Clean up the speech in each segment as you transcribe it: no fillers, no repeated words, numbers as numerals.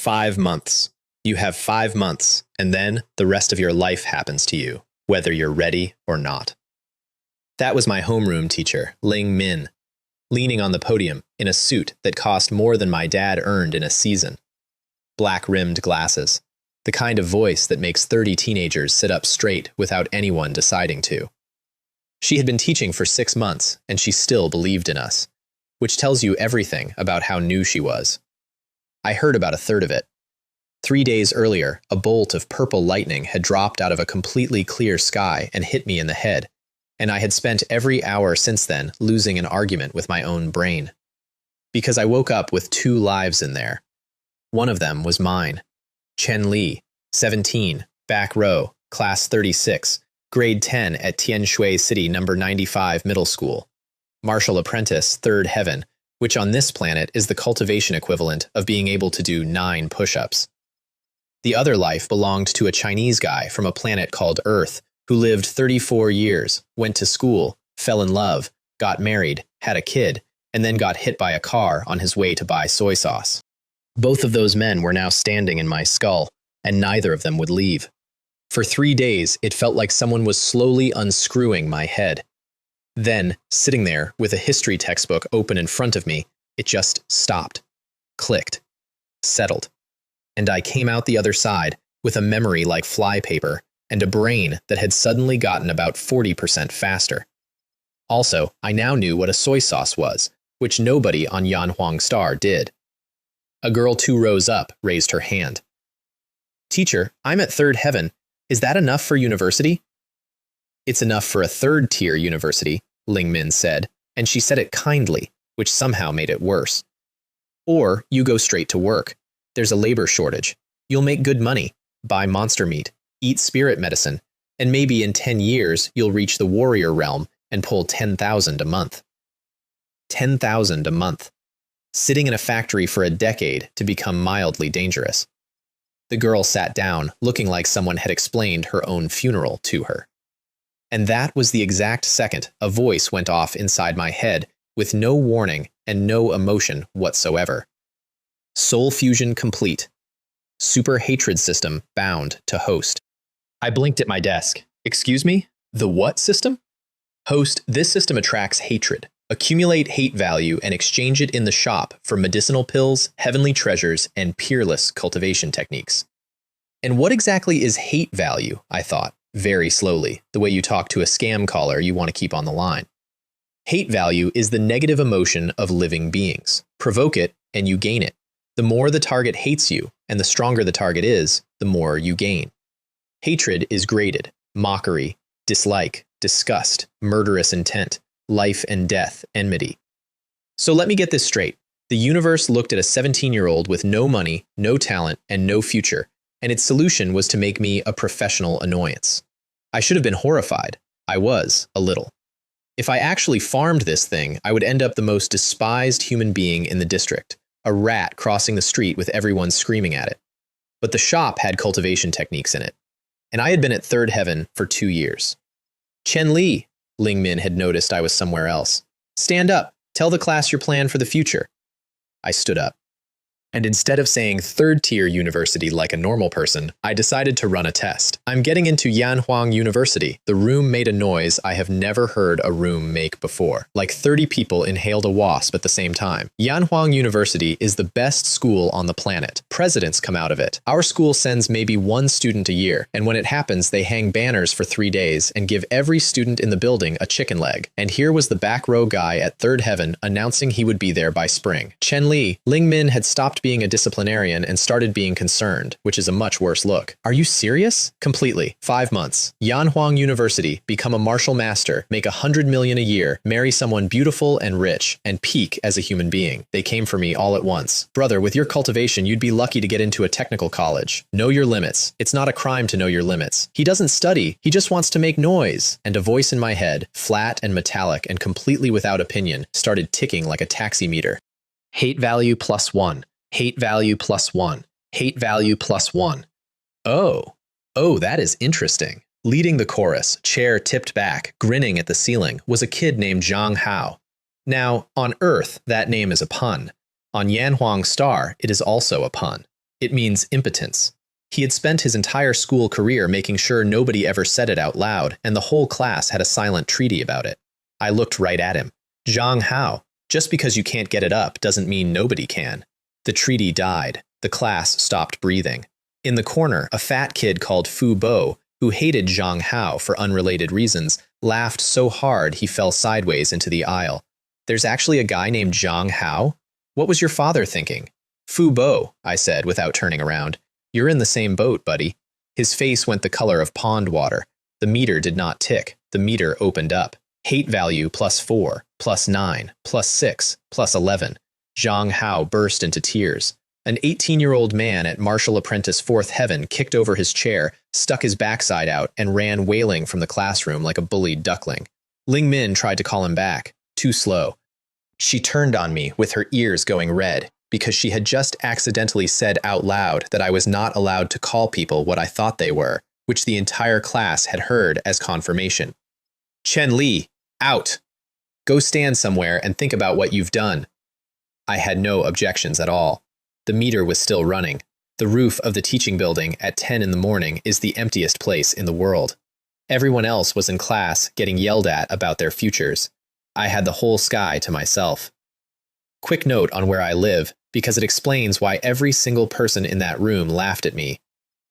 5 months. You have 5 months, and then the rest of your life happens to you, whether you're ready or not. That was my homeroom teacher, Ling Min, leaning on the podium in a suit that cost more than my dad earned in a season. Black-rimmed glasses, the kind of voice that makes 30 teenagers sit up straight without anyone deciding to. She had been teaching for 6 months, and she still believed in us, which tells you everything about how new she was. I heard about a third of it. 3 days earlier, a bolt of purple lightning had dropped out of a completely clear sky and hit me in the head, and I had spent every hour since then losing an argument with my own brain. Because I woke up with 2 lives in there. One of them was mine. Chen Li, 17, back row, class 36, grade 10 at Tianshui City number 95 middle school. Martial apprentice, third heaven, which on this planet is the cultivation equivalent of being able to do 9 push-ups. The other life belonged to a Chinese guy from a planet called Earth who lived 34 years, went to school, fell in love, got married, had a kid, and then got hit by a car on his way to buy soy sauce. Both of those men were now standing in my skull, and neither of them would leave. For 3 days, it felt like someone was slowly unscrewing my head. Then, sitting there with a history textbook open in front of me, it just stopped, clicked, settled. And I came out the other side with a memory like flypaper and a brain that had suddenly gotten about 40% faster. Also, I now knew what a soy sauce was, which nobody on Yanhuang Star did. A girl 2 rows up raised her hand. "Teacher, I'm at third heaven. Is that enough for university?" "It's enough for a third-tier university," Ling Min said, and she said it kindly, which somehow made it worse. "Or you go straight to work. There's a labor shortage. You'll make good money, buy monster meat, eat spirit medicine, and maybe in 10 years you'll reach the warrior realm and pull 10,000 a month." 10,000 a month. Sitting in a factory for a decade to become mildly dangerous. The girl sat down, looking like someone had explained her own funeral to her. And that was the exact second a voice went off inside my head with no warning and no emotion whatsoever. Soul fusion complete. Super hatred system bound to host. I blinked at my desk. "Excuse me? The what system?" "Host, this system attracts hatred. Accumulate hate value and exchange it in the shop for medicinal pills, heavenly treasures, and peerless cultivation techniques." And what exactly is hate value, I thought, very slowly, the way you talk to a scam caller you want to keep on the line. Hate value is the negative emotion of living beings. Provoke it, and you gain it. The more the target hates you, and the stronger the target is, the more you gain. Hatred is graded: mockery, dislike, disgust, murderous intent, life and death, enmity. So let me get this straight. The universe looked at a 17-year-old with no money, no talent, and no future, and its solution was to make me a professional annoyance. I should have been horrified. I was, a little. If I actually farmed this thing, I would end up the most despised human being in the district, a rat crossing the street with everyone screaming at it. But the shop had cultivation techniques in it, and I had been at third heaven for 2 years. "Chen Li," Ling Min had noticed I was somewhere else. "Stand up. Tell the class your plan for the future." I stood up. And instead of saying third-tier university like a normal person, I decided to run a test. "I'm getting into Yanhuang University." The room made a noise I have never heard a room make before. Like 30 people inhaled a wasp at the same time. Yanhuang University is the best school on the planet. Presidents come out of it. Our school sends maybe 1 student a year, and when it happens, they hang banners for 3 days and give every student in the building a chicken leg. And here was the back row guy at third heaven announcing he would be there by spring. Chen Li, Ling Min had stopped being a disciplinarian and started being concerned, which is a much worse look. "Are you serious?" "Completely. 5 months. Yanhuang University, become a martial master, make 100 million a year, marry someone beautiful and rich, and peak as a human being." They came for me all at once. "Brother, with your cultivation, you'd be lucky to get into a technical college. Know your limits. It's not a crime to know your limits. He doesn't study. He just wants to make noise." And a voice in my head, flat and metallic and completely without opinion, started ticking like a taxi meter. "Hate value +1. Hate value +1. Hate value +1. Oh, that is interesting. Leading the chorus, chair tipped back, grinning at the ceiling, was a kid named Zhang Hao. Now, on Earth, that name is a pun. On Yanhuang Star, it is also a pun. It means impotence. He had spent his entire school career making sure nobody ever said it out loud, and the whole class had a silent treaty about it. I looked right at him. Zhang Hao, just because you can't get it up doesn't mean nobody can. The treaty died. The class stopped breathing. In the corner, a fat kid called Fu Bo, who hated Zhang Hao for unrelated reasons, laughed so hard he fell sideways into the aisle. There's actually a guy named Zhang Hao? What was your father thinking? Fu Bo, I said without turning around. You're in the same boat, buddy. His face went the color of pond water. The meter did not tick. The meter opened up. Hate value +4, +9, +6, +11. Zhang Hao burst into tears. An 18-year-old man at Martial Apprentice Fourth Heaven kicked over his chair, stuck his backside out, and ran wailing from the classroom like a bullied duckling. Ling Min tried to call him back. Too slow. She turned on me with her ears going red because she had just accidentally said out loud that I was not allowed to call people what I thought they were, which the entire class had heard as confirmation. Chen Li, out! Go stand somewhere and think about what you've done. I had no objections at all. The meter was still running. The roof of the teaching building at 10 in the morning is the emptiest place in the world. Everyone else was in class getting yelled at about their futures. I had the whole sky to myself. Quick note on where I live, because it explains why every single person in that room laughed at me.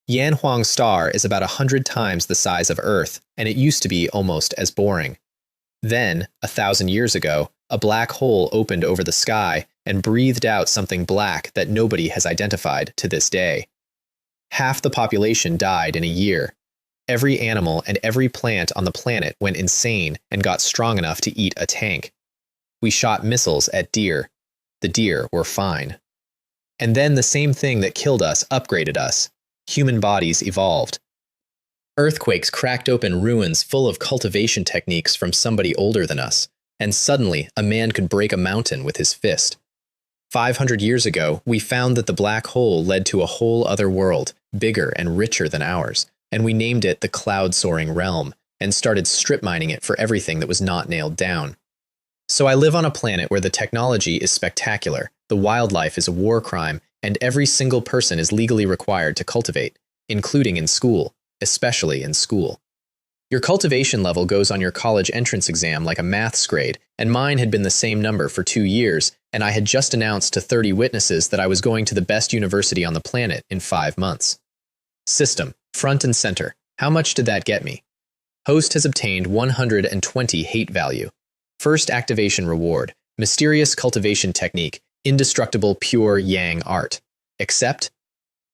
Yanhuang Star is about 100 times the size of Earth, and it used to be almost as boring. Then, 1,000 years ago, a black hole opened over the sky and breathed out something black that nobody has identified to this day. Half the population died in a year. Every animal and every plant on the planet went insane and got strong enough to eat a tank. We shot missiles at deer. The deer were fine. And then the same thing that killed us upgraded us. Human bodies evolved. Earthquakes cracked open ruins full of cultivation techniques from somebody older than us, and suddenly a man could break a mountain with his fist. 500 years ago, we found that the black hole led to a whole other world, bigger and richer than ours, and we named it the cloud-soaring realm, and started strip mining it for everything that was not nailed down. So I live on a planet where the technology is spectacular, the wildlife is a war crime, and every single person is legally required to cultivate, including in school, especially in school. Your cultivation level goes on your college entrance exam like a maths grade, and mine had been the same number for 2 years, and I had just announced to 30 witnesses that I was going to the best university on the planet in 5 months. System, front and center. How much did that get me? Host has obtained 120 hate value. First activation reward, mysterious cultivation technique, indestructible pure yang art. Accept?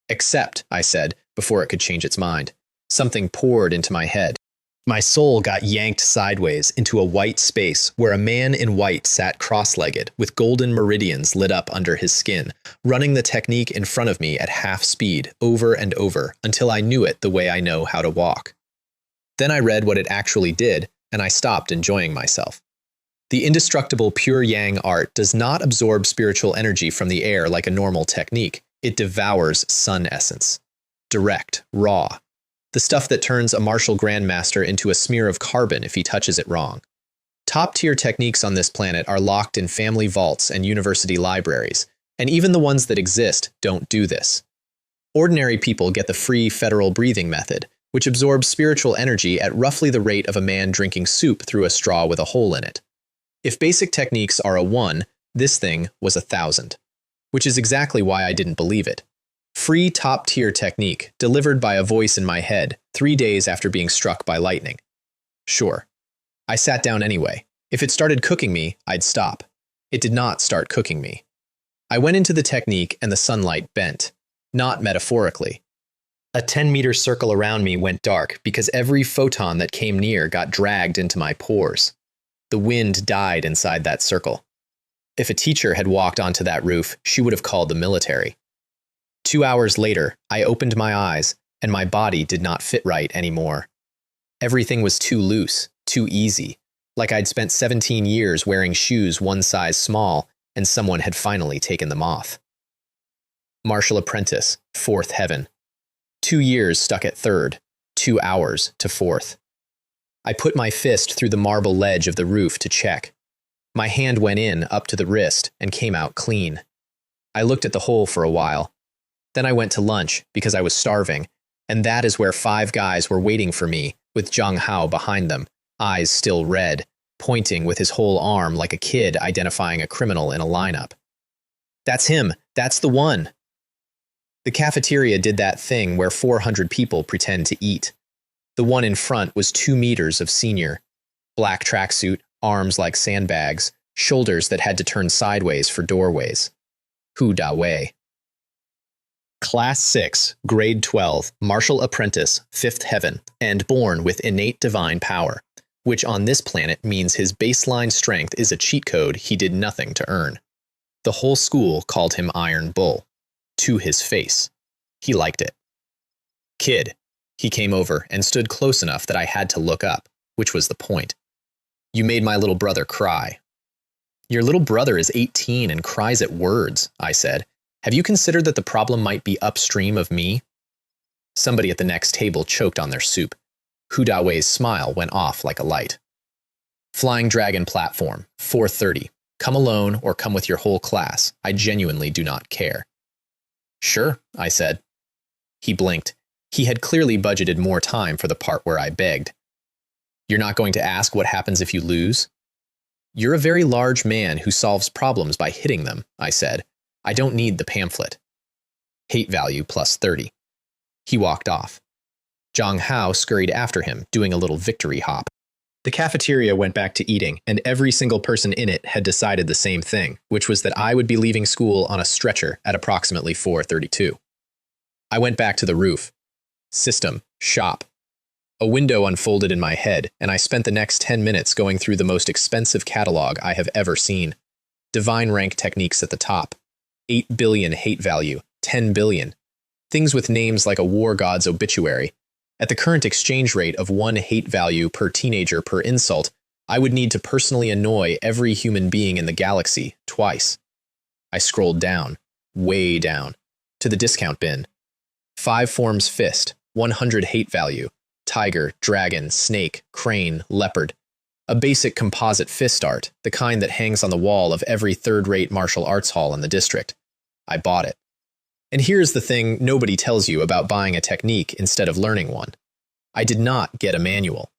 Accept, I said, before it could change its mind. Something poured into my head. My soul got yanked sideways into a white space where a man in white sat cross-legged with golden meridians lit up under his skin, running the technique in front of me at half speed over and over until I knew it the way I know how to walk. Then I read what it actually did, and I stopped enjoying myself. The indestructible pure yang art does not absorb spiritual energy from the air like a normal technique. It devours sun essence. Direct, raw. The stuff that turns a martial grandmaster into a smear of carbon if he touches it wrong. Top-tier techniques on this planet are locked in family vaults and university libraries, and even the ones that exist don't do this. Ordinary people get the free federal breathing method, which absorbs spiritual energy at roughly the rate of a man drinking soup through a straw with a hole in it. If basic techniques are a 1, this thing was 1,000, which is exactly why I didn't believe it. Free top-tier technique, delivered by a voice in my head 3 days after being struck by lightning. Sure. I sat down anyway. If it started cooking me, I'd stop. It did not start cooking me. I went into the technique and the sunlight bent. Not metaphorically. A 10-meter circle around me went dark because every photon that came near got dragged into my pores. The wind died inside that circle. If a teacher had walked onto that roof, she would have called the military. 2 hours later, I opened my eyes, and my body did not fit right anymore. Everything was too loose, too easy, like I'd spent 17 years wearing shoes one size small, and someone had finally taken them off. Martial Apprentice, Fourth Heaven. 2 years stuck at third, 2 hours to fourth. I put my fist through the marble ledge of the roof to check. My hand went in up to the wrist and came out clean. I looked at the hole for a while. Then I went to lunch because I was starving, and that is where 5 guys were waiting for me, with Zhang Hao behind them, eyes still red, pointing with his whole arm like a kid identifying a criminal in a lineup. That's him. That's the one. The cafeteria did that thing where 400 people pretend to eat. The one in front was 2 meters of senior. Black tracksuit, arms like sandbags, shoulders that had to turn sideways for doorways. Hu Da Wei. Class 6, Grade 12, Martial Apprentice, 5th Heaven, and born with innate divine power, which on this planet means his baseline strength is a cheat code he did nothing to earn. The whole school called him Iron Bull. To his face. He liked it. Kid. He came over and stood close enough that I had to look up, which was the point. You made my little brother cry. Your little brother is 18 and cries at words, I said. Have you considered that the problem might be upstream of me? Somebody at the next table choked on their soup. Hu Da Wei's smile went off like a light. Flying Dragon platform, 4:30. Come alone or come with your whole class. I genuinely do not care. Sure, I said. He blinked. He had clearly budgeted more time for the part where I begged. You're not going to ask what happens if you lose? You're a very large man who solves problems by hitting them, I said. I don't need the pamphlet. Hate value plus 30. He walked off. Zhang Hao scurried after him, doing a little victory hop. The cafeteria went back to eating, and every single person in it had decided the same thing, which was that I would be leaving school on a stretcher at approximately 4:32. I went back to the roof. System, shop. A window unfolded in my head, and I spent the next 10 minutes going through the most expensive catalog I have ever seen. Divine rank techniques at the top. 8 billion hate value, 10 billion. Things with names like a war god's obituary. At the current exchange rate of 1 hate value per teenager per insult, I would need to personally annoy every human being in the galaxy twice. I scrolled down, way down, to the discount bin. 5 forms fist, 100 hate value, tiger, dragon, snake, crane, leopard. A basic composite fist art, the kind that hangs on the wall of every third-rate martial arts hall in the district. I bought it. And here's the thing nobody tells you about buying a technique instead of learning one. I did not get a manual.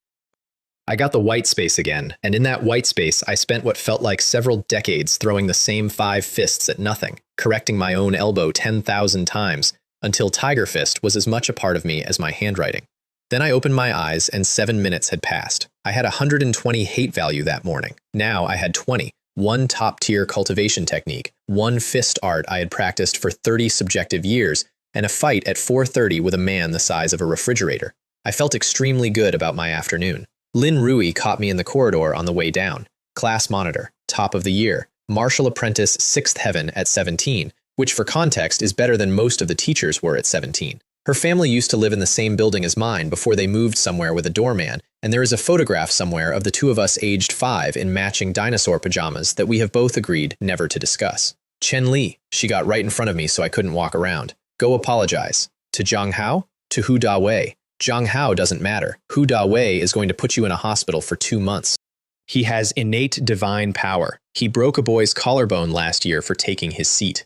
I got the white space again, and in that white space I spent what felt like several decades throwing the same 5 fists at nothing, correcting my own elbow 10,000 times, until Tiger Fist was as much a part of me as my handwriting. Then I opened my eyes and 7 minutes had passed. I had 120 hate value that morning. Now I had 20. 1 top-tier cultivation technique, 1 fist art I had practiced for 30 subjective years, and a fight at 4:30 with a man the size of a refrigerator. I felt extremely good about my afternoon. Lin Rui caught me in the corridor on the way down. Class monitor, top of the year, martial apprentice 6th heaven at 17, which for context is better than most of the teachers were at 17. Her family used to live in the same building as mine before they moved somewhere with a doorman, and there is a photograph somewhere of the 2 of us aged 5 in matching dinosaur pajamas that we have both agreed never to discuss. Chen Li, she got right in front of me so I couldn't walk around. Go apologize. To Zhang Hao? To Hu Da Wei? Zhang Hao doesn't matter. Hu Da Wei is going to put you in a hospital for 2 months. He has innate divine power. He broke a boy's collarbone last year for taking his seat.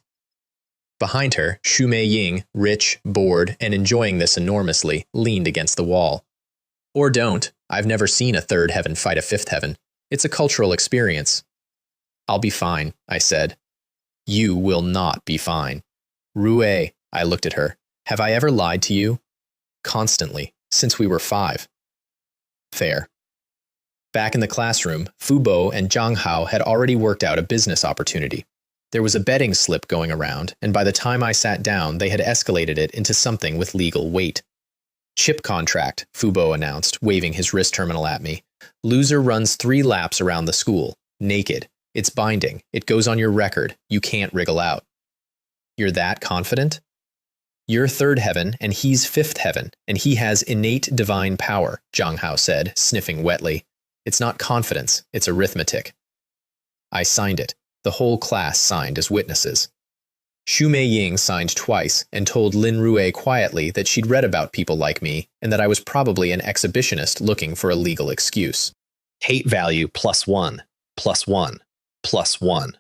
Behind her, Xu Mei Ying, rich, bored, and enjoying this enormously, leaned against the wall. Or don't. I've never seen a 3rd heaven fight a 5th heaven. It's a cultural experience. I'll be fine, I said. You will not be fine. Rue, I looked at her. Have I ever lied to you? Constantly, since we were 5. Fair. Back in the classroom, Fu Bo and Zhang Hao had already worked out a business opportunity. There was a betting slip going around, and by the time I sat down, they had escalated it into something with legal weight. Chip contract, Fu Bo announced, waving his wrist terminal at me. Loser runs 3 laps around the school, naked. It's binding. It goes on your record. You can't wriggle out. You're that confident? You're 3rd heaven, and he's 5th heaven, and he has innate divine power, Zhang Hao said, sniffing wetly. It's not confidence, it's arithmetic. I signed it. The whole class signed as witnesses. Xu Mei Ying signed twice and told Lin Rue quietly that she'd read about people like me and that I was probably an exhibitionist looking for a legal excuse. Hate value +1, +1, +1.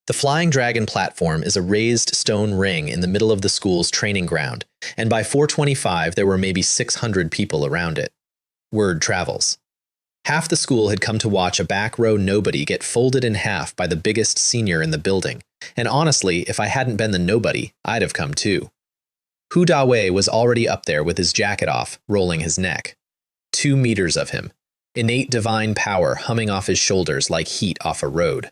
The Flying Dragon platform is a raised stone ring in the middle of the school's training ground, and by 4:25 there were maybe 600 people around it. Word travels. Half the school had come to watch a back row nobody get folded in half by the biggest senior in the building, and honestly, if I hadn't been the nobody, I'd have come too. Hu Dawei was already up there with his jacket off, rolling his neck. 2 meters of him, innate divine power humming off his shoulders like heat off a road.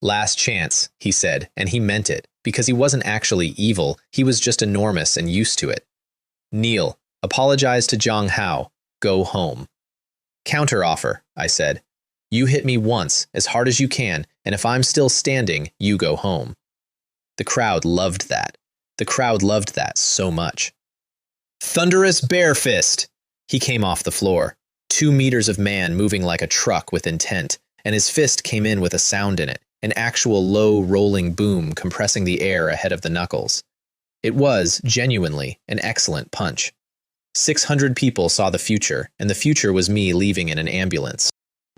Last chance, he said, and he meant it, because he wasn't actually evil, he was just enormous and used to it. Kneel, apologize to Zhang Hao, go home. Counter-offer, I said. You hit me once, as hard as you can, and if I'm still standing, you go home. The crowd loved that. The crowd loved that so much. Thunderous bear fist! He came off the floor, 2 meters of man moving like a truck with intent, and his fist came in with a sound in it, an actual low rolling boom compressing the air ahead of the knuckles. It was, genuinely, an excellent punch. 600 people saw the future, and the future was me leaving in an ambulance.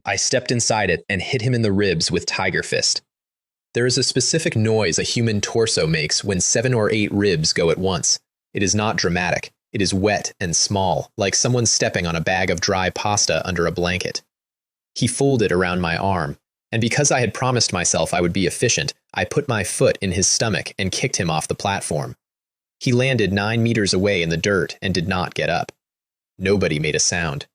I stepped inside it and hit him in the ribs with Tiger Fist. There is a specific noise a human torso makes when 7 or 8 ribs go at once. It is not dramatic. It is wet and small, like someone stepping on a bag of dry pasta under a blanket. He folded around my arm, and because I had promised myself I would be efficient, I put my foot in his stomach and kicked him off the platform. He landed 9 meters away in the dirt and did not get up. Nobody made a sound.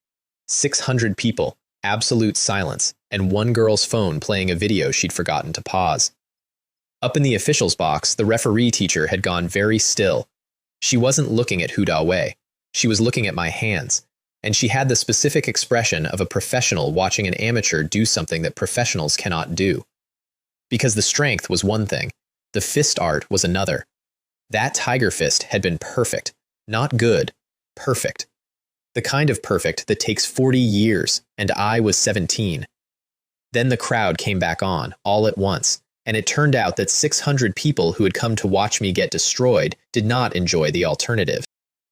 600 people, absolute silence, and one girl's phone playing a video she'd forgotten to pause. Up in the officials' box, the referee teacher had gone very still. She wasn't looking at Hu Dawei. She was looking at my hands, and she had the specific expression of a professional watching an amateur do something that professionals cannot do. Because the strength was one thing, the fist art was another. That tiger fist had been perfect, not good, perfect. The kind of perfect that takes 40 years, and I was 17. Then the crowd came back on, all at once, and it turned out that 600 people who had come to watch me get destroyed did not enjoy the alternative.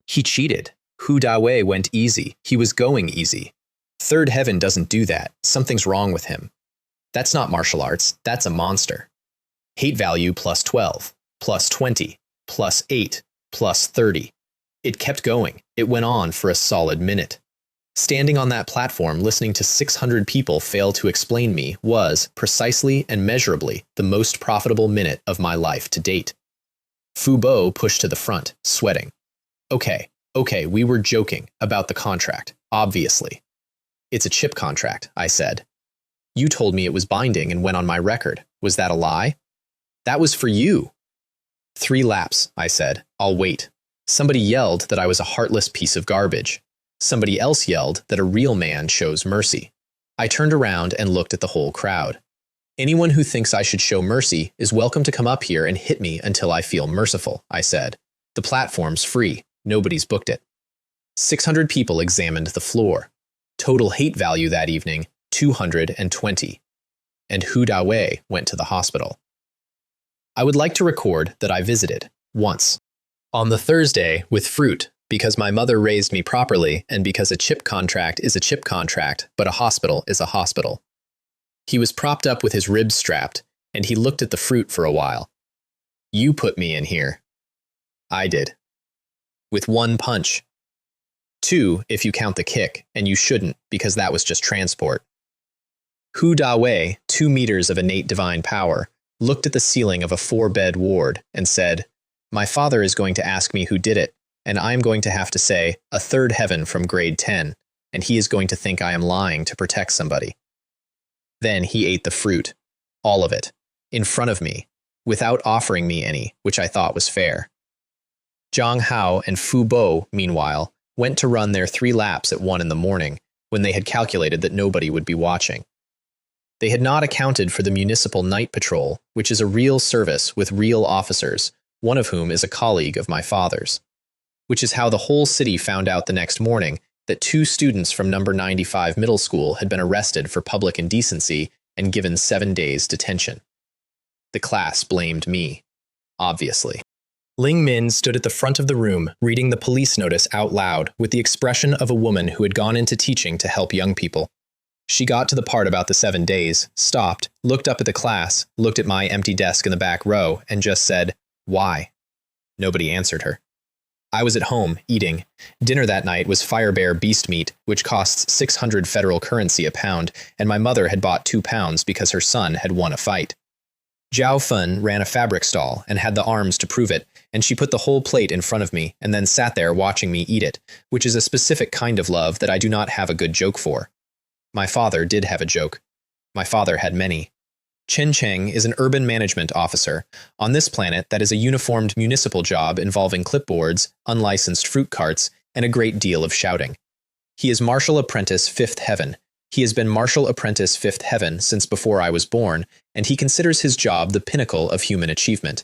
He cheated. Hu Dawei went easy. He was going easy. Third Heaven doesn't do that. Something's wrong with him. That's not martial arts. That's a monster. Hate value plus 12, plus 20, plus 8, plus 30. It kept going. It went on for a solid minute. Standing on that platform listening to 600 people fail to explain me was, precisely and measurably, the most profitable minute of my life to date. Fu Bo pushed to the front, sweating. Okay, we were joking about the contract, obviously. It's a chip contract, I said. You told me it was binding and went on my record. Was that a lie? That was for you. 3 laps, I said. I'll wait. Somebody yelled that I was a heartless piece of garbage. Somebody else yelled that a real man shows mercy. I turned around and looked at the whole crowd. Anyone who thinks I should show mercy is welcome to come up here and hit me until I feel merciful, I said. The platform's free. Nobody's booked it. 600 people examined the floor. Total hate value that evening, 220. And Hu Dawei went to the hospital. I would like to record that I visited, once. On the Thursday, with fruit, because my mother raised me properly and because a chip contract is a chip contract, but a hospital is a hospital. He was propped up with his ribs strapped, and he looked at the fruit for a while. You put me in here. I did. With 1 punch. 2, if you count the kick, and you shouldn't, because that was just transport. Hu Dawei, 2 meters of innate divine power, looked at the ceiling of a 4-bed ward and said, My father is going to ask me who did it, and I'm going to have to say, a third heaven from grade 10, and he is going to think I am lying to protect somebody. Then he ate the fruit, all of it, in front of me, without offering me any, which I thought was fair. Zhang Hao and Fu Bo, meanwhile, went to run their 3 laps at 1 in the morning, when they had calculated that nobody would be watching. They had not accounted for the municipal night patrol, which is a real service with real officers, one of whom is a colleague of my father's. Which is how the whole city found out the next morning that 2 students from number 95 middle school had been arrested for public indecency and given 7 days detention. The class blamed me, obviously. Ling Min stood at the front of the room, reading the police notice out loud with the expression of a woman who had gone into teaching to help young people. She got to the part about the 7 days, stopped, looked up at the class, looked at my empty desk in the back row, and just said, "Why?" Nobody answered her. I was at home, eating. Dinner that night was Fire Bear beast meat, which costs 600 federal currency a pound, and my mother had bought 2 pounds because her son had won a fight. Zhao Fun ran a fabric stall and had the arms to prove it, and she put the whole plate in front of me and then sat there watching me eat it, which is a specific kind of love that I do not have a good joke for. My father did have a joke. My father had many. Chen Cheng is an urban management officer. On this planet, that is a uniformed municipal job involving clipboards, unlicensed fruit carts, and a great deal of shouting. He is Martial Apprentice Fifth Heaven. He has been Martial Apprentice Fifth Heaven since before I was born, and he considers his job the pinnacle of human achievement.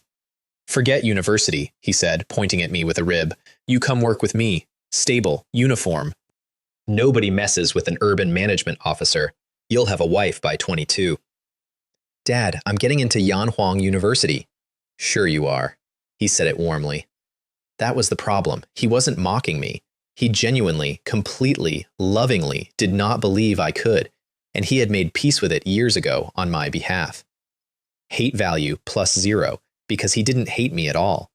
"Forget university," he said, pointing at me with a rib. "You come work with me. Stable, uniform. Nobody messes with an urban management officer. You'll have a wife by 22. "Dad, I'm getting into Yanhuang University." "Sure you are." He said it warmly. That was the problem. He wasn't mocking me. He genuinely, completely, lovingly did not believe I could, and he had made peace with it years ago on my behalf. Hate value plus 0, because he didn't hate me at all.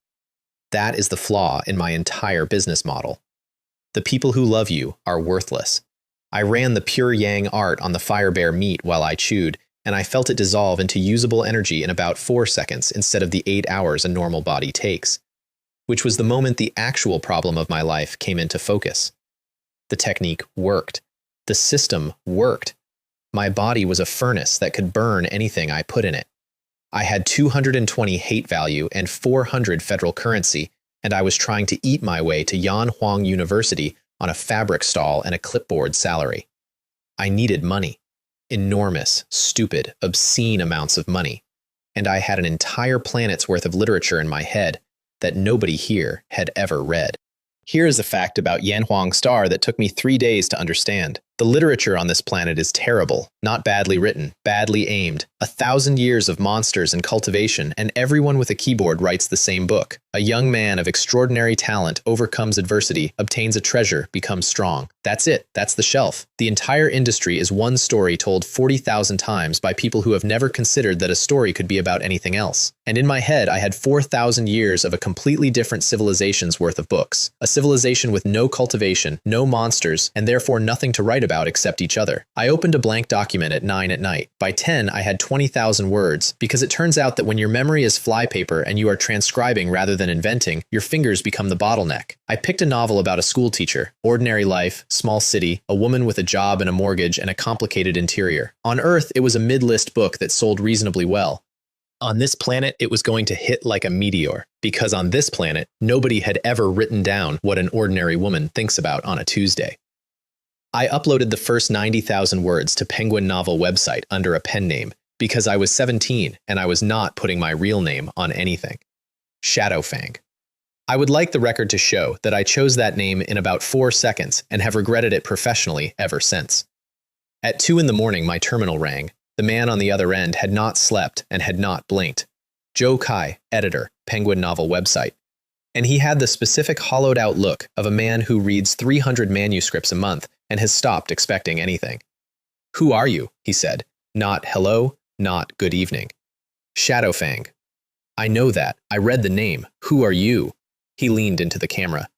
That is the flaw in my entire business model. The people who love you are worthless. I ran the pure yang art on the Fire Bear meat while I chewed, and I felt it dissolve into usable energy in about 4 seconds instead of the 8 hours a normal body takes, which was the moment the actual problem of my life came into focus. The technique worked. The system worked. My body was a furnace that could burn anything I put in it. I had 220 hate value and 400 federal currency, and I was trying to eat my way to Yanhuang University on a fabric stall and a clipboard salary. I needed money. Enormous, stupid, obscene amounts of money. And I had an entire planet's worth of literature in my head that nobody here had ever read. Here is a fact about Yanhuang Star that took me 3 days to understand. The literature on this planet is terrible, not badly written, badly aimed. 1,000 years of monsters and cultivation, and everyone with a keyboard writes the same book. A young man of extraordinary talent overcomes adversity, obtains a treasure, becomes strong. That's it. That's the shelf. The entire industry is one story told 40,000 times by people who have never considered that a story could be about anything else. And in my head, I had 4,000 years of a completely different civilization's worth of books. A civilization with no cultivation, no monsters, and therefore nothing to write about except each other. I opened a blank document at 9 at night. By 10, I had 20,000 words, because it turns out that when your memory is flypaper and you are transcribing rather than inventing, your fingers become the bottleneck. I picked a novel about a school teacher, ordinary life, small city, a woman with a job and a mortgage and a complicated interior. On Earth, it was a mid-list book that sold reasonably well. On this planet, it was going to hit like a meteor, because on this planet, nobody had ever written down what an ordinary woman thinks about on a Tuesday. I uploaded the first 90,000 words to Penguin Novel website under a pen name, because I was 17 and I was not putting my real name on anything. Shadowfang. I would like the record to show that I chose that name in about 4 seconds and have regretted it professionally ever since. At 2 in the morning, my terminal rang. The man on the other end had not slept and had not blinked. Joe Kai, editor, Penguin Novel website. And he had the specific hollowed-out look of a man who reads 300 manuscripts a month and has stopped expecting anything. "Who are you?" he said. Not hello, not good evening. Shadowfang. "I know that. I read the name. Who are you?" He leaned into the camera.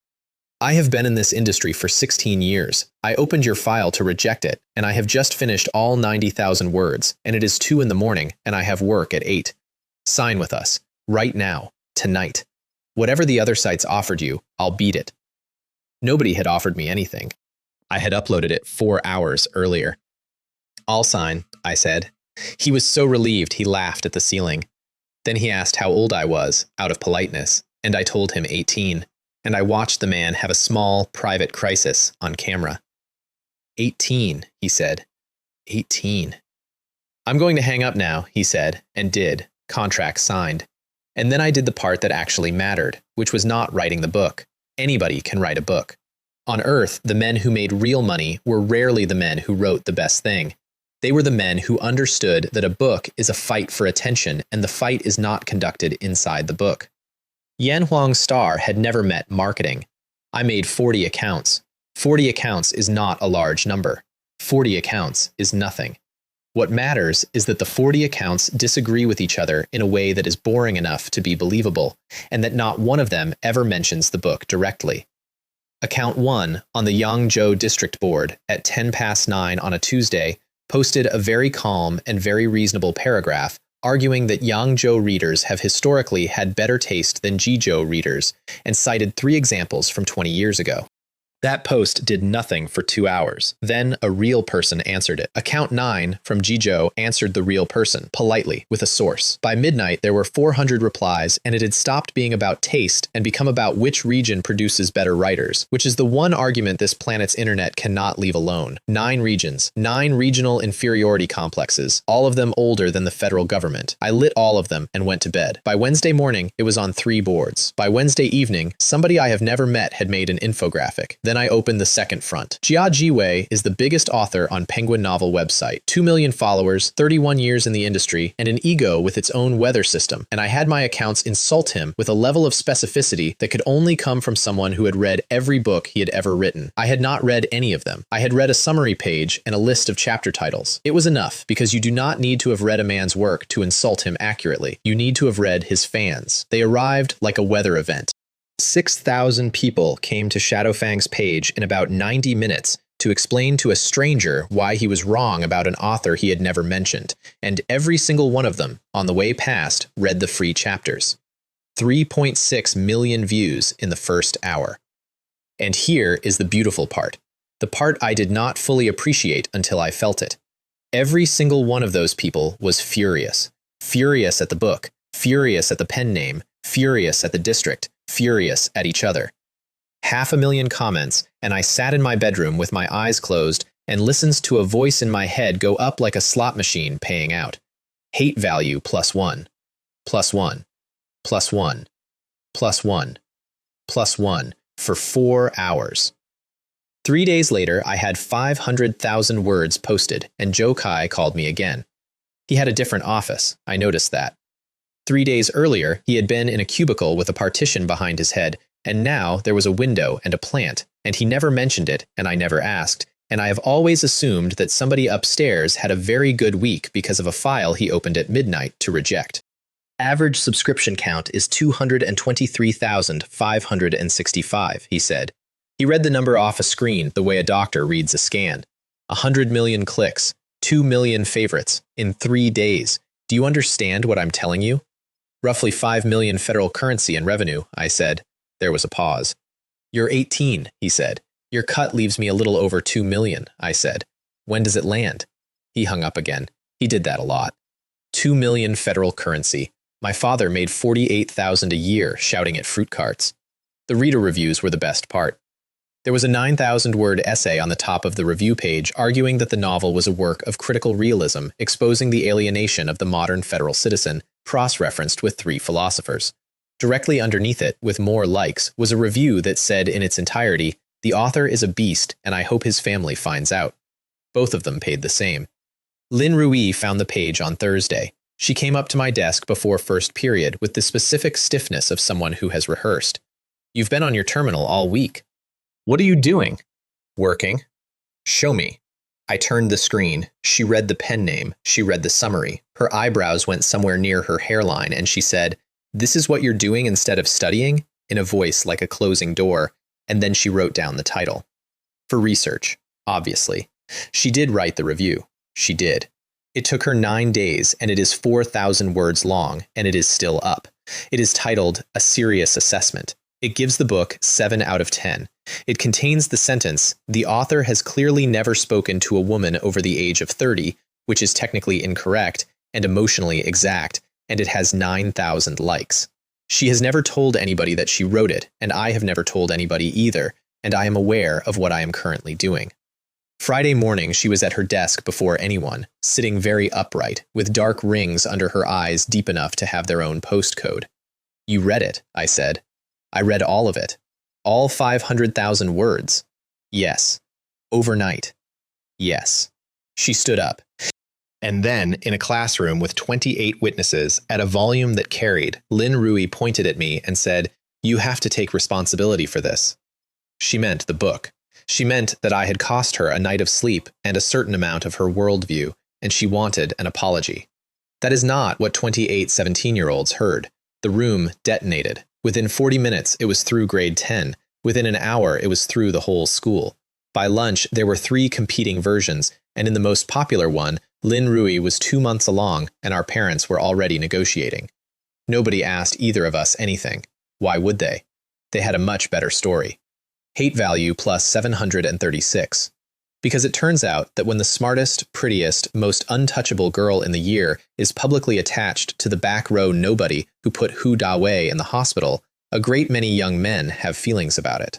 "I have been in this industry for 16 years. I opened your file to reject it, and I have just finished all 90,000 words, and it is 2 in the morning, and I have work at 8. Sign with us. Right now. Tonight. Whatever the other sites offered you, I'll beat it." Nobody had offered me anything. I had uploaded it 4 hours earlier. "I'll sign," I said. He was so relieved he laughed at the ceiling. Then he asked how old I was, out of politeness, and I told him 18. And I watched the man have a small, private crisis on camera. 18, he said. 18. "I'm going to hang up now," he said, and did. Contract signed. And then I did the part that actually mattered, which was not writing the book. Anybody can write a book. On Earth, the men who made real money were rarely the men who wrote the best thing. They were the men who understood that a book is a fight for attention, and the fight is not conducted inside the book. Yanhuang Star had never met marketing. I made 40 accounts. 40 accounts is not a large number. 40 accounts is nothing. What matters is that the 40 accounts disagree with each other in a way that is boring enough to be believable, and that not one of them ever mentions the book directly. Account 1 on the Yangzhou District Board at 9:10 on a Tuesday posted a very calm and very reasonable paragraph arguing that Yangzhou readers have historically had better taste than Jizhou readers, and cited 3 examples from 20 years ago. That post did nothing for 2 hours. Then a real person answered it. Account 9 from Jizhou answered the real person, politely, with a source. By midnight, there were 400 replies, and it had stopped being about taste and become about which region produces better writers, which is the one argument this planet's internet cannot leave alone. 9 regions, 9 regional inferiority complexes, all of them older than the federal government. I lit all of them and went to bed. By Wednesday morning, it was on 3 boards. By Wednesday evening, somebody I have never met had made an infographic. Then I opened the second front. Jia Jiwei is the biggest author on Penguin Novel website. 2 million followers, 31 years in the industry, and an ego with its own weather system. And I had my accounts insult him with a level of specificity that could only come from someone who had read every book he had ever written. I had not read any of them. I had read a summary page and a list of chapter titles. It was enough, because you do not need to have read a man's work to insult him accurately. You need to have read his fans. They arrived like a weather event. 6,000 people came to Shadowfang's page in about 90 minutes to explain to a stranger why he was wrong about an author he had never mentioned, and every single one of them, on the way past, read the free chapters. 3.6 million views in the first hour. And here is the beautiful part, the part I did not fully appreciate until I felt it. Every single one of those people was furious. Furious at the book, furious at the pen name, furious at the district, furious at each other. 500,000 comments, and I sat in my bedroom with my eyes closed and listened to a voice in my head go up like a slot machine paying out. Hate value +1, +1, +1, +1, +1 for 4 hours. 3 days later, I had 500,000 words posted, and Joe Kai called me again. He had a different office, I noticed that. 3 days earlier, he had been in a cubicle with a partition behind his head, and now there was a window and a plant, and he never mentioned it, and I never asked, and I have always assumed that somebody upstairs had a very good week because of a file he opened at midnight to reject. Average subscription count is 223,565, he said. He read the number off a screen the way a doctor reads a scan. 100 million clicks, 2 million favorites, in 3 days. Do you understand what I'm telling you? Roughly 5 million federal currency in revenue, I said. There was a pause. You're 18, he said. Your cut leaves me a little over 2 million, I said. When does it land? He hung up again. He did that a lot. 2 million federal currency. My father made 48,000 a year shouting at fruit carts. The reader reviews were the best part. There was a 9,000-word essay on the top of the review page arguing that the novel was a work of critical realism exposing the alienation of the modern federal citizen, cross-referenced with 3 philosophers. Directly underneath it, with more likes, was a review that said in its entirety, "The author is a beast, and I hope his family finds out." Both of them paid the same. Lin Rui found the page on Thursday. She came up to my desk before first period with the specific stiffness of someone who has rehearsed. "You've been on your terminal all week." "What are you doing?" "Working." "Show me." I turned the screen. She read the pen name. She read the summary. Her eyebrows went somewhere near her hairline, and she said, "This is what you're doing instead of studying?" in a voice like a closing door, and then she wrote down the title. For research, obviously. She did write the review. She did. It took her 9 days, and it is 4,000 words long, and it is still up. It is titled A Serious Assessment. It gives the book 7 out of 10. It contains the sentence, "The author has clearly never spoken to a woman over the age of 30, which is technically incorrect and emotionally exact, and it has 9,000 likes. She has never told anybody that she wrote it, and I have never told anybody either, and I am aware of what I am currently doing." Friday morning, she was at her desk before anyone, sitting very upright, with dark rings under her eyes deep enough to have their own postcode. "You read it," I said. "I read all of it. All 500,000 words." "Yes." "Overnight." "Yes." She stood up. And then, in a classroom with 28 witnesses, at a volume that carried, Lin Rui pointed at me and said, "You have to take responsibility for this." She meant the book. She meant that I had cost her a night of sleep and a certain amount of her worldview, and she wanted an apology. That is not what 28 17-year-olds heard. The room detonated. Within 40 minutes, it was through grade 10. Within an hour, it was through the whole school. By lunch, there were 3 competing versions, and in the most popular one, Lin Rui was 2 months along, and our parents were already negotiating. Nobody asked either of us anything. Why would they? They had a much better story. Hate value plus 736. Because it turns out that when the smartest, prettiest, most untouchable girl in the year is publicly attached to the back row nobody who put Hu Dawei in the hospital, a great many young men have feelings about it.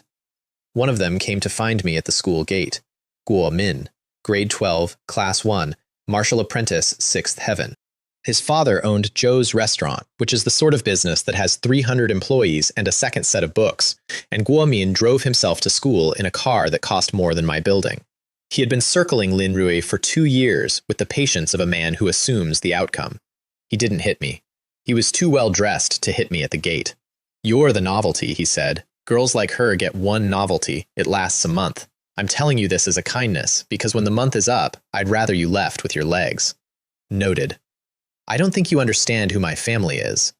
One of them came to find me at the school gate. Guo Min, grade 12, class 1, martial apprentice, 6th heaven. His father owned Joe's Restaurant, which is the sort of business that has 300 employees and a second set of books, and Guo Min drove himself to school in a car that cost more than my building. He had been circling Lin Rui for 2 years with the patience of a man who assumes the outcome. He didn't hit me. He was too well dressed to hit me at the gate. "You're the novelty," he said. "Girls like her get one novelty. It lasts a month. I'm telling you this as a kindness, because when the month is up, I'd rather you left with your legs." Noted. "I don't think you understand who my family is."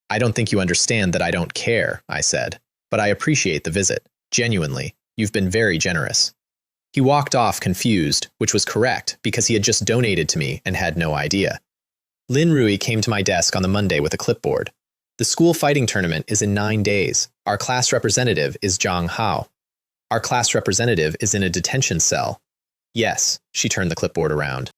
"I don't think you understand that I don't care," I said. "But I appreciate the visit. Genuinely. You've been very generous." He walked off confused, which was correct because he had just donated to me and had no idea. Lin Rui came to my desk on the Monday with a clipboard. "The school fighting tournament is in 9 days. Our class representative is Zhang Hao. Our class representative is in a detention cell." "Yes," she turned the clipboard around.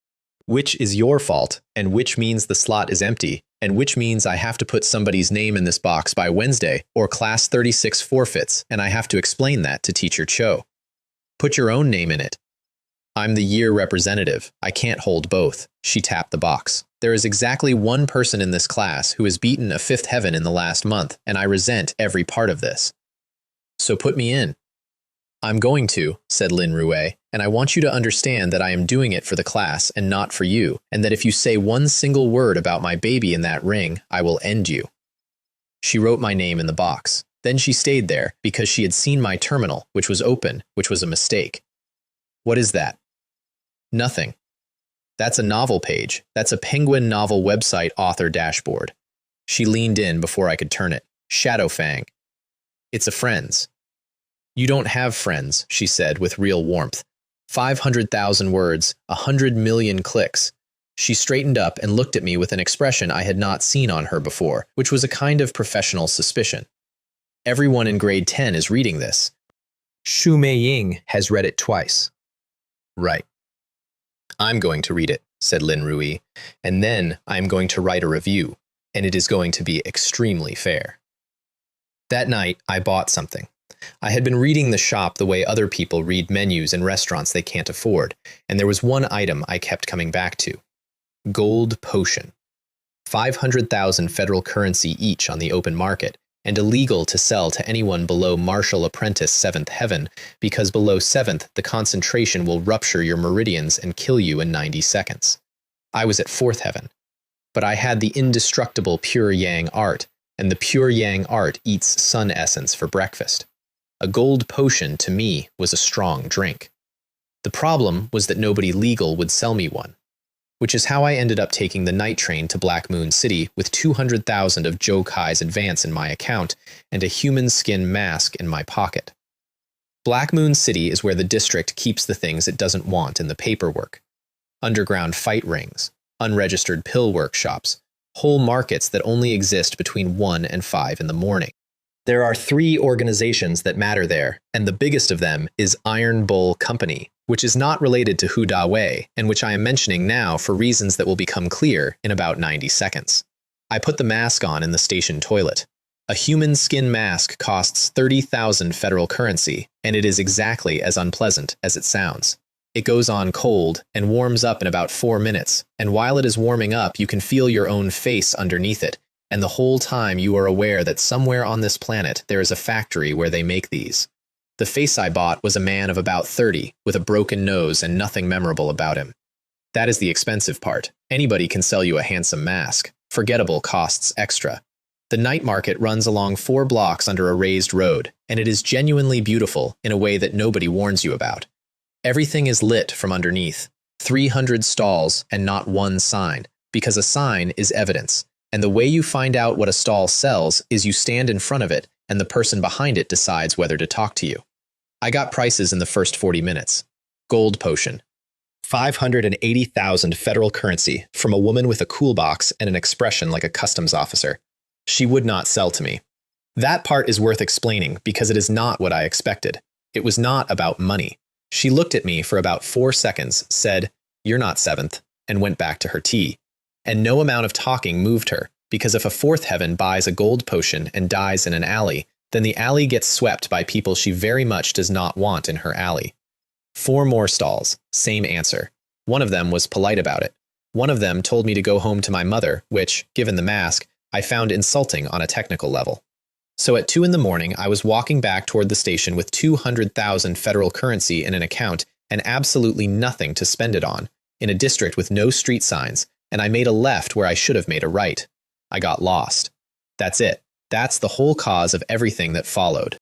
"Which is your fault, and which means the slot is empty, and which means I have to put somebody's name in this box by Wednesday, or class 36 forfeits, and I have to explain that to Teacher Cho." "Put your own name in it." "I'm the year representative. I can't hold both." She tapped the box. "There is exactly one person in this class who has beaten a 5th heaven in the last month, and I resent every part of this. So put me in." "I'm going to," said Lin Rui, "and I want you to understand that I am doing it for the class and not for you, and that if you say one single word about my baby in that ring, I will end you." She wrote my name in the box. Then she stayed there because she had seen my terminal, which was open, which was a mistake. "What is that?" "Nothing. That's a novel page. That's a Penguin novel website author dashboard." She leaned in before I could turn it. "Shadowfang. It's a friend's." "You don't have friends," she said with real warmth. 500,000 words, 100 million clicks. She straightened up and looked at me with an expression I had not seen on her before, which was a kind of professional suspicion. "Everyone in grade 10 is reading this. Xu Meiying has read it twice." "Right." "I'm going to read it," said Lin Rui, "and then I'm going to write a review, and it is going to be extremely fair." That night, I bought something. I had been reading the shop the way other people read menus in restaurants they can't afford, and there was one item I kept coming back to. Gold potion. 500,000 federal currency each on the open market, and illegal to sell to anyone below martial apprentice 7th heaven, because below 7th the concentration will rupture your meridians and kill you in 90 seconds. I was at 4th heaven. But I had the indestructible pure yang art, and the pure yang art eats sun essence for breakfast. A gold potion, to me, was a strong drink. The problem was that nobody legal would sell me one, which is how I ended up taking the night train to Black Moon City with 200,000 of Joe Kai's advance in my account and a human skin mask in my pocket. Black Moon City is where the district keeps the things it doesn't want in the paperwork. Underground fight rings, unregistered pill workshops, whole markets that only exist between 1 and 5 in the morning. There are 3 organizations that matter there, and the biggest of them is Iron Bull Company, which is not related to Hu Dawei, and which I am mentioning now for reasons that will become clear in about 90 seconds. I put the mask on in the station toilet. A human skin mask costs 30,000 federal currency, and it is exactly as unpleasant as it sounds. It goes on cold and warms up in about 4 minutes, and while it is warming up, you can feel your own face underneath it, and the whole time you are aware that somewhere on this planet there is a factory where they make these. The face I bought was a man of about 30, with a broken nose and nothing memorable about him. That is the expensive part. Anybody can sell you a handsome mask. Forgettable costs extra. The night market runs along 4 blocks under a raised road, and it is genuinely beautiful in a way that nobody warns you about. Everything is lit from underneath. 300 stalls and not one sign, because a sign is evidence. And the way you find out what a stall sells is you stand in front of it and the person behind it decides whether to talk to you. I got prices in the first 40 minutes. Gold potion. 580,000 federal currency from a woman with a cool box and an expression like a customs officer. She would not sell to me. That part is worth explaining because it is not what I expected. It was not about money. She looked at me for about 4 seconds, said, "You're not seventh," and went back to her tea. And no amount of talking moved her, because if a fourth heaven buys a gold potion and dies in an alley, then the alley gets swept by people she very much does not want in her alley. 4 more stalls, same answer. One of them was polite about it. One of them told me to go home to my mother, which, given the mask, I found insulting on a technical level. So at 2 in the morning, I was walking back toward the station with 200,000 federal currency in an account and absolutely nothing to spend it on, in a district with no street signs, and I made a left where I should have made a right. I got lost. That's it. That's the whole cause of everything that followed.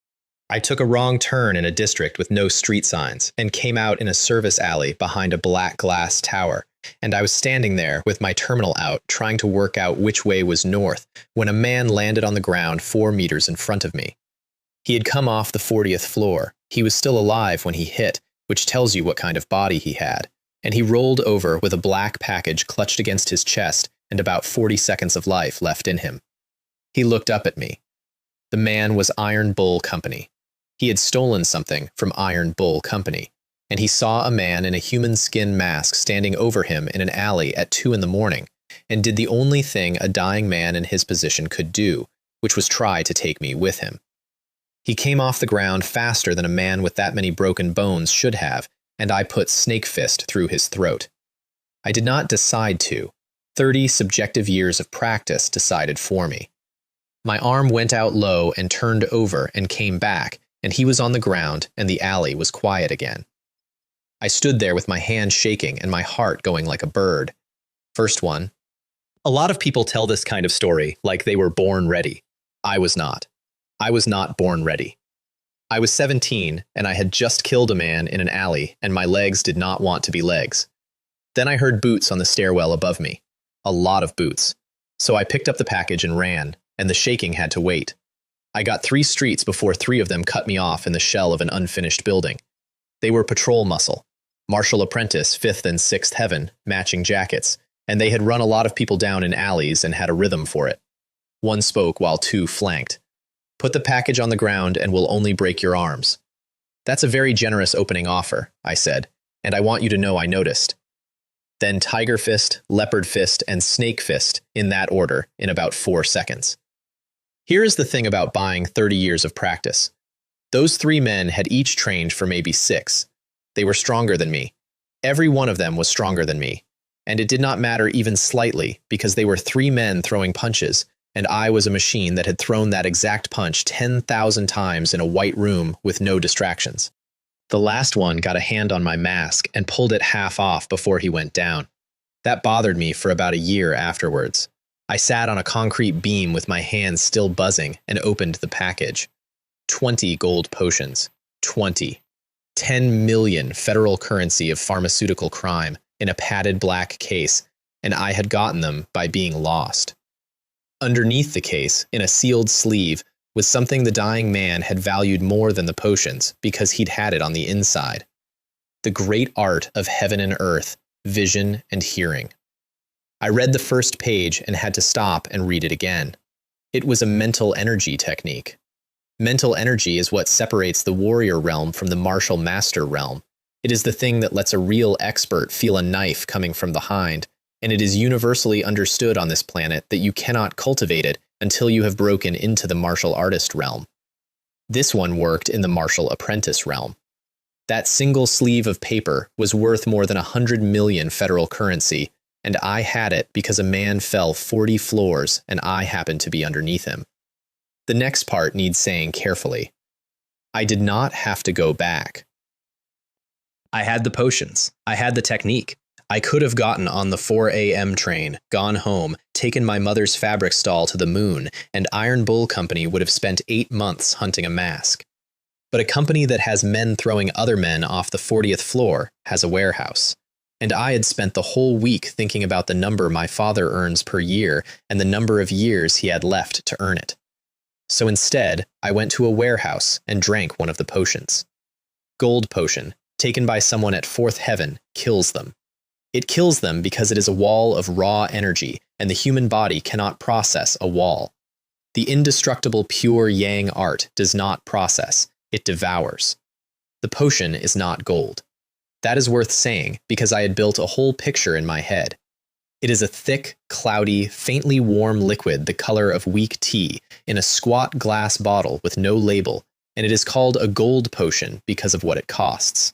I took a wrong turn in a district with no street signs and came out in a service alley behind a black glass tower, and I was standing there with my terminal out trying to work out which way was north when a man landed on the ground 4 meters in front of me. He had come off the 40th floor. He was still alive when he hit, which tells you what kind of body he had, and he rolled over with a black package clutched against his chest and about 40 seconds of life left in him. He looked up at me. The man was Iron Bull Company. He had stolen something from Iron Bull Company, and he saw a man in a human skin mask standing over him in an alley at 2 in the morning, and did the only thing a dying man in his position could do, which was try to take me with him. He came off the ground faster than a man with that many broken bones should have, and I put snake fist through his throat. I did not decide to. 30 subjective years of practice decided for me. My arm went out low and turned over and came back, and he was on the ground, and the alley was quiet again. I stood there with my hand shaking and my heart going like a bird. First one. A lot of people tell this kind of story like they were born ready. I was not. I was not born ready. I was 17, and I had just killed a man in an alley, and my legs did not want to be legs. Then I heard boots on the stairwell above me. A lot of boots. So I picked up the package and ran, and the shaking had to wait. I got 3 streets before 3 of them cut me off in the shell of an unfinished building. They were patrol muscle, martial apprentice, 5th and 6th heaven, matching jackets, and they had run a lot of people down in alleys and had a rhythm for it. One spoke while 2 flanked. Put the package on the ground and we'll only break your arms. That's a very generous opening offer, I said, and I want you to know I noticed. Then tiger fist, leopard fist, and snake fist, in that order, in about 4 seconds. Here is the thing about buying 30 years of practice. Those 3 men had each trained for maybe 6. They were stronger than me. Every one of them was stronger than me. And it did not matter even slightly, because they were 3 men throwing punches, and I was a machine that had thrown that exact punch 10,000 times in a white room with no distractions. The last one got a hand on my mask and pulled it half off before he went down. That bothered me for about a year afterwards. I sat on a concrete beam with my hands still buzzing and opened the package. 20 gold potions. 20. 10 million federal currency of pharmaceutical crime in a padded black case, and I had gotten them by being lost. Underneath the case, in a sealed sleeve, was something the dying man had valued more than the potions because he'd had it on the inside. The great art of heaven and earth, vision and hearing. I read the first page and had to stop and read it again. It was a mental energy technique. Mental energy is what separates the warrior realm from the martial master realm. It is the thing that lets a real expert feel a knife coming from behind, and it is universally understood on this planet that you cannot cultivate it until you have broken into the martial artist realm. This one worked in the martial apprentice realm. That single sleeve of paper was worth more than 100 million federal currency, and I had it because a man fell 40 floors and I happened to be underneath him. The next part needs saying carefully. I did not have to go back. I had the potions. I had the technique. I could have gotten on the 4 a.m. train, gone home, taken my mother's fabric stall to the moon, and Iron Bull Company would have spent 8 months hunting a mask. But a company that has men throwing other men off the 40th floor has a warehouse. And I had spent the whole week thinking about the number my father earns per year and the number of years he had left to earn it. So instead, I went to a warehouse and drank one of the potions. Gold potion, taken by someone at fourth heaven, kills them. It kills them because it is a wall of raw energy, and the human body cannot process a wall. The indestructible pure yang art does not process, it devours. The potion is not gold. That is worth saying because I had built a whole picture in my head. It is a thick, cloudy, faintly warm liquid the color of weak tea in a squat glass bottle with no label, and it is called a gold potion because of what it costs.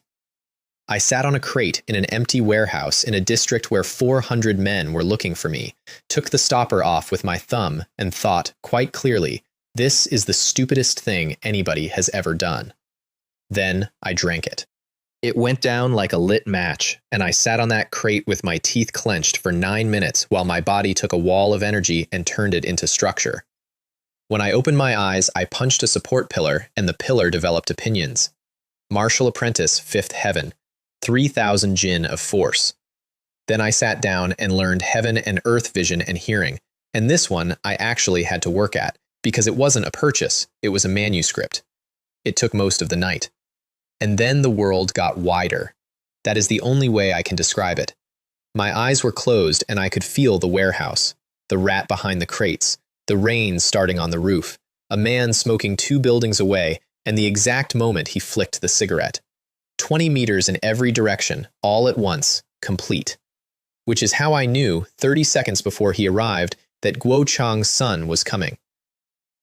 I sat on a crate in an empty warehouse in a district where 400 men were looking for me, took the stopper off with my thumb, and thought, quite clearly, this is the stupidest thing anybody has ever done. Then I drank it. It went down like a lit match, and I sat on that crate with my teeth clenched for 9 minutes while my body took a wall of energy and turned it into structure. When I opened my eyes, I punched a support pillar, and the pillar developed opinions. Martial Apprentice, Fifth Heaven. 3,000 jin of force. Then I sat down and learned heaven and earth vision and hearing, and this one I actually had to work at, because it wasn't a purchase, it was a manuscript. It took most of the night. And then the world got wider. That is the only way I can describe it. My eyes were closed and I could feel the warehouse, the rat behind the crates, the rain starting on the roof, a man smoking 2 buildings away, and the exact moment he flicked the cigarette. 20 meters in every direction, all at once, complete. Which is how I knew, 30 seconds before he arrived, that Guo Chang's son was coming.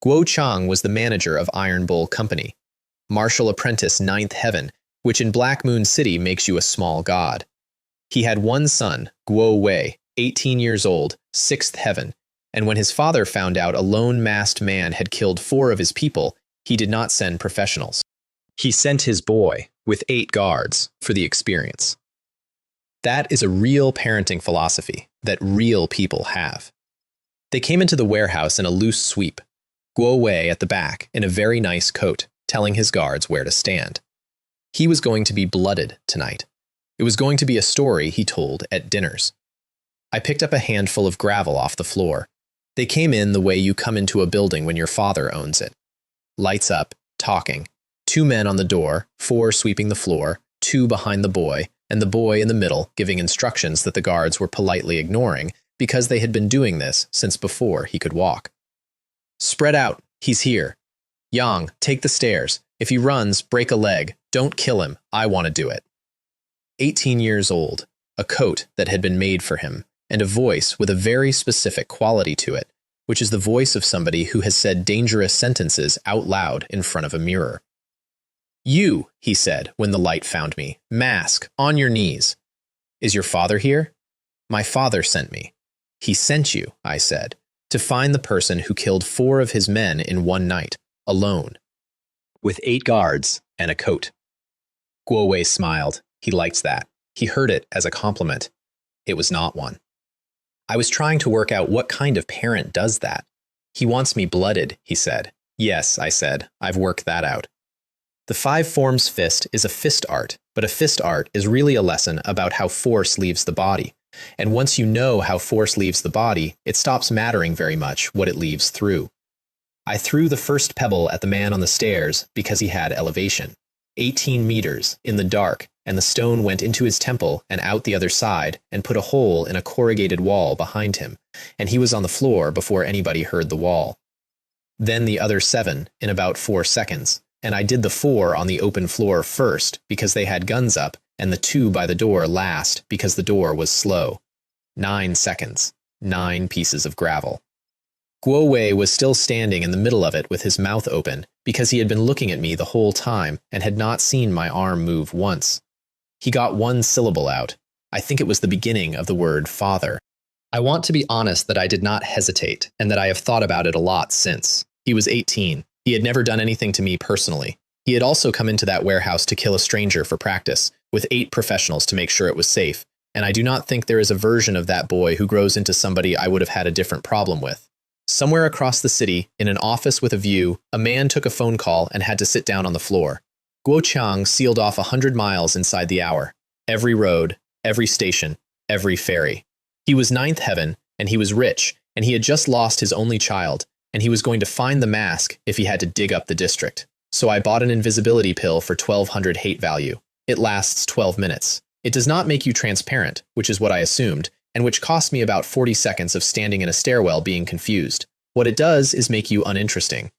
Guo Chang was the manager of Iron Bull Company, Martial Apprentice Ninth Heaven, which in Black Moon City makes you a small god. He had one son, Guo Wei, 18 years old, Sixth Heaven, and when his father found out a lone masked man had killed 4 of his people, he did not send professionals. He sent his boy, with 8 guards, for the experience. That is a real parenting philosophy that real people have. They came into the warehouse in a loose sweep, Guo Wei at the back in a very nice coat, telling his guards where to stand. He was going to be blooded tonight. It was going to be a story he told at dinners. I picked up a handful of gravel off the floor. They came in the way you come into a building when your father owns it. Lights up, talking. 2 men on the door, 4 sweeping the floor, 2 behind the boy, and the boy in the middle giving instructions that the guards were politely ignoring because they had been doing this since before he could walk. Spread out, he's here. Yang, take the stairs. If he runs, break a leg. Don't kill him, I want to do it. 18 years old, a coat that had been made for him, and a voice with a very specific quality to it, which is the voice of somebody who has said dangerous sentences out loud in front of a mirror. You, he said when the light found me, mask, on your knees. Is your father here? My father sent me. He sent you, I said, to find the person who killed 4 of his men in one night, alone, with 8 guards and a coat. Guo Wei smiled. He liked that. He heard it as a compliment. It was not one. I was trying to work out what kind of parent does that. He wants me blooded, he said. Yes, I said. I've worked that out. The 5 forms fist is a fist art, but a fist art is really a lesson about how force leaves the body. And once you know how force leaves the body, it stops mattering very much what it leaves through. I threw the first pebble at the man on the stairs because he had elevation. 18 meters, in the dark, and the stone went into his temple and out the other side and put a hole in a corrugated wall behind him, and he was on the floor before anybody heard the wall. Then the other 7 in about 4 seconds, and I did the 4 on the open floor first because they had guns up, and the 2 by the door last because the door was slow. 9 seconds. 9 pieces of gravel. Guo Wei was still standing in the middle of it with his mouth open because he had been looking at me the whole time and had not seen my arm move once. He got 1 syllable out. I think it was the beginning of the word father. I want to be honest that I did not hesitate and that I have thought about it a lot since. He was 18. He had never done anything to me personally. He had also come into that warehouse to kill a stranger for practice, with 8 professionals to make sure it was safe, and I do not think there is a version of that boy who grows into somebody I would have had a different problem with. Somewhere across the city, in an office with a view, a man took a phone call and had to sit down on the floor. Guo Chang sealed off 100 miles inside the hour. Every road, every station, every ferry. He was ninth heaven, and he was rich, and he had just lost his only child, and he was going to find the mask if he had to dig up the district. So I bought an invisibility pill for 1200 hate value. It lasts 12 minutes. It does not make you transparent, which is what I assumed, and which cost me about 40 seconds of standing in a stairwell being confused. What it does is make you uninteresting.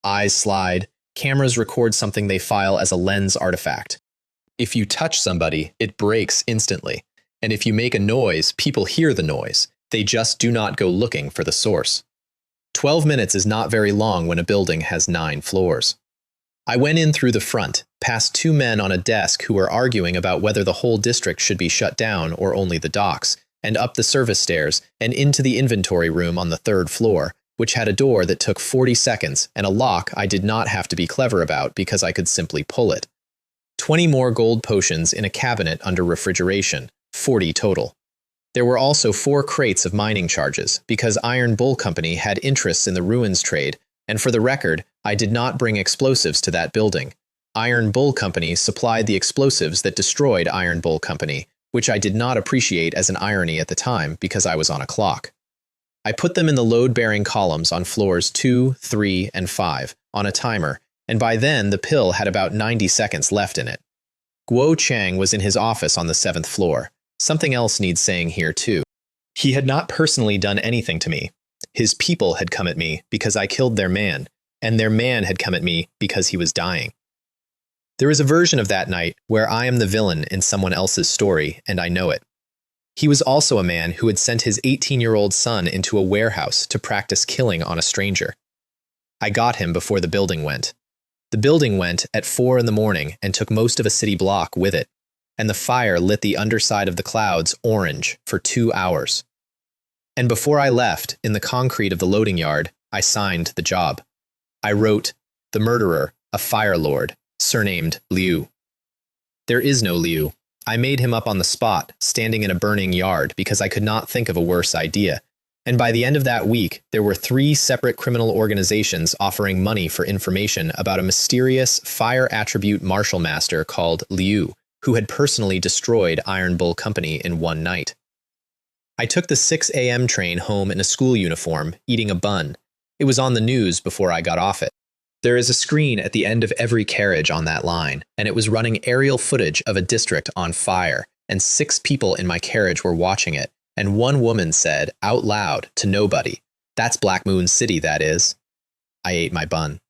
Eyes slide, cameras record something they file as a lens artifact. If you touch somebody, it breaks instantly. And if you make a noise, people hear the noise. They just do not go looking for the source. 12 minutes is not very long when a building has 9 floors. I went in through the front, past 2 men on a desk who were arguing about whether the whole district should be shut down or only the docks, and up the service stairs and into the inventory room on the 3rd floor, which had a door that took 40 seconds and a lock I did not have to be clever about because I could simply pull it. 20 more gold potions in a cabinet under refrigeration, 40 total. There were also 4 crates of mining charges because Iron Bull Company had interests in the ruins trade, and for the record, I did not bring explosives to that building. Iron Bull Company supplied the explosives that destroyed Iron Bull Company, which I did not appreciate as an irony at the time because I was on a clock. I put them in the load-bearing columns on floors 2, 3, and 5 on a timer, and by then the pill had about 90 seconds left in it. Guo Chang was in his office on the 7th floor. Something else needs saying here too. He had not personally done anything to me. His people had come at me because I killed their man, and their man had come at me because he was dying. There is a version of that night where I am the villain in someone else's story, and I know it. He was also a man who had sent his 18-year-old son into a warehouse to practice killing on a stranger. I got him before the building went. The building went at 4 in the morning and took most of a city block with it, and the fire lit the underside of the clouds orange for 2 hours. And before I left, in the concrete of the loading yard, I signed the job. I wrote, "The murderer, a fire lord, surnamed Liu." There is no Liu. I made him up on the spot, standing in a burning yard, because I could not think of a worse idea. And by the end of that week, there were 3 separate criminal organizations offering money for information about a mysterious fire attribute martial master called Liu, who had personally destroyed Iron Bull Company in one night. I took the 6 a.m. train home in a school uniform, eating a bun. It was on the news before I got off it. There is a screen at the end of every carriage on that line, and it was running aerial footage of a district on fire, and 6 people in my carriage were watching it, and one woman said, out loud, to nobody, "That's Black Moon City, that is." I ate my bun.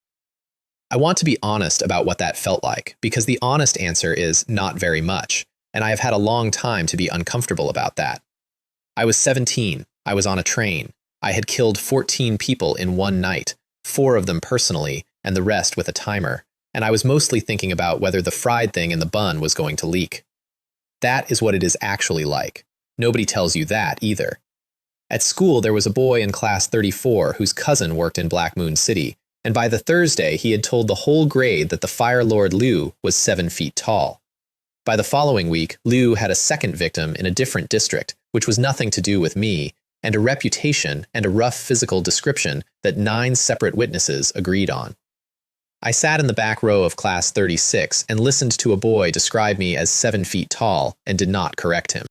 I want to be honest about what that felt like, because the honest answer is not very much, and I have had a long time to be uncomfortable about that. I was 17, I was on a train, I had killed 14 people in one night, 4 of them personally, and the rest with a timer, and I was mostly thinking about whether the fried thing in the bun was going to leak. That is what it is actually like. Nobody tells you that either. At school, there was a boy in class 34 whose cousin worked in Black Moon City, and by the Thursday, he had told the whole grade that the Fire Lord Liu was 7 feet tall. By the following week, Liu had a second victim in a different district, which was nothing to do with me, and a reputation and a rough physical description that 9 separate witnesses agreed on. I sat in the back row of class 36 and listened to a boy describe me as 7 feet tall and did not correct him.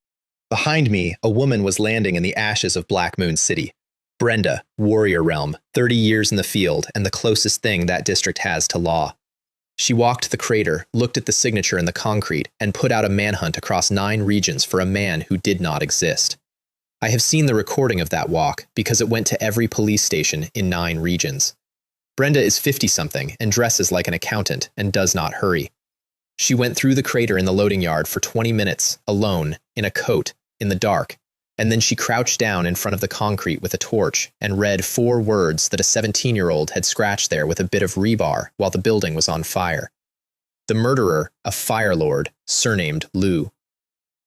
Behind me, a woman was landing in the ashes of Black Moon City. Brenda, Warrior Realm, 30 years in the field and the closest thing that district has to law. She walked the crater, looked at the signature in the concrete, and put out a manhunt across 9 regions for a man who did not exist. I have seen the recording of that walk because it went to every police station in 9 regions. Brenda is 50-something and dresses like an accountant and does not hurry. She went through the crater in the loading yard for 20 minutes, alone, in a coat, in the dark, and then she crouched down in front of the concrete with a torch and read 4 words that a 17-year-old had scratched there with a bit of rebar while the building was on fire. The murderer, a fire lord, surnamed Liu.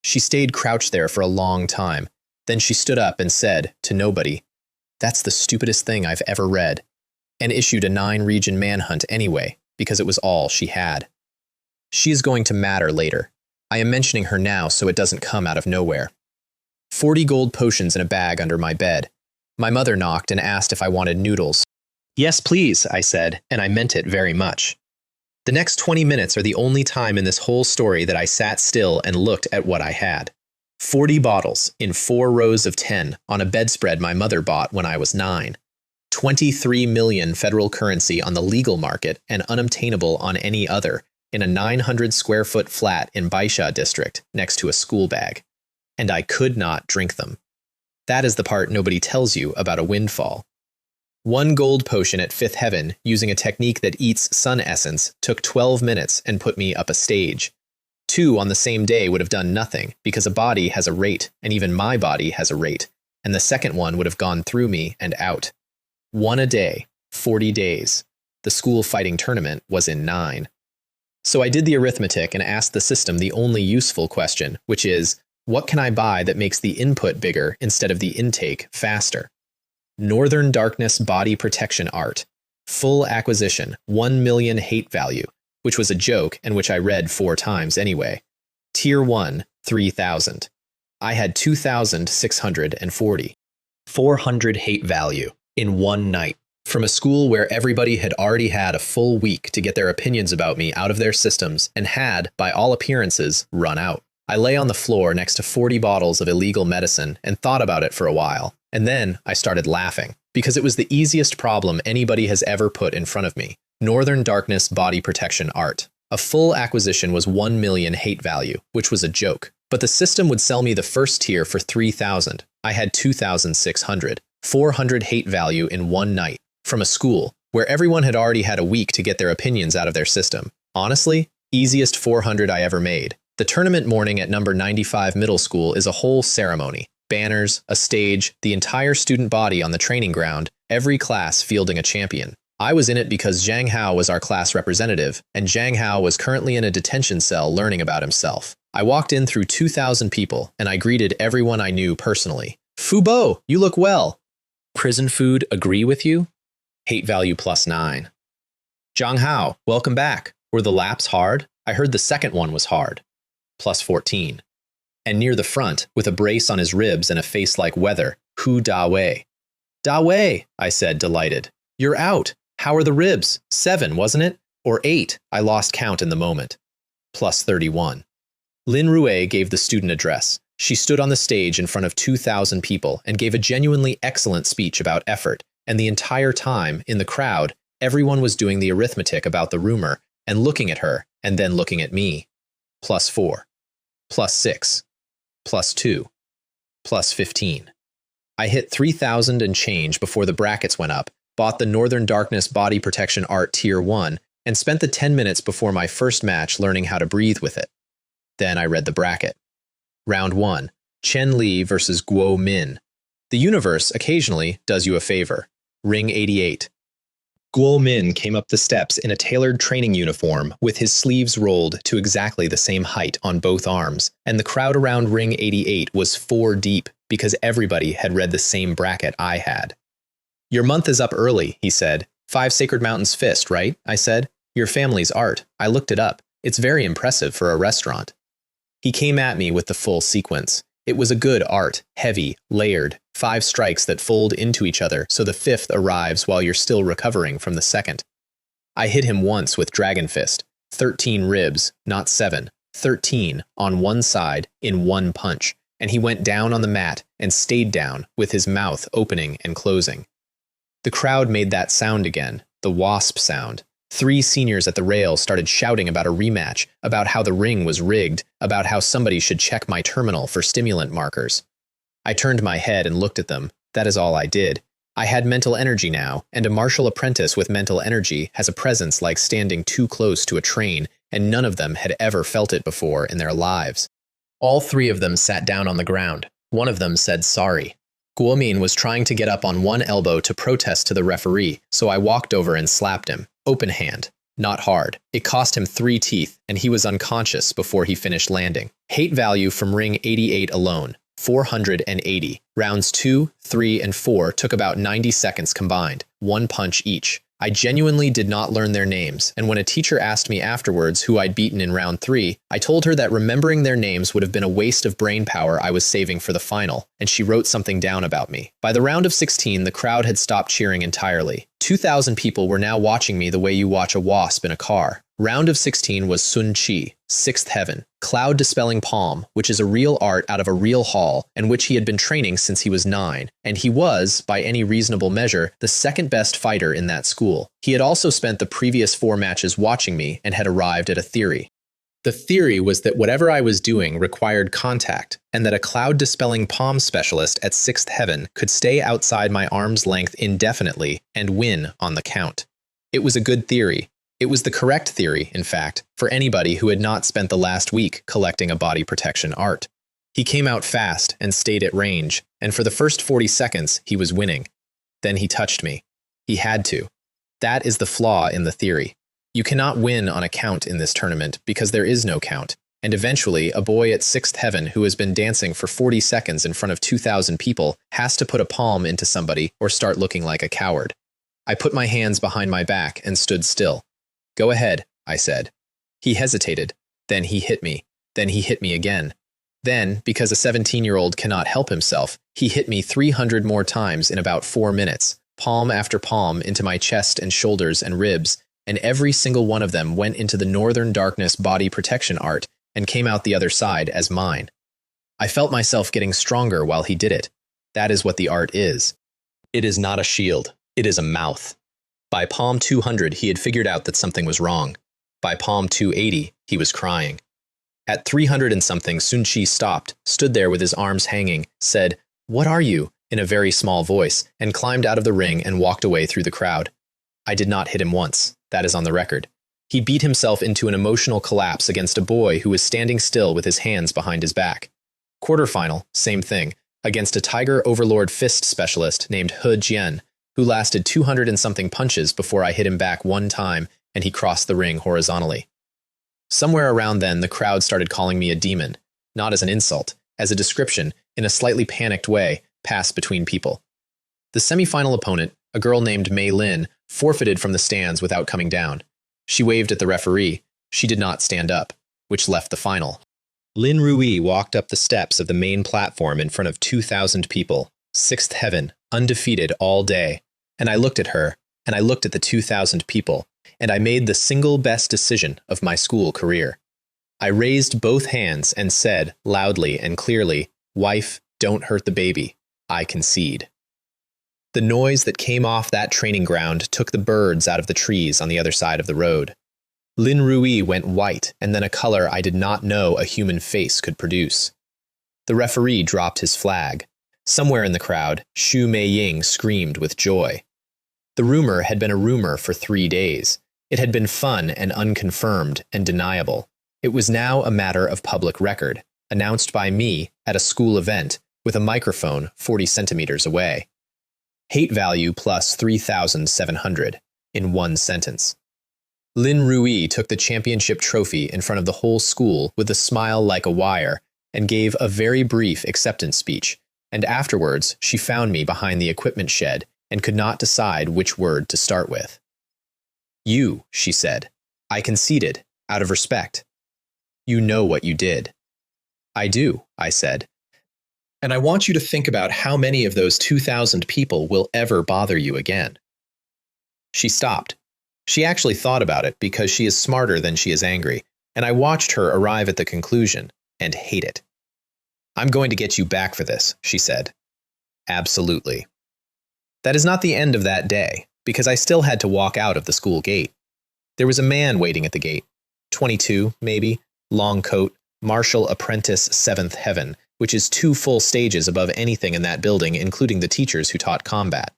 She stayed crouched there for a long time. Then she stood up and said, to nobody, "That's the stupidest thing I've ever read," and issued a 9-region manhunt anyway, because it was all she had. She is going to matter later. I am mentioning her now so it doesn't come out of nowhere. 40 gold potions in a bag under my bed. My mother knocked and asked if I wanted noodles. Yes, please, I said, and I meant it very much. The next 20 minutes are the only time in this whole story that I sat still and looked at what I had. 40 bottles in 4 rows of 10 on a bedspread my mother bought when I was 9. 23 million federal currency on the legal market and unobtainable on any other in a 900 square foot flat in Baisha district next to a school bag. And I could not drink them. That is the part nobody tells you about a windfall. 1 gold potion at 5th heaven using a technique that eats sun essence took 12 minutes and put me up a stage. 2 on the same day would have done nothing because a body has a rate and even my body has a rate, and the second one would have gone through me and out. 1 a day, 40 days. The school fighting tournament was in 9. So I did the arithmetic and asked the system the only useful question, which is, what can I buy that makes the input bigger instead of the intake faster? Northern Darkness Body Protection Art. Full acquisition, 1 million hate value, which was a joke and which I read 4 times anyway. Tier 1, 3,000. I had 2,640. 400 hate value in one night. From a school where everybody had already had a full week to get their opinions about me out of their systems and had, by all appearances, run out. I lay on the floor next to 40 bottles of illegal medicine and thought about it for a while. And then I started laughing, because it was the easiest problem anybody has ever put in front of me. Northern Darkness Body Protection Art. A full acquisition was 1 million hate value, which was a joke. But the system would sell me the first tier for 3,000. I had 2,600. 400 hate value in one night. From a school where everyone had already had a week to get their opinions out of their system. Honestly, easiest 400 I ever made. The tournament morning at number 95 middle school is a whole ceremony. Banners, a stage, the entire student body on the training ground, every class fielding a champion. I was in it because Zhang Hao was our class representative, and Zhang Hao was currently in a detention cell learning about himself. I walked in through 2,000 people, and I greeted everyone I knew personally. Fubo, you look well. Prison food agree with you? Hate value +9. Zhang Hao, welcome back. Were the laps hard? I heard the second one was hard. +14. And near the front, with a brace on his ribs and a face like weather, Hu Da Wei. Da Wei, I said, delighted. You're out. How are the ribs? 7, wasn't it? Or 8? I lost count in the moment. +31. Lin Rue gave the student address. She stood on the stage in front of 2,000 people and gave a genuinely excellent speech about effort, and the entire time, in the crowd, everyone was doing the arithmetic about the rumor and looking at her and then looking at me. +4. +6. +2. +15. I hit 3,000 and change before the brackets went up, bought the Northern Darkness Body Protection Art Tier 1, and spent the 10 minutes before my first match learning how to breathe with it. Then I read the bracket. Round 1. Chen Li versus Guo Min. The universe occasionally does you a favor. Ring 88. Guo Min came up the steps in a tailored training uniform with his sleeves rolled to exactly the same height on both arms, and the crowd around ring 88 was 4 deep because everybody had read the same bracket I had. Your month is up early, he said. 5 Sacred Mountains Fist, right? I said. Your family's art. I looked it up. It's very impressive for a restaurant. He came at me with the full sequence. It was a good art, heavy, layered, 5 strikes that fold into each other so the 5th arrives while you're still recovering from the 2nd. I hit him once with Dragon Fist, 13 ribs, not 7, 13 on one side in one punch, and he went down on the mat and stayed down with his mouth opening and closing. The crowd made that sound again, the wasp sound. 3 seniors at the rail started shouting about a rematch, about how the ring was rigged, about how somebody should check my terminal for stimulant markers. I turned my head and looked at them. That is all I did. I had mental energy now, and a martial apprentice with mental energy has a presence like standing too close to a train, and none of them had ever felt it before in their lives. All 3 of them sat down on the ground. One of them said sorry. Guomin was trying to get up on one elbow to protest to the referee, so I walked over and slapped him. Open hand. Not hard. It cost him 3 teeth, and he was unconscious before he finished landing. Hate value from ring 88 alone, 480. Rounds 2, 3, and 4 took about 90 seconds combined, 1 punch each. I genuinely did not learn their names, and when a teacher asked me afterwards who I'd beaten in round 3, I told her that remembering their names would have been a waste of brain power I was saving for the final, and she wrote something down about me. By the round of 16, the crowd had stopped cheering entirely. 2,000 people were now watching me the way you watch a wasp in a car. Round of 16 was Sun Chi, Sixth Heaven, Cloud Dispelling Palm, which is a real art out of a real hall, and which he had been training since he was 9, and he was, by any reasonable measure, the second best fighter in that school. He had also spent the previous 4 matches watching me and had arrived at a theory. The theory was that whatever I was doing required contact, and that a Cloud Dispelling Palm specialist at Sixth Heaven could stay outside my arm's length indefinitely and win on the count. It was a good theory. It was the correct theory, in fact, for anybody who had not spent the last week collecting a body protection art. He came out fast and stayed at range, and for the first 40 seconds, he was winning. Then he touched me. He had to. That is the flaw in the theory. You cannot win on a count in this tournament because there is no count, and eventually a boy at Sixth Heaven who has been dancing for 40 seconds in front of 2,000 people has to put a palm into somebody or start looking like a coward. I put my hands behind my back and stood still. "Go ahead," I said. He hesitated. Then he hit me. Then he hit me again. Then, because a 17-year-old cannot help himself, he hit me 300 more times in about 4 minutes, palm after palm into my chest and shoulders and ribs, and every single one of them went into the Northern Darkness body protection art and came out the other side as mine. I felt myself getting stronger while he did it. That is what the art is. It is not a shield. It is a mouth. By palm 200, he had figured out that something was wrong. By palm 280, he was crying. At 300 and something, Sun Chi stopped, stood there with his arms hanging, said, "What are you?" in a very small voice, and climbed out of the ring and walked away through the crowd. I did not hit him once. That is on the record. He beat himself into an emotional collapse against a boy who was standing still with his hands behind his back. Quarterfinal, same thing, against a Tiger Overlord fist specialist named He Jian, who lasted 200 and something punches before I hit him back one time and he crossed the ring horizontally. Somewhere around then, the crowd started calling me a demon, not as an insult, as a description, in a slightly panicked way, passed between people. The semifinal opponent, a girl named Mei Lin, forfeited from the stands without coming down. She waved at the referee. She did not stand up, which left the final. Lin Rui walked up the steps of the main platform in front of 2,000 people, Sixth Heaven, undefeated all day. And I looked at her, and I looked at the 2,000 people, and I made the single best decision of my school career. I raised both hands and said, loudly and clearly, "Wife, don't hurt the baby. I concede." The noise that came off that training ground took the birds out of the trees on the other side of the road. Lin Rui went white, and then a color I did not know a human face could produce. The referee dropped his flag. Somewhere in the crowd, Xu Meiying screamed with joy. The rumor had been a rumor for 3 days. It had been fun and unconfirmed and deniable. It was now a matter of public record, announced by me at a school event with a microphone 40 centimeters away. Hate value plus 3,700 in one sentence. Lin Rui took the championship trophy in front of the whole school with a smile like a wire and gave a very brief acceptance speech, and afterwards she found me behind the equipment shed and could not decide which word to start with. "You," she said. "I conceded, out of respect. You know what you did." "I do," I said. "And I want you to think about how many of those 2,000 people will ever bother you again." She stopped. She actually thought about it because she is smarter than she is angry, and I watched her arrive at the conclusion and hate it. "I'm going to get you back for this," she said. "Absolutely." That is not the end of that day, because I still had to walk out of the school gate. There was a man waiting at the gate, 22, maybe, long coat, martial apprentice 7th Heaven, which is 2 full stages above anything in that building, including the teachers who taught combat.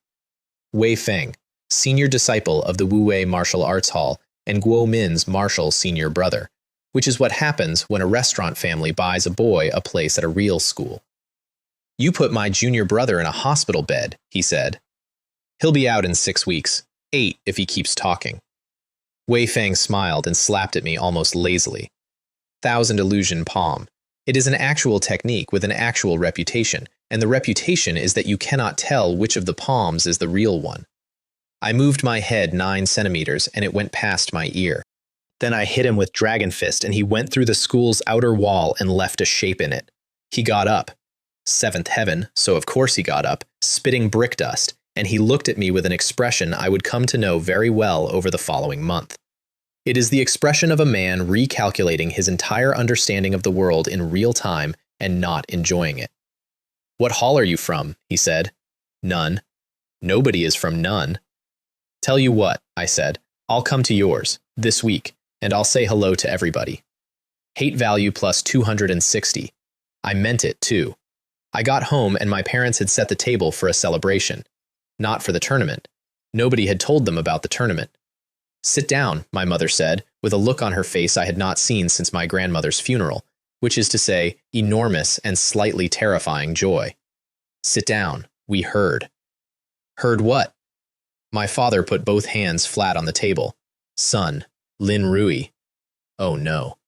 Wei Feng, senior disciple of the Wu Wei Martial Arts Hall, and Guo Min's martial senior brother, which is what happens when a restaurant family buys a boy a place at a real school. "You put my junior brother in a hospital bed," he said. "He'll be out in 6 weeks, 8 if he keeps talking." Wei Feng smiled and slapped at me almost lazily. Thousand illusion palm. It is an actual technique with an actual reputation, and the reputation is that you cannot tell which of the palms is the real one. I moved my head 9 centimeters and it went past my ear. Then I hit him with Dragon Fist and he went through the school's outer wall and left a shape in it. He got up. Seventh heaven, so of course he got up, spitting brick dust, and he looked at me with an expression I would come to know very well over the following month. It is the expression of a man recalculating his entire understanding of the world in real time and not enjoying it. "What hall are you from?" he said. "None." "Nobody is from none." "Tell you what," I said, "I'll come to yours, this week, and I'll say hello to everybody." Hate value plus 260. I meant it, too. I got home and my parents had set the table for a celebration. Not for the tournament. Nobody had told them about the tournament. "Sit down," my mother said, with a look on her face I had not seen since my grandmother's funeral, which is to say, enormous and slightly terrifying joy. "Sit down," we heard. Heard what? My father put both hands flat on the table. "Son, Lin Rui." "Oh no."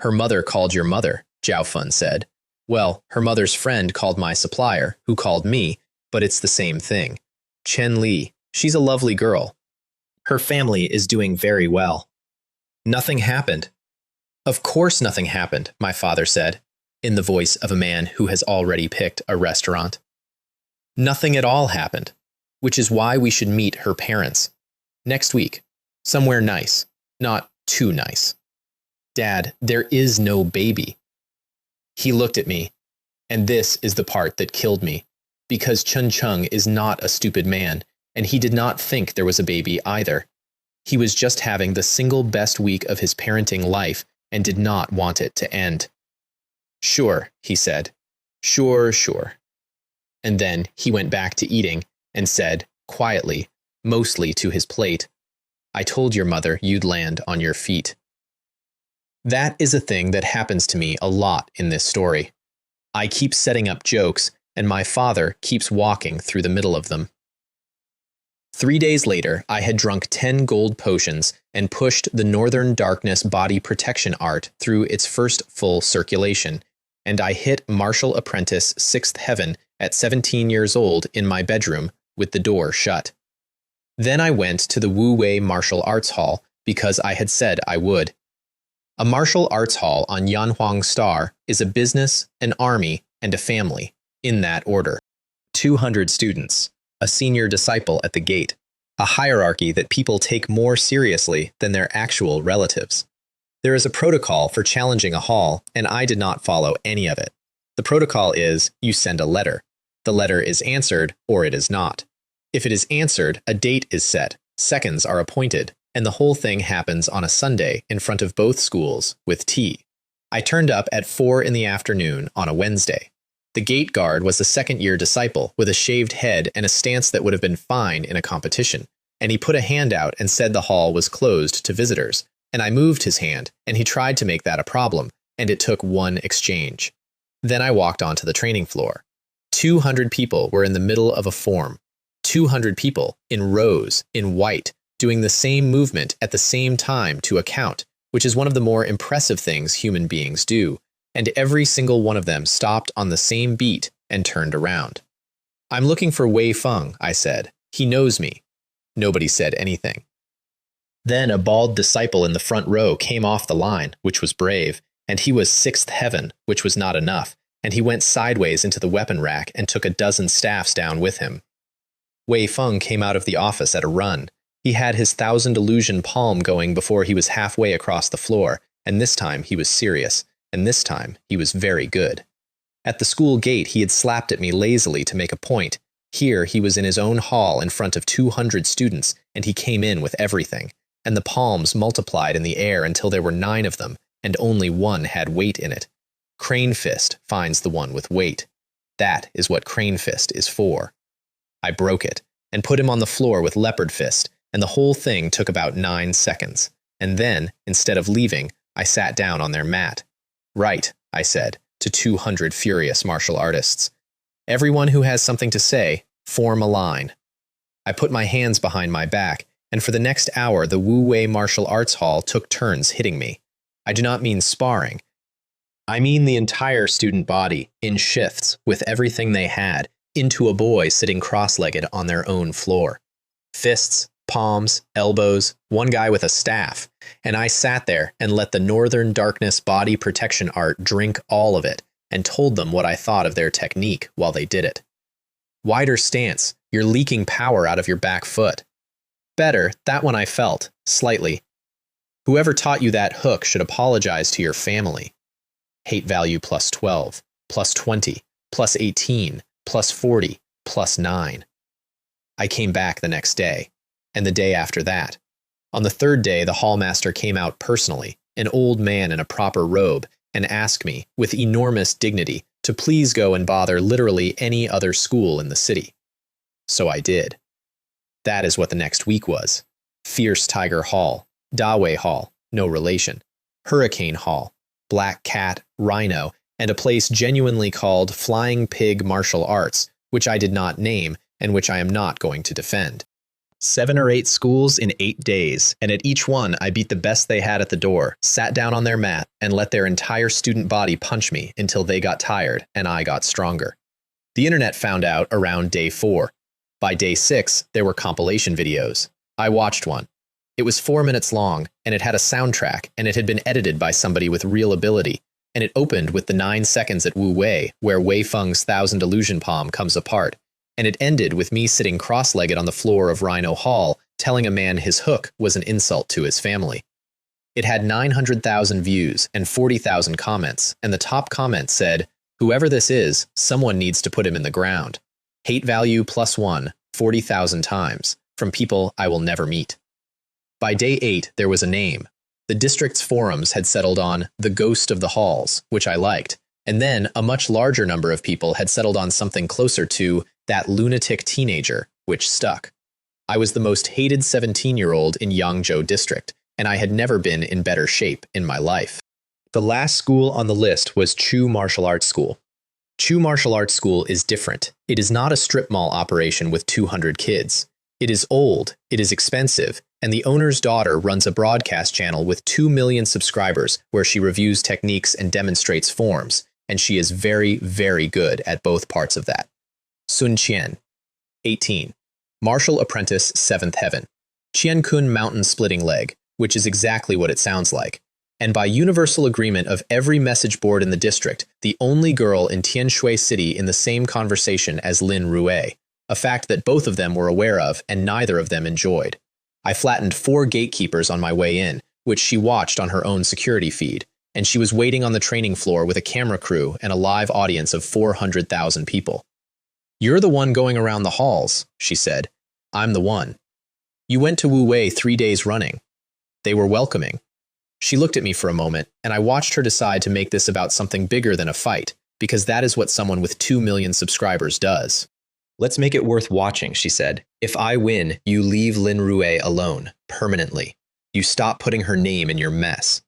"Her mother called your mother," Jiao Fun said. "Well, her mother's friend called my supplier, who called me, but it's the same thing. Chen Li, she's a lovely girl. Her family is doing very well." "Nothing happened." "Of course nothing happened," my father said, in the voice of a man who has already picked a restaurant. "Nothing at all happened, which is why we should meet her parents. Next week. Somewhere nice. Not too nice." "Dad, there is no baby." He looked at me, and this is the part that killed me, because Chun Chung is not a stupid man, and he did not think there was a baby either. He was just having the single best week of his parenting life and did not want it to end. "Sure," he said. "Sure, sure." And then he went back to eating and said, quietly, mostly to his plate, "I told your mother you'd land on your feet." That is a thing that happens to me a lot in this story. I keep setting up jokes, and my father keeps walking through the middle of them. 3 days later, I had drunk 10 gold potions and pushed the Northern Darkness body protection art through its first full circulation, and I hit Martial Apprentice 6th Heaven at 17 years old in my bedroom with the door shut. Then I went to the Wu Wei Martial Arts Hall because I had said I would. A martial arts hall on Yanhuang Star is a business, an army, and a family, in that order. 200 students, a senior disciple at the gate, a hierarchy that people take more seriously than their actual relatives. There is a protocol for challenging a hall, and I did not follow any of it. The protocol is, you send a letter. The letter is answered, or it is not. If it is answered, a date is set, seconds are appointed, and the whole thing happens on a Sunday in front of both schools with tea. I turned up at 4 in the afternoon on a Wednesday. The gate guard was a second-year disciple with a shaved head and a stance that would have been fine in a competition, and he put a hand out and said the hall was closed to visitors, and I moved his hand, and he tried to make that a problem, and it took one exchange. Then I walked onto the training floor. 200 people were in the middle of a form. 200 people, in rows, in white, doing the same movement at the same time to a count, which is one of the more impressive things human beings do, and every single one of them stopped on the same beat and turned around. "I'm looking for Wei Feng," I said. "He knows me." Nobody said anything. Then a bald disciple in the front row came off the line, which was brave, and he was 6th Heaven, which was not enough, and he went sideways into the weapon rack and took a dozen staffs down with him. Wei Feng came out of the office at a run. He had his 1,000 illusion palm going before he was halfway across the floor, and this time he was serious, and this time he was very good. At the school gate he had slapped at me lazily to make a point. Here he was in his own hall in front of 200 students, and he came in with everything, and the palms multiplied in the air until there were 9 of them, and only one had weight in it. Crane Fist finds the one with weight. That is what Crane Fist is for. I broke it, and put him on the floor with Leopard Fist, and the whole thing took about 9 seconds. And then, instead of leaving, I sat down on their mat. "Right," I said, to 200 furious martial artists. "Everyone who has something to say, form a line." I put my hands behind my back, and for the next hour the Wu Wei Martial Arts Hall took turns hitting me. I do not mean sparring. I mean the entire student body, in shifts, with everything they had, into a boy sitting cross-legged on their own floor. Fists, palms, elbows, one guy with a staff, and I sat there and let the Northern Darkness body protection art drink all of it and told them what I thought of their technique while they did it. Wider stance, you're leaking power out of your back foot. Better, that one I felt, slightly. Whoever taught you that hook should apologize to your family. Hate value plus 12, plus 20, plus 18, plus 40, plus 9. I came back the next day, and the day after that. On the third day, the hallmaster came out personally, an old man in a proper robe, and asked me, with enormous dignity, to please go and bother literally any other school in the city. So I did. That is what the next week was. Fierce Tiger Hall, Dawei Hall, no relation, Hurricane Hall, Black Cat, Rhino, and a place genuinely called Flying Pig Martial Arts, which I did not name and which I am not going to defend. 7 or 8 schools in 8 days, and at each one I beat the best they had at the door, sat down on their mat, and let their entire student body punch me until they got tired and I got stronger. The internet found out around day 4. By day 6, there were compilation videos. I watched one. It was 4 minutes long, and it had a soundtrack, and it had been edited by somebody with real ability, and it opened with the 9 seconds at Wu Wei, where Wei Feng's Thousand Illusion Palm comes apart, and it ended with me sitting cross-legged on the floor of Rhino Hall, telling a man his hook was an insult to his family. It had 900,000 views and 40,000 comments, and the top comment said, "Whoever this is, someone needs to put him in the ground. Hate value plus 1, 40,000 times, from people I will never meet." By day 8, there was a name. The district's forums had settled on the Ghost of the Halls, which I liked, and then a much larger number of people had settled on something closer to that lunatic teenager, which stuck. I was the most hated 17-year-old in Yangzhou district, and I had never been in better shape in my life. The last school on the list was Chu Martial Arts School. Chu Martial Arts School is different. It is not a strip mall operation with 200 kids. It is old, it is expensive, and the owner's daughter runs a broadcast channel with 2 million subscribers where she reviews techniques and demonstrates forms, and she is very, very good at both parts of that. Sun Qian, 18. Martial Apprentice 7th Heaven. Qian Kun Mountain Splitting Leg, which is exactly what it sounds like. And by universal agreement of every message board in the district, the only girl in Tianshui City in the same conversation as Lin Rue, a fact that both of them were aware of and neither of them enjoyed. I flattened 4 gatekeepers on my way in, which she watched on her own security feed, and she was waiting on the training floor with a camera crew and a live audience of 400,000 people. "You're the one going around the halls," she said. "I'm the one. You went to Wu Wei 3 days running." They were welcoming. She looked at me for a moment, and I watched her decide to make this about something bigger than a fight, because that is what someone with 2 million subscribers does. "Let's make it worth watching," she said. "If I win, you leave Lin Rue alone, permanently. You stop putting her name in your mess."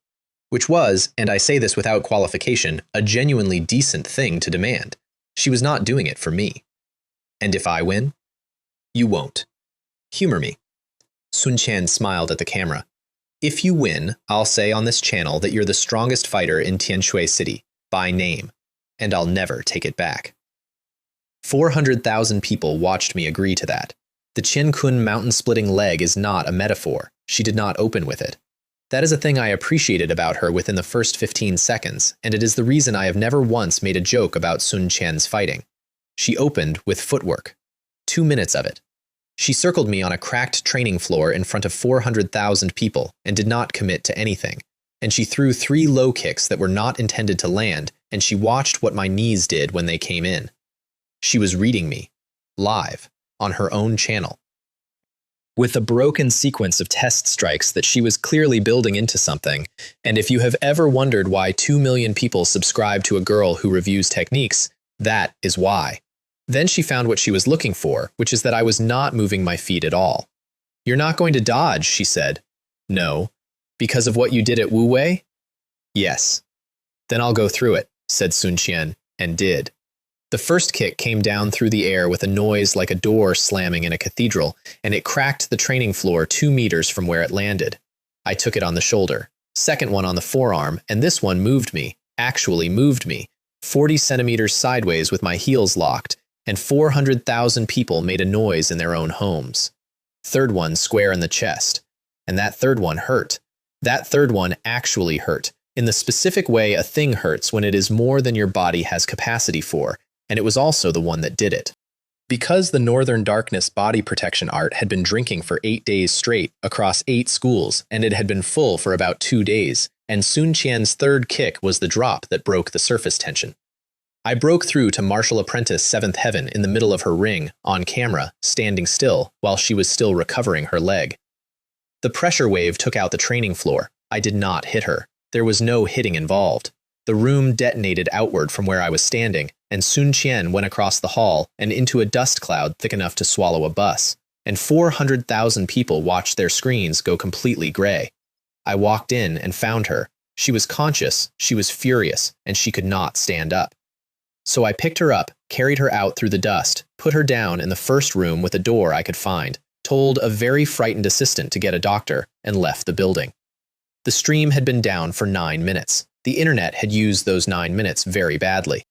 Which was, and I say this without qualification, a genuinely decent thing to demand. She was not doing it for me. "And if I win?" "You won't. Humor me." Sun Qian smiled at the camera. "If you win, I'll say on this channel that you're the strongest fighter in Tianshui City, by name, and I'll never take it back." 400,000 people watched me agree to that. The Qian Kun mountain-splitting leg is not a metaphor. She did not open with it. That is a thing I appreciated about her within the first 15 seconds, and it is the reason I have never once made a joke about Sun Qian's fighting. She opened with footwork. 2 minutes of it. She circled me on a cracked training floor in front of 400,000 people and did not commit to anything. And she threw 3 low kicks that were not intended to land, and she watched what my knees did when they came in. She was reading me, live, on her own channel. With a broken sequence of test strikes that she was clearly building into something, and if you have ever wondered why 2 million people subscribe to a girl who reviews techniques, that is why. Then she found what she was looking for, which is that I was not moving my feet at all. "You're not going to dodge," she said. "No. Because of what you did at Wu Wei?" "Yes." "Then I'll go through it," said Sun Qian, and did. The first kick came down through the air with a noise like a door slamming in a cathedral, and it cracked the training floor 2 meters from where it landed. I took it on the shoulder. Second one on the forearm, and this one moved me, actually moved me, 40 centimeters sideways with my heels locked, and 400,000 people made a noise in their own homes. Third one square in the chest. And that third one hurt. That third one actually hurt, in the specific way a thing hurts when it is more than your body has capacity for, and it was also the one that did it. Because the Northern Darkness body protection art had been drinking for 8 days straight across 8 schools, and it had been full for about 2 days, and Sun Qian's third kick was the drop that broke the surface tension. I broke through to Martial Apprentice 7th Heaven in the middle of her ring, on camera, standing still, while she was still recovering her leg. The pressure wave took out the training floor. I did not hit her. There was no hitting involved. The room detonated outward from where I was standing, and Sun Qian went across the hall and into a dust cloud thick enough to swallow a bus, and 400,000 people watched their screens go completely gray. I walked in and found her. She was conscious, she was furious, and she could not stand up. So I picked her up, carried her out through the dust, put her down in the first room with a door I could find, told a very frightened assistant to get a doctor, and left the building. The stream had been down for 9 minutes. The internet had used those 9 minutes very badly.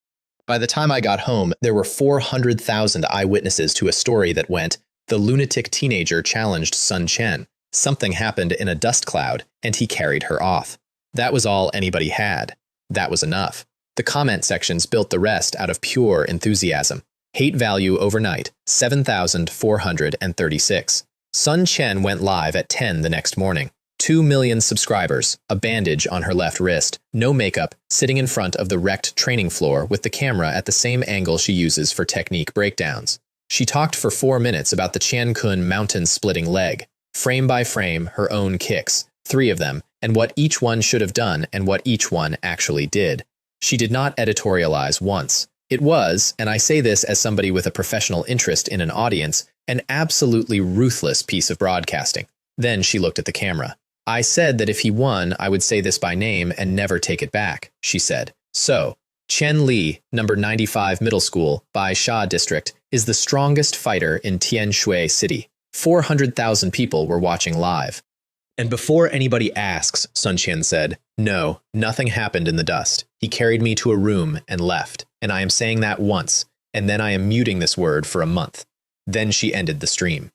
By the time I got home, there were 400,000 eyewitnesses to a story that went, "The lunatic teenager challenged Sun Qian. Something happened in a dust cloud, and he carried her off." That was all anybody had. That was enough. The comment sections built the rest out of pure enthusiasm. Hate value overnight, 7,436. Sun Qian went live at 10 the next morning. 2 million subscribers, a bandage on her left wrist, no makeup, sitting in front of the wrecked training floor with the camera at the same angle she uses for technique breakdowns. She talked for 4 minutes about the Qiankun mountain-splitting leg, frame by frame, her own kicks, 3 of them, and what each one should have done and what each one actually did. She did not editorialize once. It was, and I say this as somebody with a professional interest in an audience, an absolutely ruthless piece of broadcasting. Then she looked at the camera. "I said that if he won, I would say this by name and never take it back," she said. "So, Chen Li, number 95 Middle School, Bai Sha District, is the strongest fighter in Tianshui City. 400,000 people were watching live." And before anybody asks, Sun Qian said, "No, nothing happened in the dust. He carried me to a room and left, and I am saying that once, and then I am muting this word for a month." Then she ended the stream.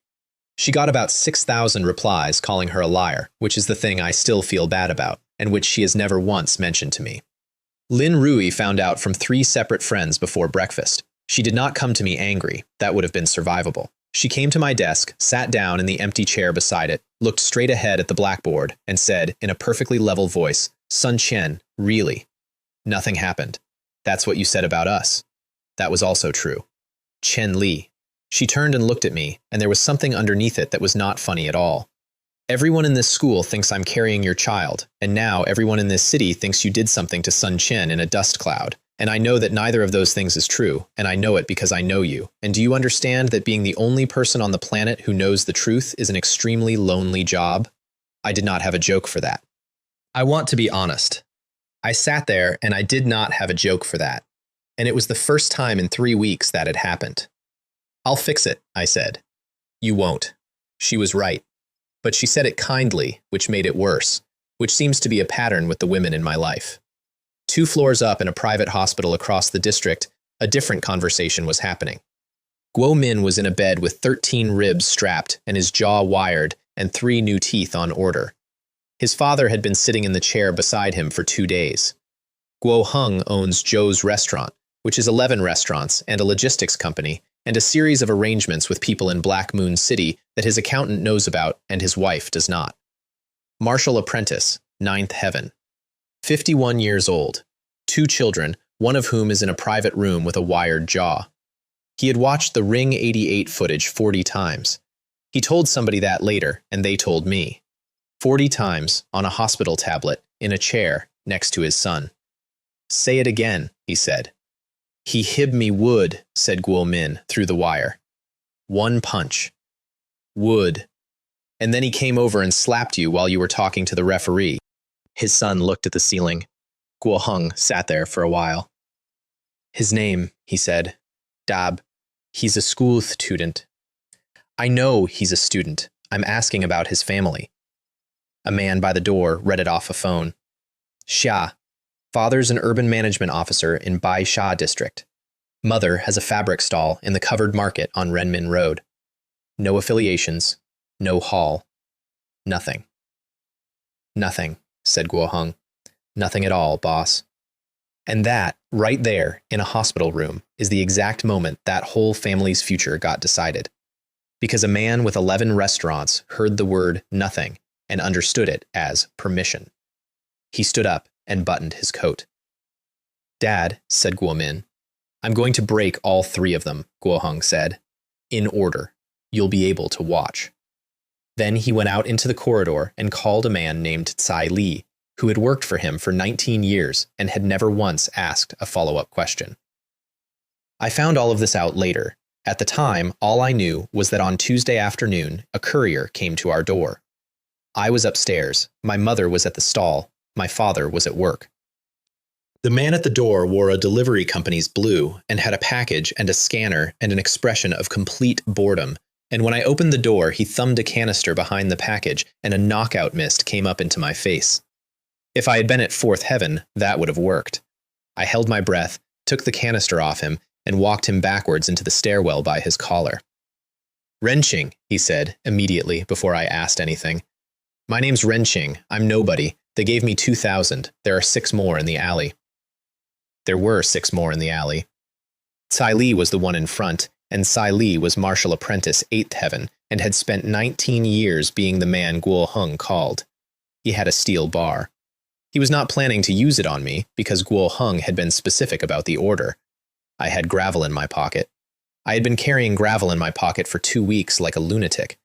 She got about 6,000 replies calling her a liar, which is the thing I still feel bad about, and which she has never once mentioned to me. Lin Rui found out from 3 separate friends before breakfast. She did not come to me angry. That would have been survivable. She came to my desk, sat down in the empty chair beside it, looked straight ahead at the blackboard, and said, in a perfectly level voice, "Sun Qian, really? Nothing happened. That's what you said about us." That was also true. Chen Li. She turned and looked at me, and there was something underneath it that was not funny at all. "Everyone in this school thinks I'm carrying your child, and now everyone in this city thinks you did something to Sun Qian in a dust cloud. And I know that neither of those things is true, and I know it because I know you. And do you understand that being the only person on the planet who knows the truth is an extremely lonely job?" I did not have a joke for that. I want to be honest. I sat there and I did not have a joke for that. And it was the first time in 3 weeks that had happened. "I'll fix it," I said. "You won't." She was right. But she said it kindly, which made it worse, which seems to be a pattern with the women in my life. 2 floors up in a private hospital across the district, a different conversation was happening. Guo Min was in a bed with 13 ribs strapped and his jaw wired and 3 new teeth on order. His father had been sitting in the chair beside him for 2 days. Guo Heng owns Zhou's restaurant, which is 11 restaurants and a logistics company, and a series of arrangements with people in Black Moon City that his accountant knows about and his wife does not. Martial Apprentice, 9th Heaven. 51 years old. 2 children, one of whom is in a private room with a wired jaw. He had watched the Ring 88 footage 40 times. He told somebody that later, and they told me. 40 times, on a hospital tablet, in a chair, next to his son. "Say it again," he said. "He hib me wood," said Guo Min through the wire. 1 punch. Wood. "And then he came over and slapped you while you were talking to the referee." His son looked at the ceiling. Guo Heng sat there for a while. "His name," he said. "Dab. He's a school student." "I know he's a student. I'm asking about his family." A man by the door read it off a phone. "Xia. Father's an urban management officer in Bai Sha District. Mother has a fabric stall in the covered market on Renmin Road. No affiliations. No hall. Nothing. Nothing, said Guo Heng. Nothing at all, boss. And that, right there, in a hospital room, is the exact moment that whole family's future got decided. Because a man with 11 restaurants heard the word nothing and understood it as permission. He stood up and buttoned his coat. Dad, said Guo Min. I'm going to break all 3 of them, Guo Heng said. In order. You'll be able to watch. Then he went out into the corridor and called a man named Tsai Li, who had worked for him for 19 years and had never once asked a follow-up question. I found all of this out later. At the time, all I knew was that on Tuesday afternoon, a courier came to our door. I was upstairs, my mother was at the stall, my father was at work. The man at the door wore a delivery company's blue and had a package and a scanner and an expression of complete boredom, and when I opened the door, he thumbed a canister behind the package and a knockout mist came up into my face. If I had been at fourth heaven, that would have worked. I held my breath, took the canister off him, and walked him backwards into the stairwell by his collar. Renqing, he said, immediately before I asked anything. My name's Renqing. I'm nobody. They gave me 2,000. There are 6 more in the alley. There were 6 more in the alley. Tsai Li was the one in front, and Tsai Li was Martial Apprentice 8th Heaven and had spent 19 years being the man Guo Heng called. He had a steel bar. He was not planning to use it on me because Guo Heng had been specific about the order. I had gravel in my pocket. I had been carrying gravel in my pocket for 2 weeks like a lunatic.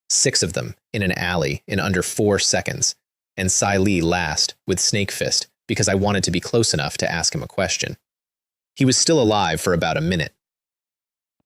6 of them in an alley in under 4 seconds, and Tsai Li last with Snake Fist because I wanted to be close enough to ask him a question. He was still alive for about a minute.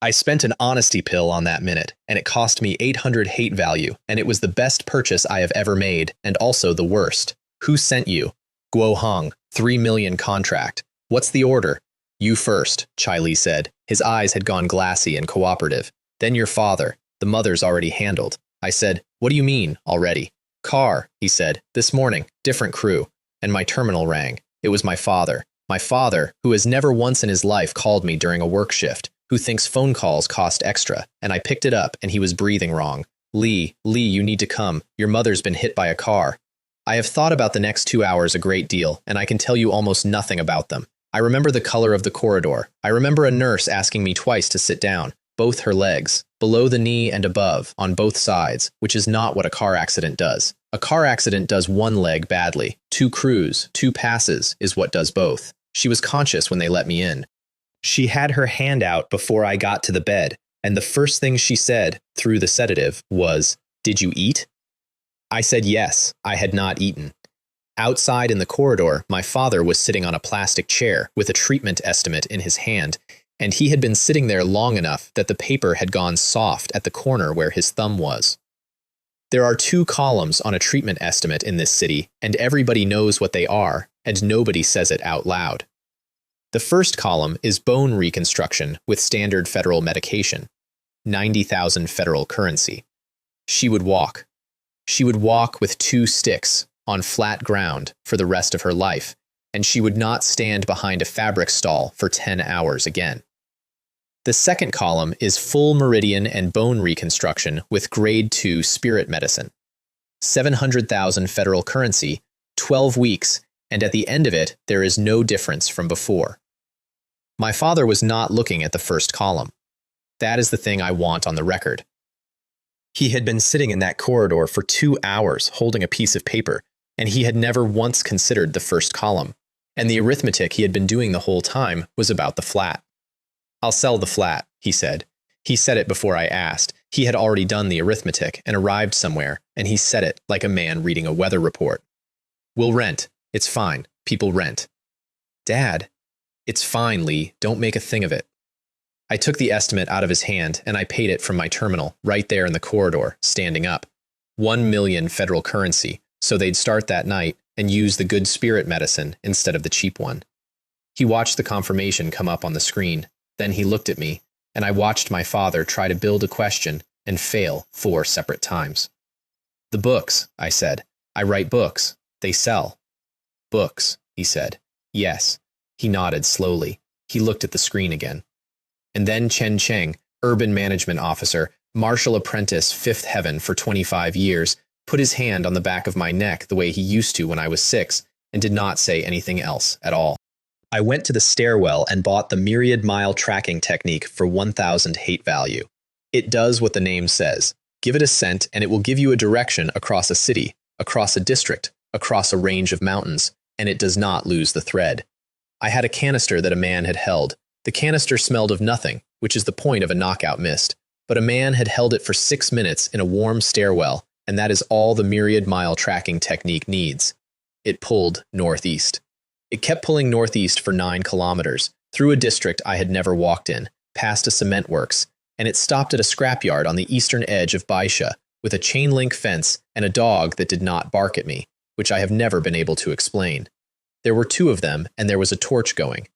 I spent an honesty pill on that minute, and it cost me 800 hate value, and it was the best purchase I have ever made, and also the worst. Who sent you? Guo Heng, 3 million contract. What's the order? You first, Tsai Li said. His eyes had gone glassy and cooperative. Then your father. The mother's already handled. I said, what do you mean, already? Car, he said. This morning, different crew. And my terminal rang. It was my father. My father, who has never once in his life called me during a work shift, who thinks phone calls cost extra, and I picked it up and he was breathing wrong. Lee, you need to come. Your mother's been hit by a car. I have thought about the next 2 hours a great deal, and I can tell you almost nothing about them. I remember the color of the corridor. I remember a nurse asking me twice to sit down, both her legs, below the knee and above, on both sides, which is not what a car accident does. A car accident does one leg badly. 2 crews, 2 passes is what does both. She was conscious when they let me in. She had her hand out before I got to the bed, and the first thing she said, through the sedative, was, "Did you eat?" I said yes, I had not eaten. Outside in the corridor, my father was sitting on a plastic chair with a treatment estimate in his hand, and he had been sitting there long enough that the paper had gone soft at the corner where his thumb was. There are 2 columns on a treatment estimate in this city, and everybody knows what they are, and nobody says it out loud. The first column is bone reconstruction with standard federal medication, 90,000 federal currency. She would walk. She would walk with 2 sticks on flat ground for the rest of her life, and she would not stand behind a fabric stall for 10 hours again. The second column is full meridian and bone reconstruction with grade 2 spirit medicine. 700,000 federal currency, 12 weeks, and at the end of it, there is no difference from before. My father was not looking at the first column. That is the thing I want on the record. He had been sitting in that corridor for 2 hours holding a piece of paper, and he had never once considered the first column, and the arithmetic he had been doing the whole time was about the flat. I'll sell the flat, he said. He said it before I asked. He had already done the arithmetic and arrived somewhere, and he said it like a man reading a weather report. We'll rent. It's fine. People rent. Dad. It's fine, Lee. Don't make a thing of it. I took the estimate out of his hand, and I paid it from my terminal, right there in the corridor, standing up. 1 million federal currency, so they'd start that night and use the good spirit medicine instead of the cheap one. He watched the confirmation come up on the screen. Then he looked at me, and I watched my father try to build a question and fail 4 separate times. The books, I said. I write books. They sell. Books, he said. Yes. He nodded slowly. He looked at the screen again. And then Chen Cheng, urban management officer, martial apprentice, fifth heaven for 25 years, put his hand on the back of my neck the way he used to when I was 6, and did not say anything else at all. I went to the stairwell and bought the myriad mile tracking technique for 1,000 hate value. It does what the name says. Give it a scent and it will give you a direction across a city, across a district, across a range of mountains, and it does not lose the thread. I had a canister that a man had held. The canister smelled of nothing, which is the point of a knockout mist, but a man had held it for 6 minutes in a warm stairwell, and that is all the myriad mile tracking technique needs. It pulled northeast. It kept pulling northeast for 9 kilometers, through a district I had never walked in, past a cement works, and it stopped at a scrapyard on the eastern edge of Baisha, with a chain-link fence and a dog that did not bark at me, which I have never been able to explain. There were 2 of them, and there was a torch going.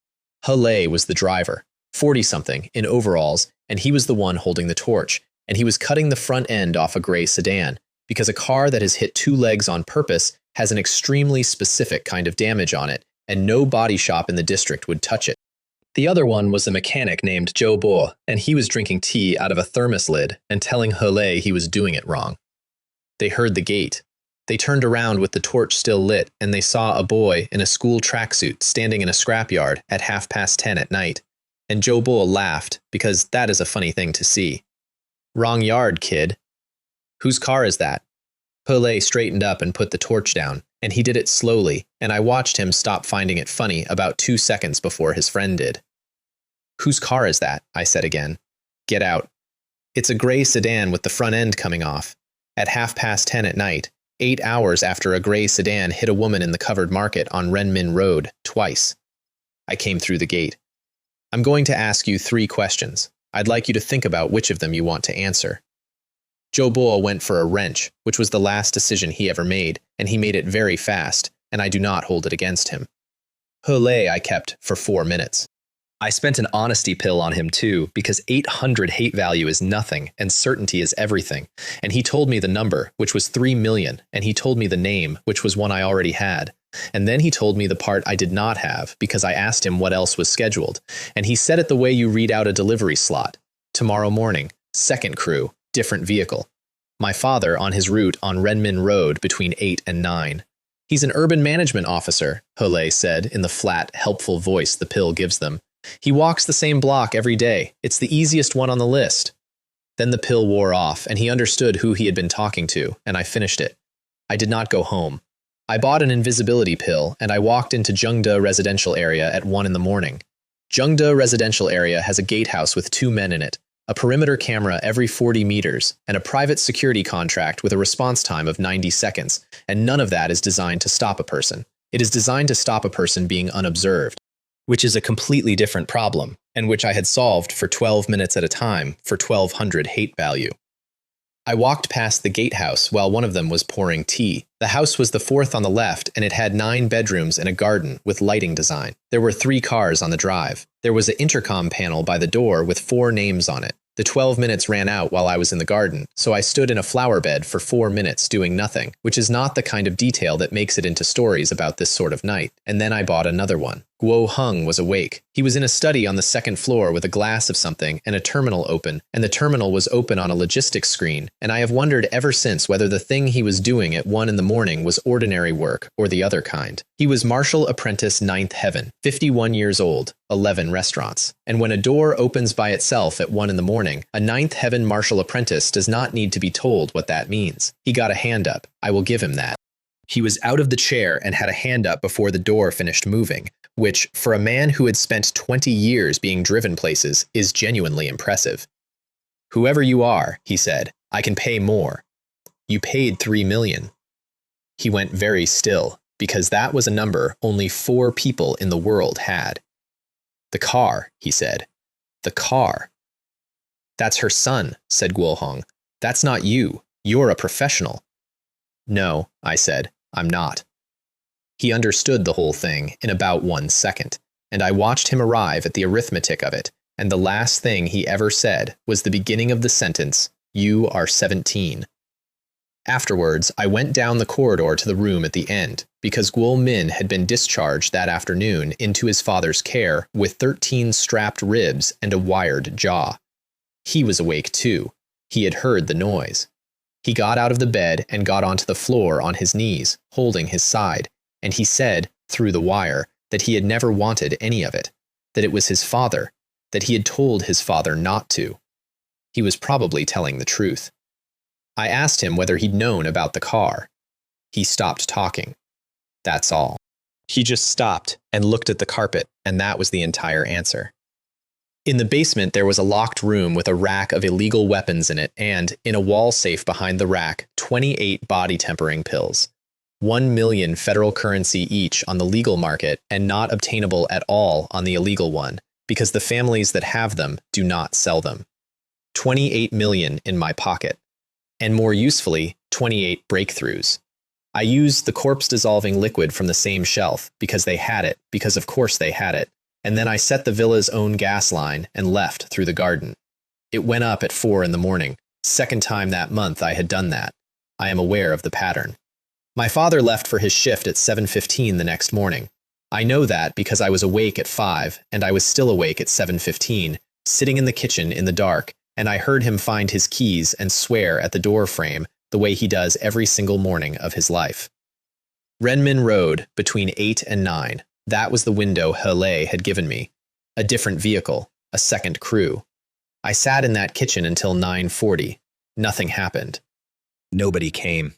Hale was the driver, 40-something, in overalls, and he was the one holding the torch, and he was cutting the front end off a gray sedan, because a car that has hit 2 legs on purpose has an extremely specific kind of damage on it, and no body shop in the district would touch it. The other one was a mechanic named Joe Bo, and he was drinking tea out of a thermos lid and telling Hale he was doing it wrong. They heard the gate. They turned around with the torch still lit, and they saw a boy in a school tracksuit standing in a scrapyard at 10:30 at night, and Joe Bo laughed, because that is a funny thing to see. "Wrong yard, kid." "Whose car is that?" Hale straightened up and put the torch down, and he did it slowly, and I watched him stop finding it funny about 2 seconds before his friend did. "Whose car is that?" I said again. "Get out." "It's a gray sedan with the front end coming off. At 10:30 at night, 8 hours after a gray sedan hit a woman in the covered market on Renmin Road, twice." I came through the gate. "I'm going to ask you 3 questions. I'd like you to think about which of them you want to answer." Joe Bo went for a wrench, which was the last decision he ever made, and he made it very fast, and I do not hold it against him. Hale I kept for 4 minutes. I spent an honesty pill on him too, because 800 hate value is nothing, and certainty is everything, and he told me the number, which was 3 million, and he told me the name, which was one I already had, and then he told me the part I did not have, because I asked him what else was scheduled, and he said it the way you read out a delivery slot. Tomorrow morning, second crew, different vehicle. My father on his route on Renmin Road between 8 and 9. He's an urban management officer, Hale said in the flat, helpful voice the pill gives them. He walks the same block every day. It's the easiest one on the list. Then the pill wore off, and he understood who he had been talking to, and I finished it. I did not go home. I bought an invisibility pill, and I walked into Jungda residential area at 1 in the morning. Jungda residential area has a gatehouse with 2 men in it, a perimeter camera every 40 meters, and a private security contract with a response time of 90 seconds, and none of that is designed to stop a person. It is designed to stop a person being unobserved, which is a completely different problem, and which I had solved for 12 minutes at a time for 1,200 hate value. I walked past the gatehouse while one of them was pouring tea. The house was the 4th on the left, and it had 9 bedrooms and a garden with lighting design. There were 3 cars on the drive. There was an intercom panel by the door with 4 names on it. The 12 minutes ran out while I was in the garden, so I stood in a flower bed for 4 minutes doing nothing, which is not the kind of detail that makes it into stories about this sort of night. And then I bought another one. Guo Hung was awake. He was in a study on the 2nd floor with a glass of something and a terminal open, and the terminal was open on a logistics screen, and I have wondered ever since whether the thing he was doing at 1 in the morning was ordinary work or the other kind. He was Martial Apprentice 9th Heaven, 51 years old, 11 restaurants. And when a door opens by itself at 1 in the morning, a 9th Heaven Martial Apprentice does not need to be told what that means. He got a hand up. I will give him that. He was out of the chair and had a hand up before the door finished moving, which, for a man who had spent 20 years being driven places, is genuinely impressive. "Whoever you are," he said, "I can pay more." "You paid 3 million. He went very still, because that was a number only 4 people in the world had. "The car," he said. "The car." "That's her son," said Guo Hong. "That's not you. You're a professional." "No," I said, "I'm not." He understood the whole thing in about 1 second, and I watched him arrive at the arithmetic of it, and the last thing he ever said was the beginning of the sentence, "You are 17. Afterwards, I went down the corridor to the room at the end, because Guo Min had been discharged that afternoon into his father's care with 13 strapped ribs and a wired jaw. He was awake too. He had heard the noise. He got out of the bed and got onto the floor on his knees, holding his side, and he said, through the wire, that he had never wanted any of it, that it was his father, that he had told his father not to. He was probably telling the truth. I asked him whether he'd known about the car. He stopped talking. That's all. He just stopped and looked at the carpet, and that was the entire answer. In the basement, there was a locked room with a rack of illegal weapons in it and, in a wall safe behind the rack, 28 body tempering pills. 1 million federal currency each on the legal market and not obtainable at all on the illegal one, because the families that have them do not sell them. 28 million in my pocket. And more usefully, 28 breakthroughs. I used the corpse-dissolving liquid from the same shelf, because they had it, because of course they had it, and then I set the villa's own gas line and left through the garden. It went up at 4 in the morning. Second time that month I had done that. I am aware of the pattern. My father left for his shift at 7:15 the next morning. I know that because I was awake at 5, and I was still awake at 7:15, sitting in the kitchen in the dark, and I heard him find his keys and swear at the door frame the way he does every single morning of his life. Renmin Road, between 8 and 9. That was the window Hele had given me. A different vehicle, a second crew. I sat in that kitchen until 9:40. Nothing happened. Nobody came.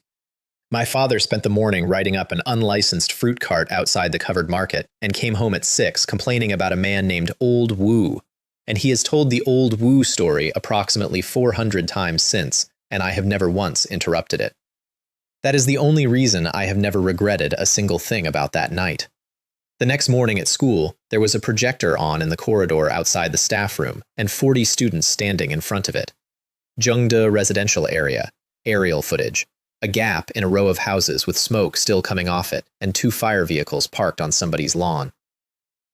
My father spent the morning writing up an unlicensed fruit cart outside the covered market and came home at 6 complaining about a man named Old Wu. And he has told the Old Wu story approximately 400 times since, and I have never once interrupted it. That is the only reason I have never regretted a single thing about that night. The next morning at school, there was a projector on in the corridor outside the staff room, and 40 students standing in front of it. Jungda residential area, aerial footage, a gap in a row of houses with smoke still coming off it, and 2 fire vehicles parked on somebody's lawn.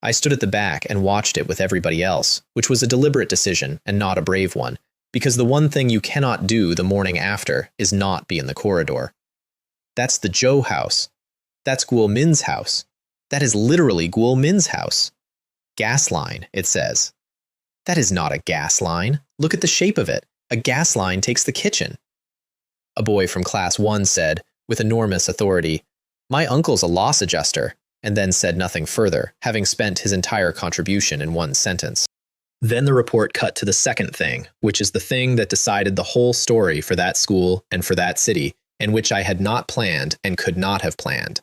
I stood at the back and watched it with everybody else, which was a deliberate decision and not a brave one, because the one thing you cannot do the morning after is not be in the corridor. That's the Zhou house. That's Guo Min's house. That is literally Guo Min's house. Gas line, it says. That is not a gas line. Look at the shape of it. A gas line takes the kitchen. A boy from class 1 said, with enormous authority, "My uncle's a loss adjuster," and then said nothing further, having spent his entire contribution in one sentence. Then the report cut to the second thing, which is the thing that decided the whole story for that school and for that city, and which I had not planned and could not have planned.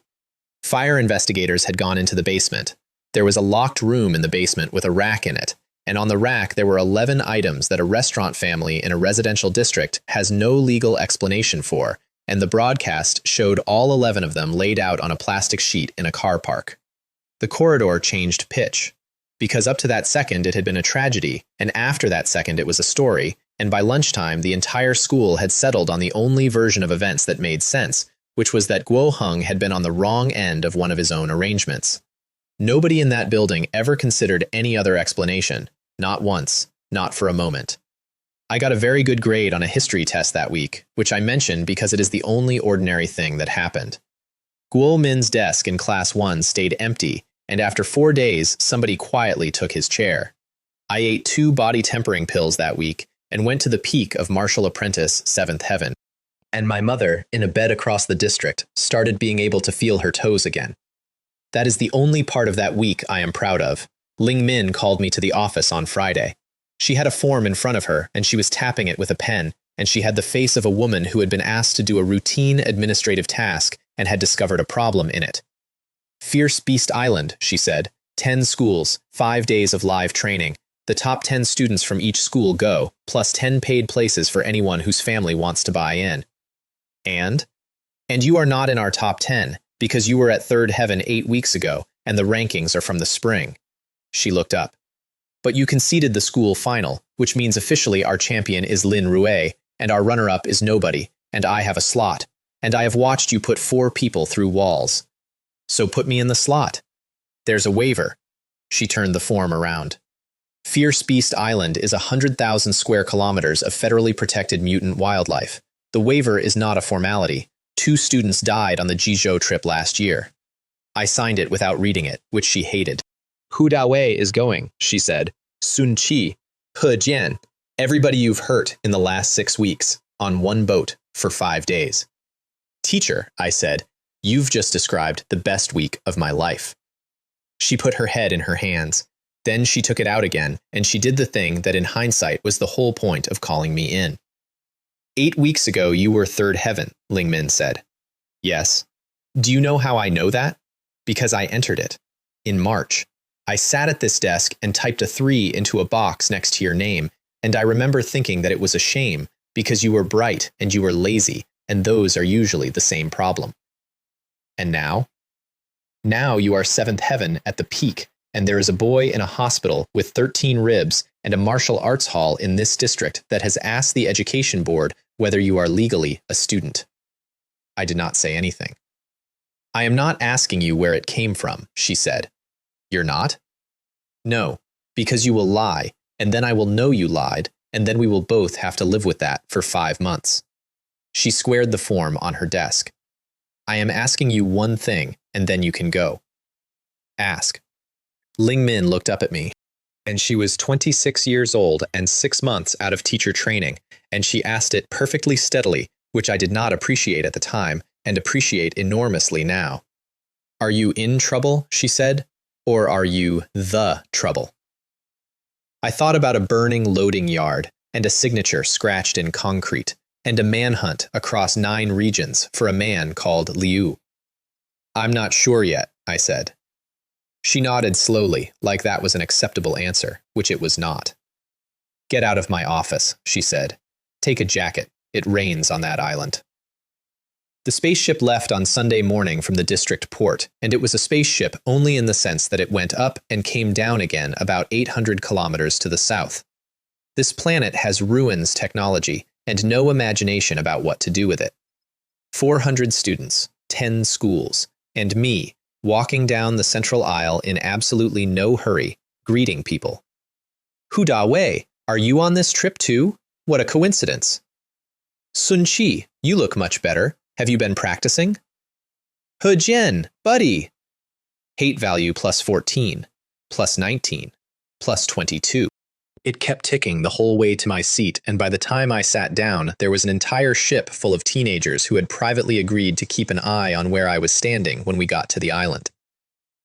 Fire investigators had gone into the basement. There was a locked room in the basement with a rack in it, and on the rack there were 11 items that a restaurant family in a residential district has no legal explanation for, and the broadcast showed all 11 of them laid out on a plastic sheet in a car park. The corridor changed pitch, because up to that second it had been a tragedy, and after that second it was a story, and by lunchtime the entire school had settled on the only version of events that made sense, which was that Guo Heng had been on the wrong end of one of his own arrangements. Nobody in that building ever considered any other explanation, not once, not for a moment. I got a very good grade on a history test that week, which I mention because it is the only ordinary thing that happened. Guo Min's desk in class 1 stayed empty, and after 4 days, somebody quietly took his chair. I ate 2 body tempering pills that week and went to the peak of Martial Apprentice 7th Heaven. And my mother, in a bed across the district, started being able to feel her toes again. That is the only part of that week I am proud of. Ling Min called me to the office on Friday. She had a form in front of her, and she was tapping it with a pen, and she had the face of a woman who had been asked to do a routine administrative task and had discovered a problem in it. "Fierce Beast Island," she said. 10 schools, 5 days of live training. The top 10 students from each school go, plus 10 paid places for anyone whose family wants to buy in. And you are not in our top 10, because you were at 3rd Heaven 8 weeks ago, and the rankings are from the spring. She looked up. But you conceded the school final, which means officially our champion is Lin Rue, and our runner-up is nobody, and I have a slot, and I have watched you put 4 people through walls. So put me in the slot. There's a waiver. She turned the form around. Fierce Beast Island is 100,000 square kilometers of federally protected mutant wildlife. The waiver is not a formality. 2 students died on the Jizhou trip last year. I signed it without reading it, which she hated. Hu Dawei is going, she said. Sun Qi, He Jian. Everybody you've hurt in the last 6 weeks, on one boat, for 5 days. Teacher, I said, you've just described the best week of my life. She put her head in her hands. Then she took it out again, and she did the thing that in hindsight was the whole point of calling me in. 8 weeks ago you were third heaven, Ling Min said. Yes. Do you know how I know that? Because I entered it. In March. I sat at this desk and typed a 3 into a box next to your name, and I remember thinking that it was a shame, because you were bright and you were lazy, and those are usually the same problem. And now? Now you are seventh heaven at the peak, and there is a boy in a hospital with 13 ribs and a martial arts hall in this district that has asked the education board whether you are legally a student. I did not say anything. I am not asking you where it came from, she said. You're not? No, because you will lie, and then I will know you lied, and then we will both have to live with that for 5 months. She squared the form on her desk. I am asking you one thing, and then you can go. Ask. Ling Min looked up at me, and she was 26 years old and 6 months out of teacher training, and she asked it perfectly steadily, which I did not appreciate at the time, and appreciate enormously now. Are you in trouble, she said, or are you the trouble? I thought about a burning loading yard, and a signature scratched in concrete, and a manhunt across 9 regions for a man called Liu. I'm not sure yet, I said. She nodded slowly, like that was an acceptable answer, which it was not. Get out of my office, she said. Take a jacket. It rains on that island. The spaceship left on Sunday morning from the district port, and it was a spaceship only in the sense that it went up and came down again about 800 kilometers to the south. This planet has ruins technology and no imagination about what to do with it. 400 students, 10 schools, and me, walking down the central aisle in absolutely no hurry, greeting people. Hu Da Wei, are you on this trip too? What a coincidence. Sun Qi, you look much better. Have you been practicing? He Jian, buddy. Hate value plus 14, plus 19, plus 22. It kept ticking the whole way to my seat, and by the time I sat down, there was an entire ship full of teenagers who had privately agreed to keep an eye on where I was standing when we got to the island.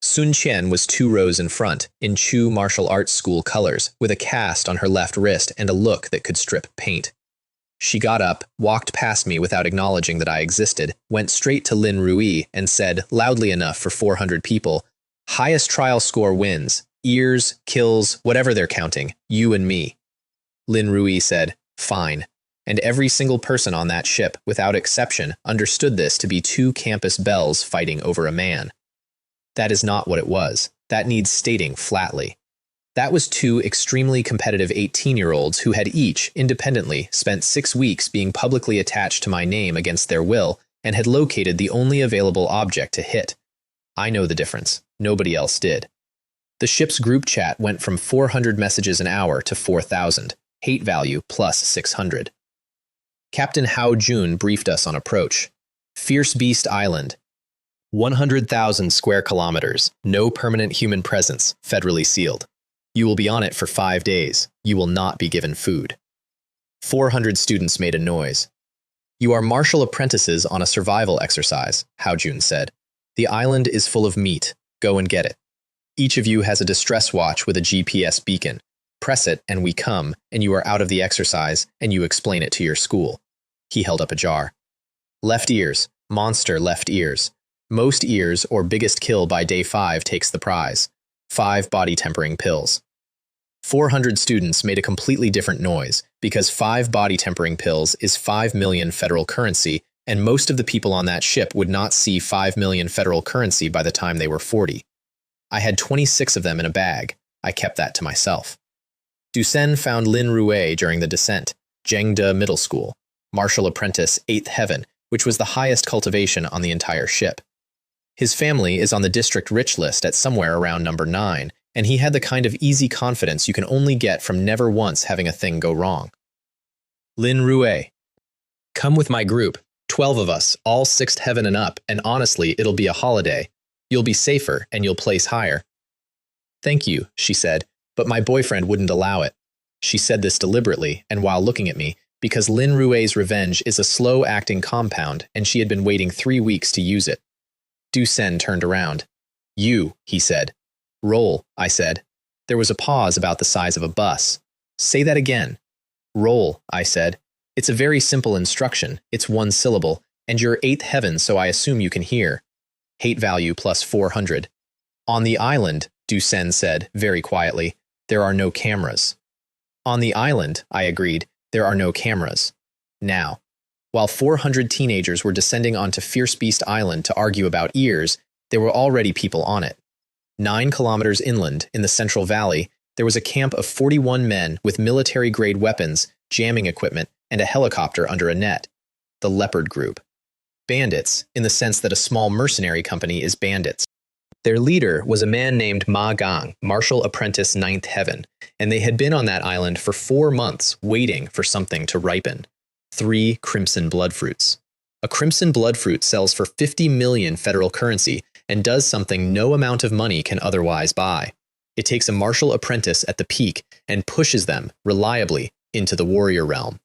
Sun Qian was 2 rows in front, in Chu martial arts school colors, with a cast on her left wrist and a look that could strip paint. She got up, walked past me without acknowledging that I existed, went straight to Lin Rui and said, loudly enough for 400 people, highest trial score wins, ears, kills, whatever they're counting, you and me. Lin Rui said, fine. And every single person on that ship, without exception, understood this to be 2 campus belles fighting over a man. That is not what it was. That needs stating flatly. That was 2 extremely competitive 18-year-olds who had each, independently, spent 6 weeks being publicly attached to my name against their will and had located the only available object to hit. I know the difference. Nobody else did. The ship's group chat went from 400 messages an hour to 4,000, hate value plus 600. Captain Hao Jun briefed us on approach. Fierce Beast Island. 100,000 square kilometers, no permanent human presence, federally sealed. You will be on it for 5 days. You will not be given food. 400 students made a noise. You are martial apprentices on a survival exercise, Hao Jun said. The island is full of meat. Go and get it. Each of you has a distress watch with a GPS beacon. Press it and we come, and you are out of the exercise, and you explain it to your school. He held up a jar. Left ears. Monster left ears. Most ears or biggest kill by day 5 takes the prize. 5 body tempering pills. 400 students made a completely different noise because 5 body tempering pills is 5 million federal currency, and most of the people on that ship would not see 5 million federal currency by the time they were 40. I had 26 of them in a bag. I kept that to myself. Dusen found Lin Rui during the descent, Zhengde Middle School, martial apprentice 8th heaven, which was the highest cultivation on the entire ship. His family is on the district rich list at somewhere around number 9, and he had the kind of easy confidence you can only get from never once having a thing go wrong. Lin Rui. Come with my group, 12 of us, all 6th heaven and up, and honestly, it'll be a holiday. You'll be safer, and you'll place higher. Thank you, she said, but my boyfriend wouldn't allow it. She said this deliberately and while looking at me, because Lin Rui's revenge is a slow-acting compound and she had been waiting 3 weeks to use it. Du Sen turned around. You, he said. Roll, I said. There was a pause about the size of a bus. Say that again. Roll, I said. It's a very simple instruction. It's 1 syllable, and you're 8th heaven, so I assume you can hear. Hate value plus 400. On the island, Du Sen said, very quietly, there are no cameras. On the island, I agreed, there are no cameras. Now, while 400 teenagers were descending onto Fierce Beast Island to argue about ears, there were already people on it. 9 kilometers inland, in the Central Valley, there was a camp of 41 men with military-grade weapons, jamming equipment, and a helicopter under a net. The Leopard Group. Bandits, in the sense that a small mercenary company is bandits. Their leader was a man named Ma Gang, Martial Apprentice 9th Heaven, and they had been on that island for 4 months waiting for something to ripen. 3 crimson bloodfruits. A crimson bloodfruit sells for 50 million federal currency and does something no amount of money can otherwise buy. It takes a martial apprentice at the peak and pushes them, reliably, into the warrior realm.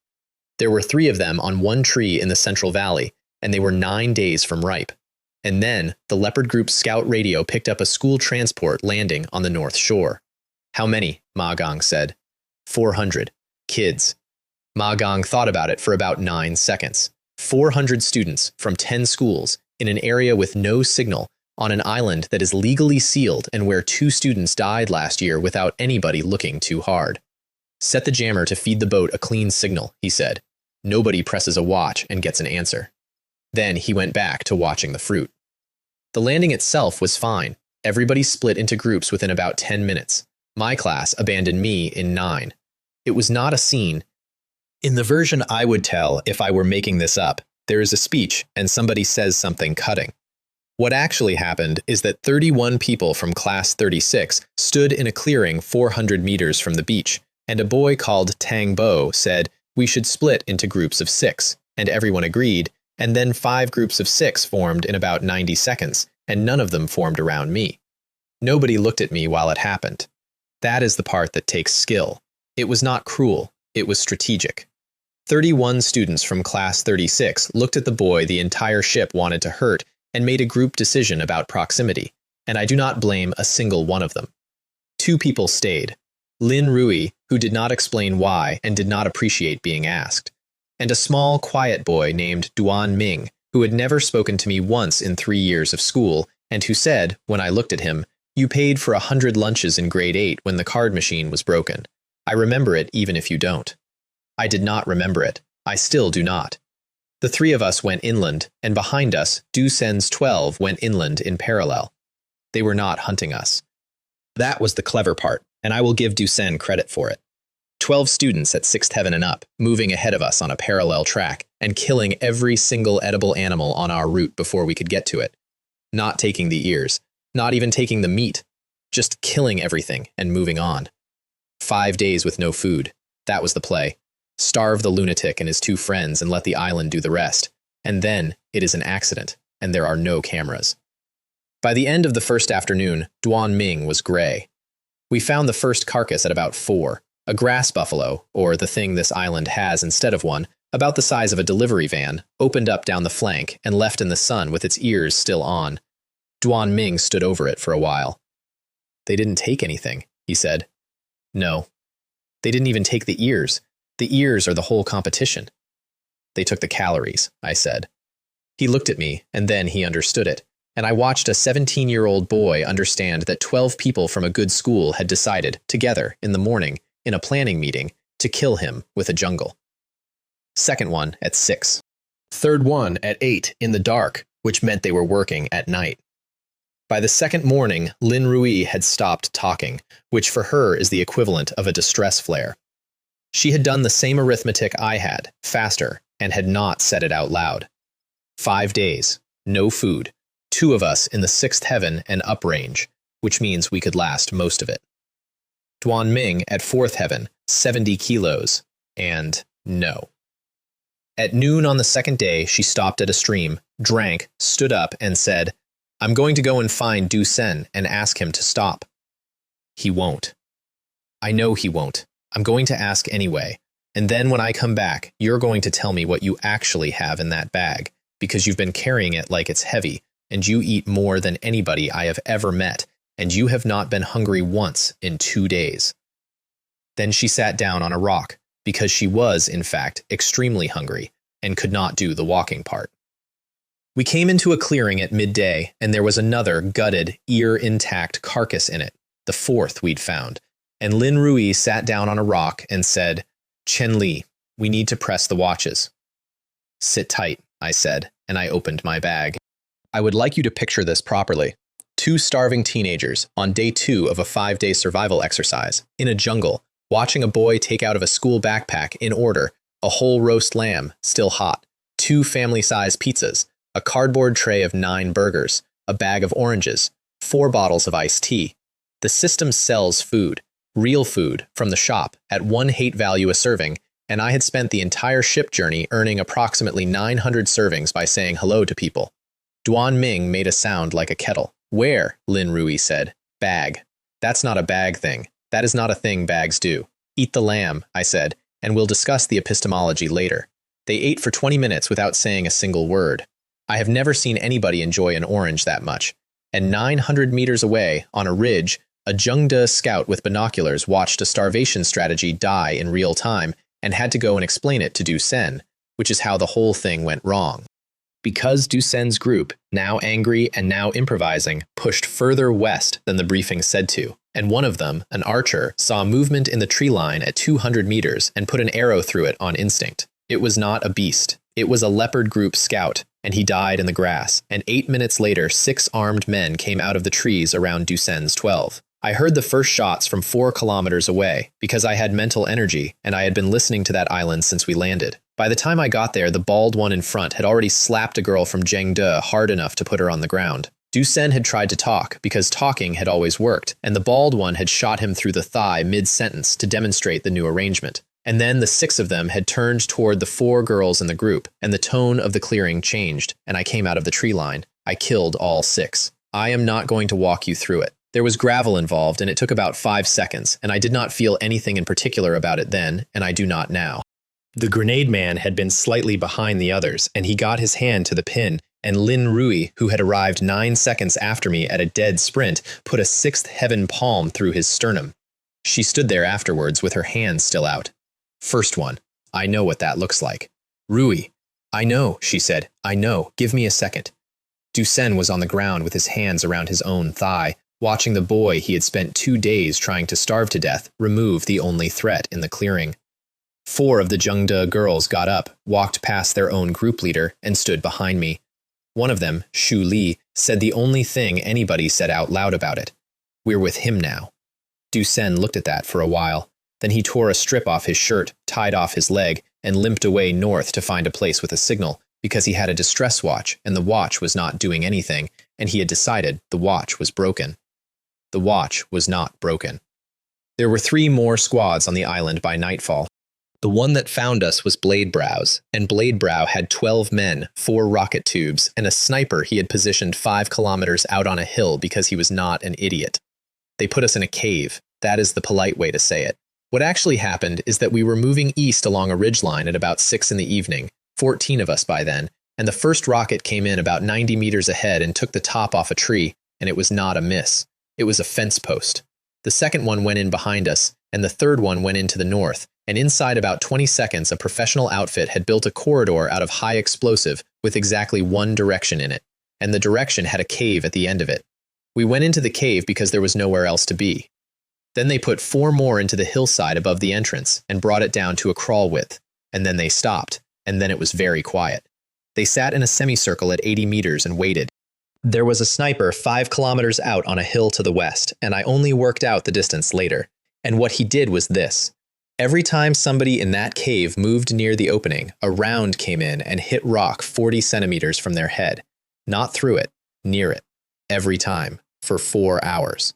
There were 3 of them on 1 tree in the Central Valley, and they were 9 days from ripe. And then, the Leopard Group's scout radio picked up a school transport landing on the North Shore. How many? Ma Gang said. 400. Kids. Ma Gang thought about it for about 9 seconds. 400 students from 10 schools in an area with no signal on an island that is legally sealed and where 2 students died last year without anybody looking too hard. Set the jammer to feed the boat a clean signal, he said. Nobody presses a watch and gets an answer. Then he went back to watching the fruit. The landing itself was fine. Everybody split into groups within about 10 minutes. My class abandoned me in 9. It was not a scene. In the version I would tell if I were making this up, there is a speech and somebody says something cutting. What actually happened is that 31 people from class 36 stood in a clearing 400 meters from the beach, and a boy called Tang Bo said, we should split into groups of 6, and everyone agreed, and then 5 groups of 6 formed in about 90 seconds, and none of them formed around me. Nobody looked at me while it happened. That is the part that takes skill. It was not cruel, it was strategic. 31 students from class 36 looked at the boy the entire ship wanted to hurt and made a group decision about proximity, and I do not blame a single one of them. 2 people stayed. Lin Rui, who did not explain why and did not appreciate being asked, and a small, quiet boy named Duan Ming, who had never spoken to me once in 3 years of school, and who said, when I looked at him, you paid for 100 lunches in grade 8 when the card machine was broken. I remember it even if you don't. I did not remember it. I still do not. The 3 of us went inland, and behind us, Du Sen's 12 went inland in parallel. They were not hunting us. That was the clever part, and I will give Du Sen credit for it. 12 students at 6th heaven and up, moving ahead of us on a parallel track, and killing every single edible animal on our route before we could get to it. Not taking the ears, not even taking the meat, just killing everything and moving on. 5 days with no food. That was the play. Starve the lunatic and his 2 friends and let the island do the rest. And then it is an accident, and there are no cameras. By the end of the first afternoon, Duan Ming was gray. We found the first carcass at about 4, a grass buffalo, or the thing this island has instead of one, about the size of a delivery van, opened up down the flank and left in the sun with its ears still on. Duan Ming stood over it for a while. They didn't take anything, he said. No. They didn't even take the ears. The ears are the whole competition. They took the calories, I said. He looked at me, and then he understood it, and I watched a 17-year-old boy understand that 12 people from a good school had decided, together, in the morning, in a planning meeting, to kill him with a jungle. Second one at 6. Third one at 8 in the dark, which meant they were working at night. By the second morning, Lin Rui had stopped talking, which for her is the equivalent of a distress flare. She had done the same arithmetic I had, faster, and had not said it out loud. 5 days, no food, 2 of us in the 6th heaven and up range, which means we could last most of it. Duan Ming at 4th heaven, 70 kilos, and no. At noon on the second day, she stopped at a stream, drank, stood up, and said, I'm going to go and find Du Sen and ask him to stop. He won't. I know he won't. I'm going to ask anyway. And then when I come back, you're going to tell me what you actually have in that bag, because you've been carrying it like it's heavy, and you eat more than anybody I have ever met, and you have not been hungry once in 2 days. Then she sat down on a rock, because she was, in fact, extremely hungry, and could not do the walking part. We came into a clearing at midday, and there was another gutted, ear-intact carcass in it, the fourth we'd found, and Lin Rui sat down on a rock and said, "Chen Li, we need to press the watches." "Sit tight," I said, and I opened my bag. I would like you to picture this properly. 2 starving teenagers on day 2 of a 5-day survival exercise, in a jungle, watching a boy take out of a school backpack in order a whole roast lamb, still hot, 2 family-sized pizzas, a cardboard tray of 9 burgers, a bag of oranges, 4 bottles of iced tea. The system sells food, real food, from the shop, at 1 hate value a serving, and I had spent the entire ship journey earning approximately 900 servings by saying hello to people. Duan Ming made a sound like a kettle. "Where?" Lin Rui said. "Bag. That's not a bag thing. That is not a thing bags do. Eat the lamb," I said, "and we'll discuss the epistemology later." They ate for 20 minutes without saying a single word. I have never seen anybody enjoy an orange that much. And 900 meters away, on a ridge, a Zhengde scout with binoculars watched a starvation strategy die in real time and had to go and explain it to Du Sen, which is how the whole thing went wrong. Because Du Sen's group, now angry and now improvising, pushed further west than the briefing said to, and one of them, an archer, saw movement in the tree line at 200 meters and put an arrow through it on instinct. It was not a beast. It was a leopard group scout, and he died in the grass, and 8 minutes later 6 armed men came out of the trees around Du Sen's 12. I heard the first shots from 4 kilometers away, because I had mental energy, and I had been listening to that island since we landed. By the time I got there, the bald one in front had already slapped a girl from Zhengde hard enough to put her on the ground. Du Sen had tried to talk, because talking had always worked, and the bald one had shot him through the thigh mid-sentence to demonstrate the new arrangement. And then the 6 of them had turned toward the 4 girls in the group, and the tone of the clearing changed, and I came out of the tree line. I killed all 6. I am not going to walk you through it. There was gravel involved, and it took about 5 seconds, and I did not feel anything in particular about it then, and I do not now. The grenade man had been slightly behind the others, and he got his hand to the pin, and Lin Rui, who had arrived 9 seconds after me at a dead sprint, put a 6th heaven palm through his sternum. She stood there afterwards with her hands still out. "First one. I know what that looks like." "Rui." "I know," she said. "I know. Give me a second." Du Sen was on the ground with his hands around his own thigh, watching the boy he had spent 2 days trying to starve to death remove the only threat in the clearing. 4 of the Zhengde girls got up, walked past their own group leader, and stood behind me. One of them, Shu Li, said the only thing anybody said out loud about it. "We're with him now." Du Sen looked at that for a while. Then he tore a strip off his shirt, tied off his leg, and limped away north to find a place with a signal, because he had a distress watch, and the watch was not doing anything, and he had decided the watch was broken. The watch was not broken. There were 3 more squads on the island by nightfall. The one that found us was Bladebrow's, and Bladebrow had 12 men, 4 rocket tubes, and a sniper he had positioned 5 kilometers out on a hill because he was not an idiot. They put us in a cave. That is the polite way to say it. What actually happened is that we were moving east along a ridgeline at about 6 in the evening, 14 of us by then, and the first rocket came in about 90 meters ahead and took the top off a tree, and it was not a miss. It was a fence post. The second one went in behind us, and the third one went into the north, and inside about 20 seconds a professional outfit had built a corridor out of high explosive with exactly one direction in it, and the direction had a cave at the end of it. We went into the cave because there was nowhere else to be. Then they put 4 more into the hillside above the entrance and brought it down to a crawl width, and then they stopped, and then it was very quiet. They sat in a semicircle at 80 meters and waited. There was a sniper 5 kilometers out on a hill to the west, and I only worked out the distance later. And what he did was this. Every time somebody in that cave moved near the opening, a round came in and hit rock 40 centimeters from their head. Not through it, near it. Every time, for 4 hours.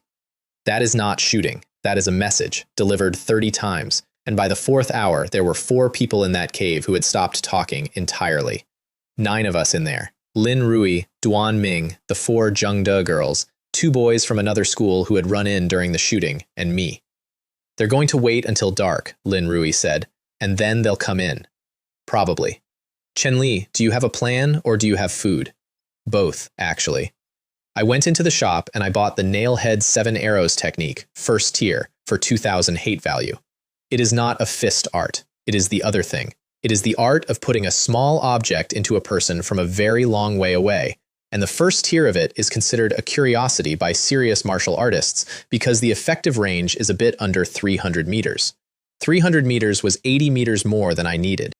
That is not shooting. That is a message, delivered 30 times, and by the 4th hour, there were 4 people in that cave who had stopped talking entirely. 9 of us in there. Lin Rui, Duan Ming, the 4 Zhengde girls, 2 boys from another school who had run in during the shooting, and me. They're going to wait until dark, Lin Rui said, and then they'll come in. Probably. Chen Li, do you have a plan or do you have food? Both, actually. I went into the shop and I bought the Nailhead 7 Arrows technique, first tier, for 2,000 hate value. It is not a fist art. It is the other thing. It is the art of putting a small object into a person from a very long way away, and the first tier of it is considered a curiosity by serious martial artists because the effective range is a bit under 300 meters. 300 meters was 80 meters more than I needed.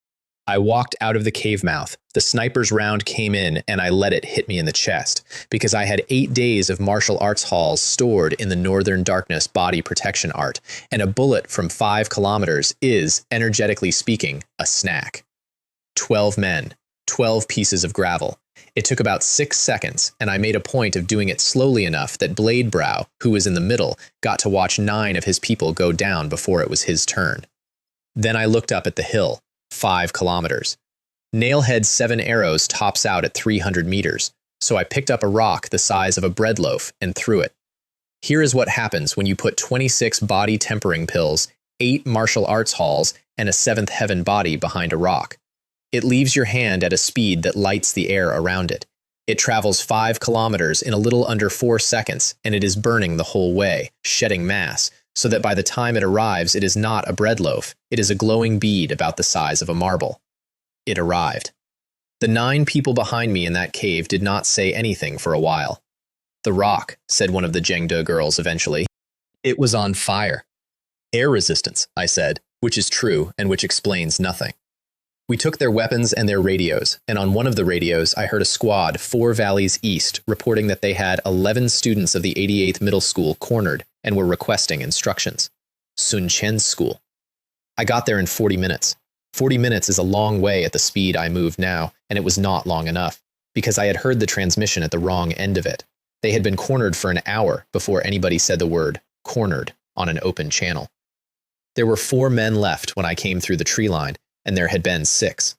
I walked out of the cave mouth. The sniper's round came in and I let it hit me in the chest because I had 8 days of martial arts halls stored in the Northern Darkness body protection art, and a bullet from 5 kilometers is, energetically speaking, a snack. 12 men, 12 pieces of gravel. It took about 6 seconds, and I made a point of doing it slowly enough that Bladebrow, who was in the middle, got to watch 9 of his people go down before it was his turn. Then I looked up at the hill. 5 kilometers. Nailhead 7 Arrows tops out at 300 meters, so I picked up a rock the size of a bread loaf and threw it. Here is what happens when you put 26 body tempering pills, 8 martial arts halls, and a 7th heaven body behind a rock. It leaves your hand at a speed that lights the air around it. It travels 5 kilometers in a little under 4 seconds, and it is burning the whole way, shedding mass, so that by the time it arrives, it is not a bread loaf, it is a glowing bead about the size of a marble. It arrived. The 9 people behind me in that cave did not say anything for a while. The rock, said one of the Zhengde girls eventually. It was on fire. Air resistance, I said, which is true and which explains nothing. We took their weapons and their radios, and on one of the radios I heard a squad 4 valleys east reporting that they had 11 students of the 88th Middle School cornered and were requesting instructions. Sun Chen's school. I got there in 40 minutes. 40 minutes is a long way at the speed I moved now, and it was not long enough, because I had heard the transmission at the wrong end of it. They had been cornered for an hour before anybody said the word cornered on an open channel. There were 4 men left when I came through the tree line, and there had been 6.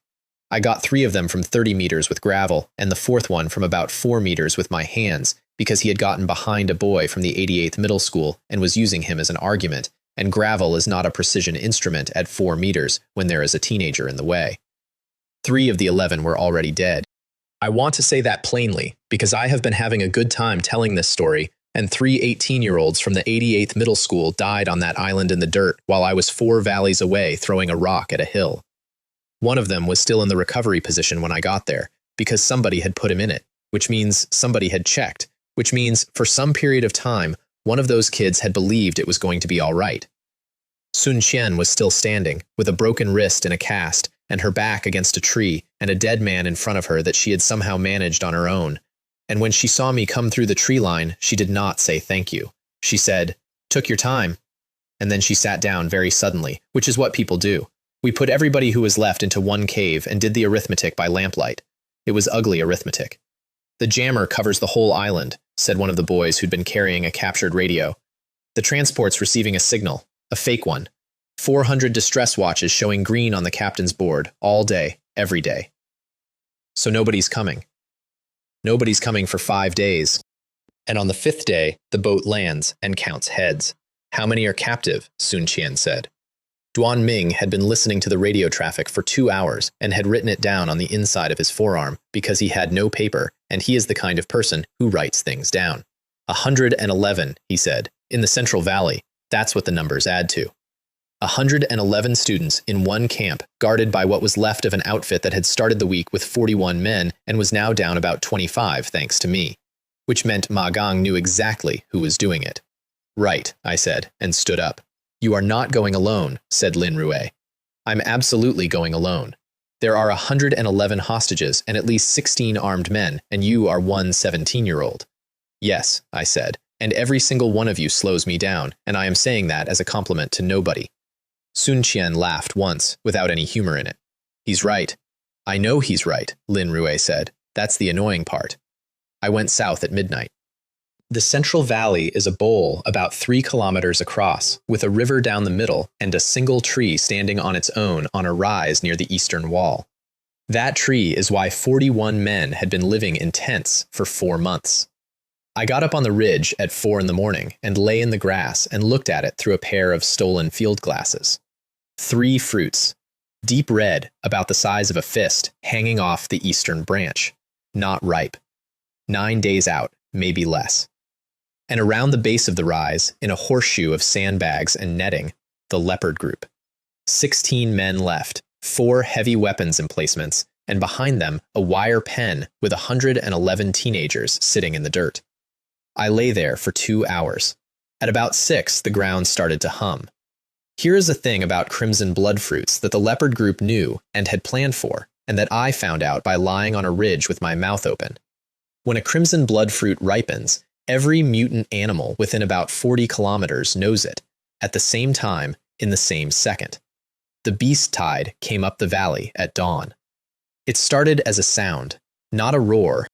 I got 3 of them from 30 meters with gravel, and the 4th one from about 4 meters with my hands, because he had gotten behind a boy from the 88th Middle School and was using him as an argument, and gravel is not a precision instrument at 4 meters when there is a teenager in the way. 3 of the 11 were already dead. I want to say that plainly, because I have been having a good time telling this story, and 3 18-year-olds from the 88th Middle School died on that island in the dirt while I was 4 valleys away throwing a rock at a hill. One of them was still in the recovery position when I got there, because somebody had put him in it, which means somebody had checked, which means for some period of time, one of those kids had believed it was going to be all right. Sun Qian was still standing, with a broken wrist in a cast, and her back against a tree, and a dead man in front of her that she had somehow managed on her own. And when she saw me come through the tree line, she did not say thank you. She said, "Took your time." And then she sat down very suddenly, which is what people do. We put everybody who was left into one cave and did the arithmetic by lamplight. It was ugly arithmetic. "The jammer covers the whole island," said one of the boys who'd been carrying a captured radio. "The transport's receiving a signal, a fake one. 400 distress watches showing green on the captain's board, all day, every day. So nobody's coming. Nobody's coming for 5 days. And on the 5th day, the boat lands and counts heads. How many are captive?" Sun Qian said. Duan Ming had been listening to the radio traffic for 2 hours and had written it down on the inside of his forearm because he had no paper, and he is the kind of person who writes things down. 111, he said, in the Central Valley. That's what the numbers add to. 111 students in one camp, guarded by what was left of an outfit that had started the week with 41 men and was now down about 25 thanks to me, which meant Ma Gang knew exactly who was doing it. "Right," I said, and stood up. "You are not going alone," said Lin Rui. "I'm absolutely going alone. There are 111 hostages and at least 16 armed men, and you are one 17-year-old. "Yes," I said, "and every single one of you slows me down, and I am saying that as a compliment to nobody." Sun Qian laughed once, without any humor in it. "He's right." "I know he's right," Lin Rui said. "That's the annoying part." I went south at midnight. The Central Valley is a bowl about 3 kilometers across, with a river down the middle and a single tree standing on its own on a rise near the eastern wall. That tree is why 41 men had been living in tents for 4 months. I got up on the ridge at 4 in the morning and lay in the grass and looked at it through a pair of stolen field glasses. 3 fruits, deep red, about the size of a fist, hanging off the eastern branch, not ripe. 9 days out, maybe less. And around the base of the rise, in a horseshoe of sandbags and netting, the leopard group. 16 men left, 4 heavy weapons emplacements, and behind them a wire pen with 111 teenagers sitting in the dirt. I lay there for 2 hours. At about 6, the ground started to hum. Here is a thing about crimson blood fruits that the leopard group knew and had planned for, and that I found out by lying on a ridge with my mouth open. When a crimson blood fruit ripens, every mutant animal within about 40 kilometers knows it, at the same time, in the same second. The beast tide came up the valley at dawn. It started as a sound, not a roar,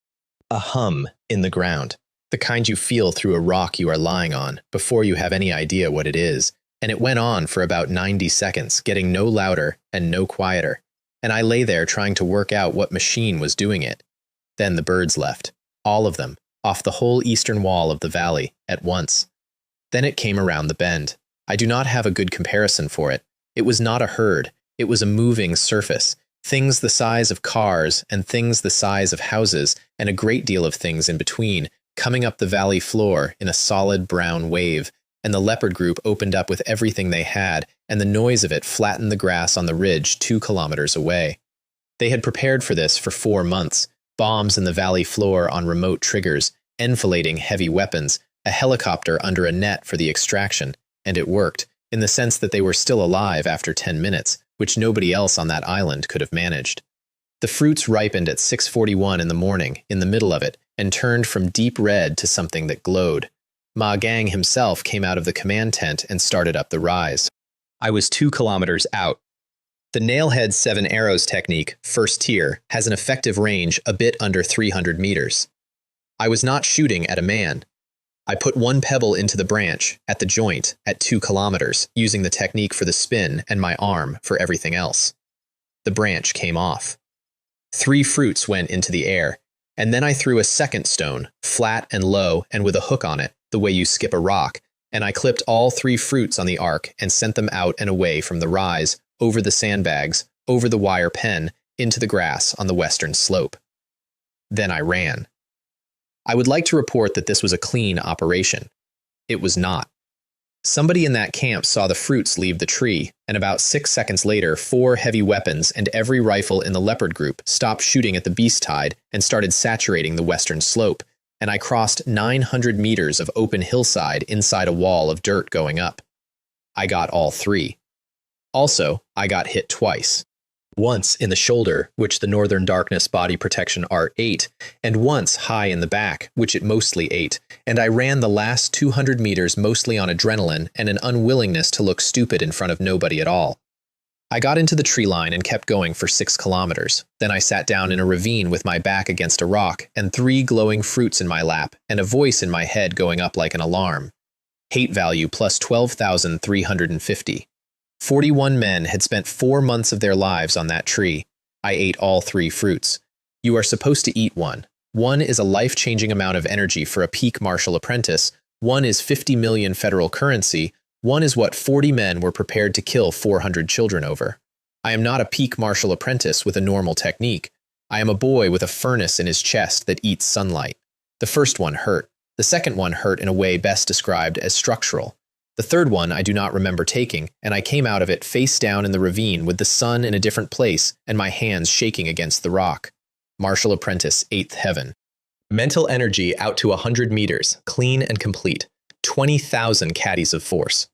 a hum in the ground, the kind you feel through a rock you are lying on before you have any idea what it is, and it went on for about 90 seconds, getting no louder and no quieter, and I lay there trying to work out what machine was doing it. Then the birds left, all of them, off the whole eastern wall of the valley, at once. Then it came around the bend. I do not have a good comparison for it. It was not a herd, it was a moving surface, things the size of cars and things the size of houses and a great deal of things in between, coming up the valley floor in a solid brown wave, and the leopard group opened up with everything they had, and the noise of it flattened the grass on the ridge 2 kilometers away. They had prepared for this for 4 months, bombs in the valley floor on remote triggers, enfilading heavy weapons, a helicopter under a net for the extraction, and it worked, in the sense that they were still alive after 10 minutes, which nobody else on that island could have managed. The fruits ripened at 6:41 in the morning, in the middle of it, and turned from deep red to something that glowed. Ma Gang himself came out of the command tent and started up the rise. I was 2 kilometers out. The nailhead 7 arrows technique, first tier, has an effective range a bit under 300 meters. I was not shooting at a man. I put 1 pebble into the branch, at the joint, at 2 kilometers, using the technique for the spin and my arm for everything else. The branch came off. 3 fruits went into the air, and then I threw a second stone, flat and low and with a hook on it, the way you skip a rock, and I clipped all 3 fruits on the arc and sent them out and away from the rise, over the sandbags, over the wire pen, into the grass on the western slope. Then I ran. I would like to report that this was a clean operation. It was not. Somebody in that camp saw the fruits leave the tree, and about 6 seconds later, 4 heavy weapons and every rifle in the leopard group stopped shooting at the beast tide and started saturating the western slope, and I crossed 900 meters of open hillside inside a wall of dirt going up. I got all 3. Also, I got hit twice. Once in the shoulder, which the Northern Darkness body protection art ate, and once high in the back, which it mostly ate, and I ran the last 200 meters mostly on adrenaline and an unwillingness to look stupid in front of nobody at all. I got into the tree line and kept going for 6 kilometers. Then I sat down in a ravine with my back against a rock and 3 glowing fruits in my lap and a voice in my head going up like an alarm. Hate value plus 12,350. 41 men had spent 4 months of their lives on that tree. I ate all 3 fruits. You are supposed to eat one. One is a life-changing amount of energy for a peak martial apprentice. One is 50 million federal currency. One is what 40 men were prepared to kill 400 children over. I am not a peak martial apprentice with a normal technique. I am a boy with a furnace in his chest that eats sunlight. The first one hurt. The second one hurt in a way best described as structural. The third one I do not remember taking, and I came out of it face down in the ravine with the sun in a different place and my hands shaking against the rock. Martial Apprentice, 8th Heaven. Mental energy out to 100 meters, clean and complete. 20,000 caddies of force.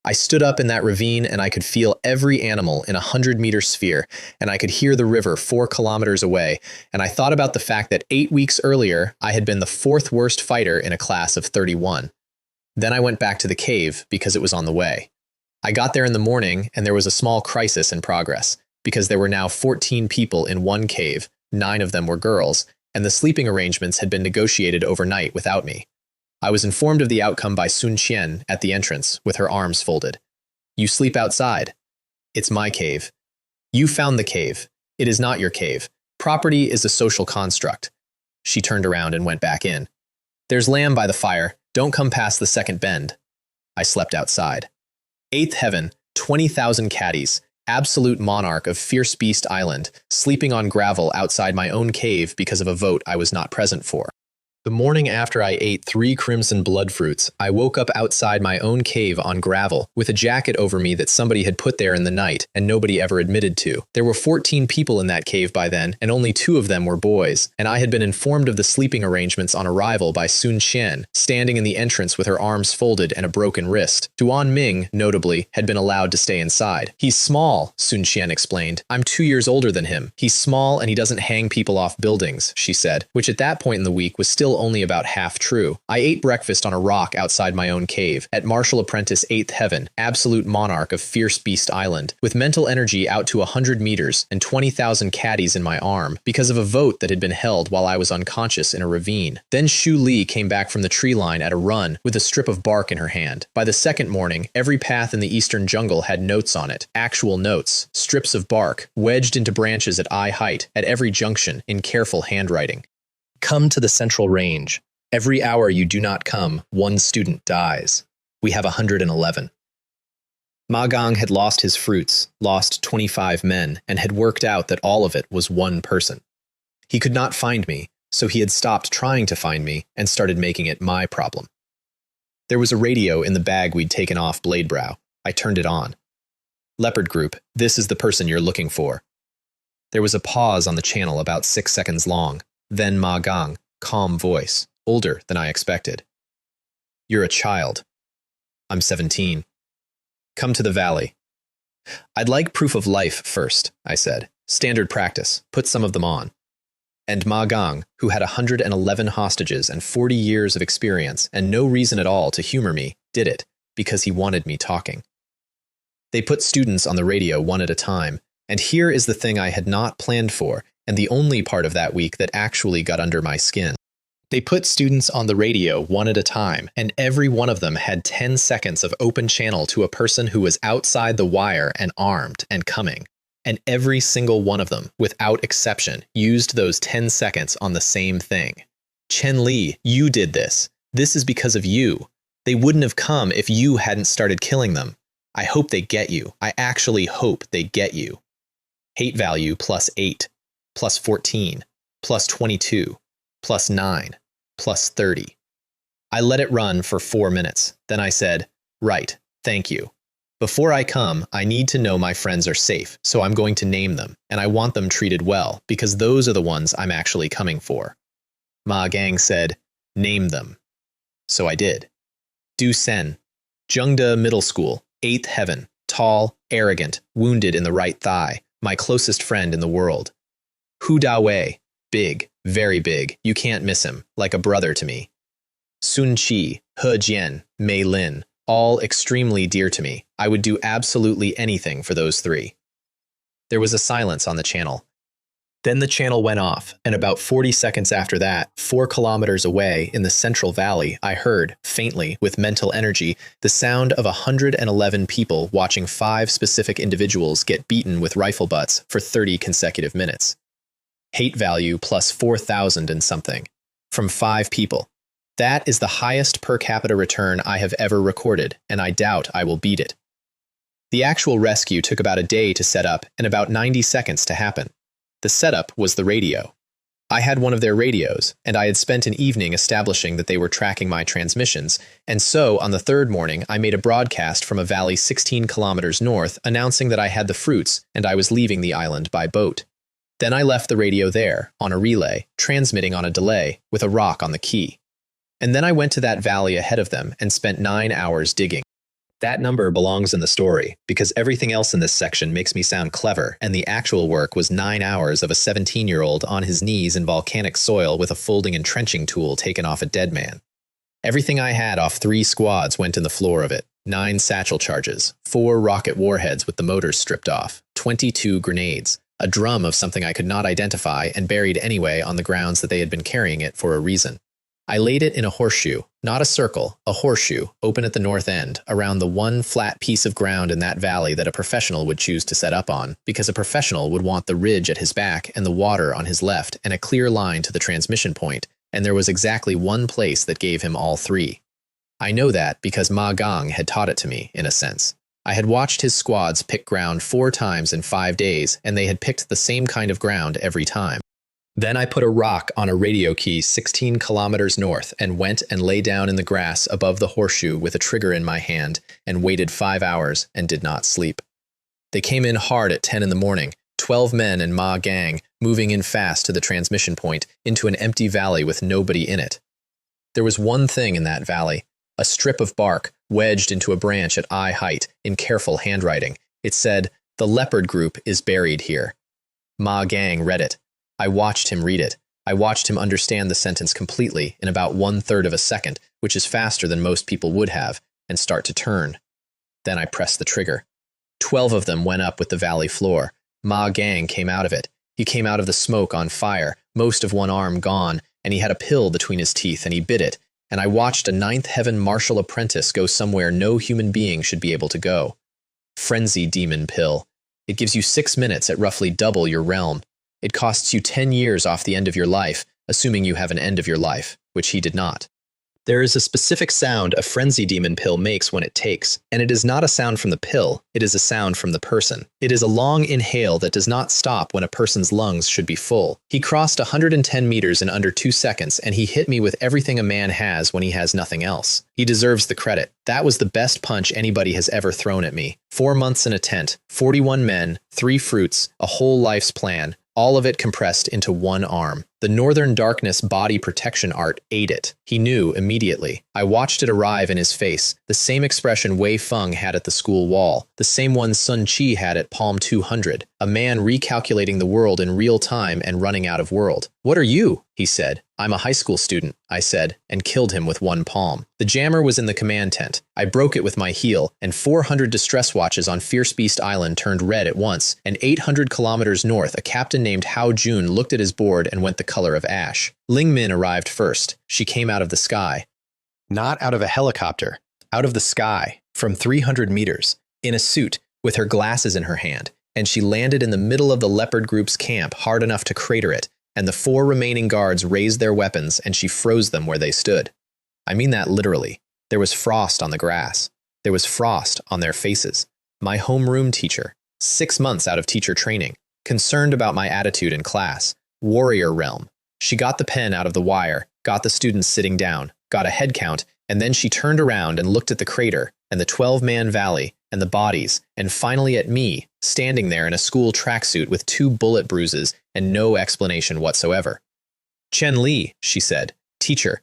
I stood up in that ravine and I could feel every animal in a 100-meter sphere, and I could hear the river 4 kilometers away, and I thought about the fact that 8 weeks earlier I had been the 4th worst fighter in a class of 31. Then I went back to the cave because it was on the way. I got there in the morning and there was a small crisis in progress, because there were now 14 people in one cave, 9 of them were girls, and the sleeping arrangements had been negotiated overnight without me. I was informed of the outcome by Sun Qian at the entrance, with her arms folded. You sleep outside. It's my cave. You found the cave. It is not your cave. Property is a social construct. She turned around and went back in. There's lamb by the fire. Don't come past the second bend. I slept outside. Eighth heaven, 20,000 caddies, absolute monarch of Fierce Beast Island, sleeping on gravel outside my own cave because of a vote I was not present for. The morning after I ate 3 crimson blood fruits, I woke up outside my own cave on gravel with a jacket over me that somebody had put there in the night and nobody ever admitted to. There were 14 people in that cave by then, and only 2 of them were boys, and I had been informed of the sleeping arrangements on arrival by Sun Qian, standing in the entrance with her arms folded and a broken wrist. Duan Ming, notably, had been allowed to stay inside. He's small, Sun Qian explained. I'm 2 years older than him. He's small and he doesn't hang people off buildings, she said, which at that point in the week was still only about half true. I ate breakfast on a rock outside my own cave, at Martial Apprentice 8th Heaven, absolute monarch of Fierce Beast Island, with mental energy out to 100 meters and 20,000 caddies in my arm, because of a vote that had been held while I was unconscious in a ravine. Then Shu Li came back from the tree line at a run, with a strip of bark in her hand. By the second morning, every path in the eastern jungle had notes on it, actual notes, strips of bark, wedged into branches at eye height, at every junction, in careful handwriting. Come to the Central Range. Every hour you do not come, 1 student dies. We have 111. Ma Gang had lost his fruits, lost 25 men, and had worked out that all of it was 1 person. He could not find me, so he had stopped trying to find me and started making it my problem. There was a radio in the bag we'd taken off Bladebrow. I turned it on. Leopard Group, this is the person you're looking for. There was a pause on the channel about 6 seconds long. Then Ma Gang, calm voice, older than I expected. You're a child. I'm 17. Come to the valley. I'd like proof of life first, I said. Standard practice. Put some of them on. And Ma Gang, who had 111 hostages and 40 years of experience and no reason at all to humor me, did it, because he wanted me talking. They put students on the radio one at a time, and here is the thing I had not planned for, and the only part of that week that actually got under my skin. They put students on the radio one at a time, and every one of them had 10 seconds of open channel to a person who was outside the wire and armed and coming. And every single one of them, without exception, used those 10 seconds on the same thing. Chen Li, you did this. This is because of you. They wouldn't have come if you hadn't started killing them. I hope they get you. I actually hope they get you. Hate value +8. +14, +22, +9, +30. I let it run for 4 minutes. Then I said, right, thank you. Before I come, I need to know my friends are safe, so I'm going to name them, and I want them treated well, because those are the ones I'm actually coming for. Ma Gang said, name them. So I did. Du Sen, Zhengde Middle School, 8th Heaven, tall, arrogant, wounded in the right thigh, my closest friend in the world. Hu Dawei, big, very big, you can't miss him, like a brother to me. Sun Qi, He Jian, Mei Lin, all extremely dear to me. I would do absolutely anything for those 3. There was a silence on the channel. Then the channel went off, and about 40 seconds after that, 4 kilometers away in the Central Valley, I heard, faintly, with mental energy, the sound of 111 people watching 5 specific individuals get beaten with rifle butts for 30 consecutive minutes. Hate value +4,000 and something, from 5 people. That is the highest per capita return I have ever recorded, and I doubt I will beat it. The actual rescue took about a day to set up and about 90 seconds to happen. The setup was the radio. I had one of their radios, and I had spent an evening establishing that they were tracking my transmissions, and so on the 3rd morning I made a broadcast from a valley 16 kilometers north announcing that I had the fruits and I was leaving the island by boat. Then I left the radio there, on a relay, transmitting on a delay, with a rock on the key. And then I went to that valley ahead of them and spent 9 hours digging. That number belongs in the story, because everything else in this section makes me sound clever, and the actual work was 9 hours of a 17-year-old on his knees in volcanic soil with a folding and trenching tool taken off a dead man. Everything I had off 3 squads went in the floor of it. 9 satchel charges, 4 rocket warheads with the motors stripped off, 22 grenades, a drum of something I could not identify and buried anyway on the grounds that they had been carrying it for a reason. I laid it in a horseshoe, not a circle, a horseshoe, open at the north end, around the one flat piece of ground in that valley that a professional would choose to set up on, because a professional would want the ridge at his back and the water on his left and a clear line to the transmission point, and there was exactly one place that gave him all three. I know that because Ma Gang had taught it to me, in a sense. I had watched his squads pick ground 4 times in 5 days, and they had picked the same kind of ground every time. Then I put a rock on a radio key 16 kilometers north and went and lay down in the grass above the horseshoe with a trigger in my hand and waited 5 hours and did not sleep. They came in hard at 10 in the morning, 12 men and Ma Gang moving in fast to the transmission point into an empty valley with nobody in it. There was one thing in that valley, a strip of bark wedged into a branch at eye height in careful handwriting. It said, "The leopard group is buried here." Ma Gang read it. I watched him read it. I watched him understand the sentence completely in about 1/3 of a second, which is faster than most people would have, and start to turn. Then I pressed the trigger. 12 of them went up with the valley floor. Ma Gang came out of it. He came out of the smoke on fire, most of one arm gone, and he had a pill between his teeth, and he bit it. And I watched a ninth heaven martial apprentice go somewhere no human being should be able to go. Frenzy demon pill. It gives you 6 minutes at roughly double your realm. It costs you 10 years off the end of your life, assuming you have an end of your life, which he did not. There is a specific sound a frenzy demon pill makes when it takes, and it is not a sound from the pill, it is a sound from the person. It is a long inhale that does not stop when a person's lungs should be full. He crossed 110 meters in under 2 seconds, and he hit me with everything a man has when he has nothing else. He deserves the credit. That was the best punch anybody has ever thrown at me. 4 months in a tent, 41 men, 3 fruits, a whole life's plan, all of it compressed into one arm. The Northern Darkness body protection art ate it. He knew immediately. I watched it arrive in his face, the same expression Wei Feng had at the school wall, the same one Sun Qi had at Palm 200, a man recalculating the world in real time and running out of world. "What are you?" he said. "I'm a high school student," I said, and killed him with one palm. The jammer was in the command tent. I broke it with my heel, and 400 distress watches on Fierce Beast Island turned red at once, and 800 kilometers north, a captain named Hao Jun looked at his board and went the color of ash. Ling Min arrived first. She came out of the sky. Not out of a helicopter, out of the sky, from 300 meters, in a suit, with her glasses in her hand, and she landed in the middle of the leopard group's camp hard enough to crater it, and the 4 remaining guards raised their weapons and she froze them where they stood. I mean that literally. There was frost on the grass. There was frost on their faces. My homeroom teacher, 6 months out of teacher training, concerned about my attitude in class, warrior realm. She got the pen out of the wire, got the students sitting down, got a head count, and then she turned around and looked at the crater and the 12-man valley and the bodies, and finally at me, standing there in a school tracksuit with 2 bullet bruises and no explanation whatsoever. "Chen Li," she said, "Teacher."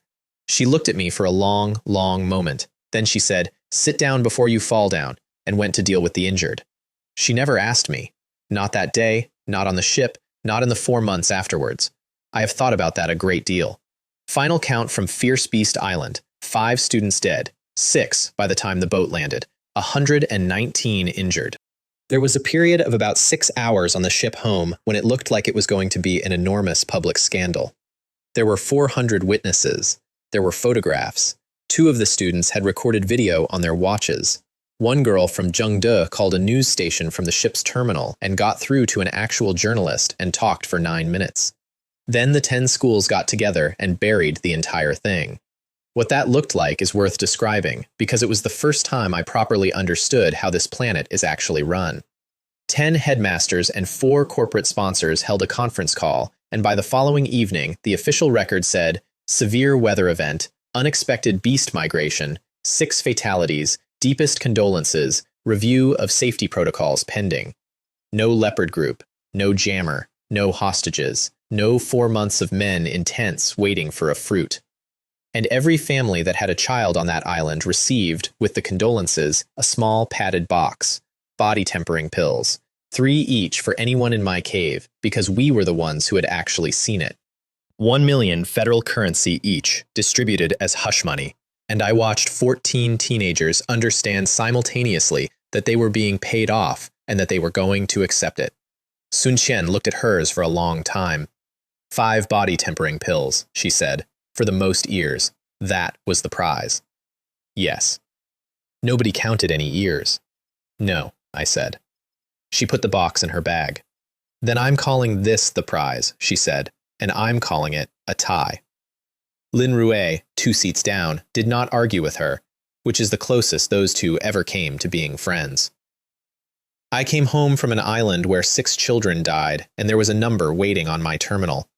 She looked at me for a long, long moment. Then she said, "Sit down before you fall down," and went to deal with the injured. She never asked me. Not that day, not on the ship, not in the 4 months afterwards. I have thought about that a great deal. Final count from Fierce Beast Island, 5 students dead, 6 by the time the boat landed, 119 injured. There was a period of about 6 hours on the ship home when it looked like it was going to be an enormous public scandal. There were 400 witnesses. There were photographs. 2 of the students had recorded video on their watches. One girl from Zhengde called a news station from the ship's terminal and got through to an actual journalist and talked for 9 minutes. Then the 10 schools got together and buried the entire thing. What that looked like is worth describing, because it was the first time I properly understood how this planet is actually run. 10 headmasters and 4 corporate sponsors held a conference call, and by the following evening, the official record said, "Severe weather event, unexpected beast migration, 6 fatalities, deepest condolences, review of safety protocols pending. No leopard group, no jammer, no hostages, no 4 months of men in tents waiting for a fruit." And every family that had a child on that island received, with the condolences, a small padded box, body tempering pills, 3 each for anyone in my cave, because we were the ones who had actually seen it. 1 million federal currency each, distributed as hush money. And I watched 14 teenagers understand simultaneously that they were being paid off and that they were going to accept it. Sun Qian looked at hers for a long time. 5 body tempering pills, she said. For the most ears. That was the prize. Yes. Nobody counted any ears. No, I said. She put the box in her bag. Then I'm calling this the prize, she said, and I'm calling it a tie. Lin Rue, 2 seats down, did not argue with her, which is the closest those two ever came to being friends. I came home from an island where 6 children died, and there was a number waiting on my terminal.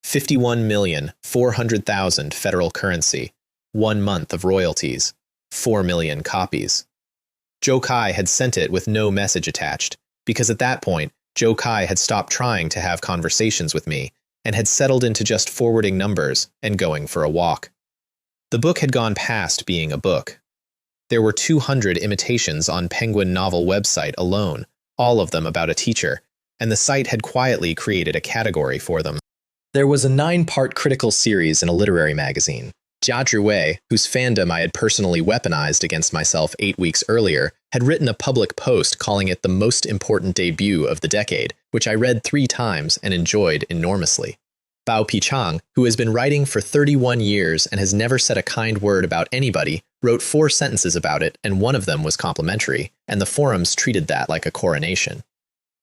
51,400,000 federal currency, 1 month of royalties, 4 million copies. Joe Kai had sent it with no message attached, because at that point, Joe Kai had stopped trying to have conversations with me and had settled into just forwarding numbers and going for a walk. The book had gone past being a book. There were 200 imitations on Penguin Novel website alone, all of them about a teacher, and the site had quietly created a category for them. There was a 9-part critical series in a literary magazine. Jia Zhiwei, whose fandom I had personally weaponized against myself 8 weeks earlier, had written a public post calling it the most important debut of the decade, which I read 3 times and enjoyed enormously. Bao Pichang, who has been writing for 31 years and has never said a kind word about anybody, wrote 4 sentences about it, and one of them was complimentary, and the forums treated that like a coronation.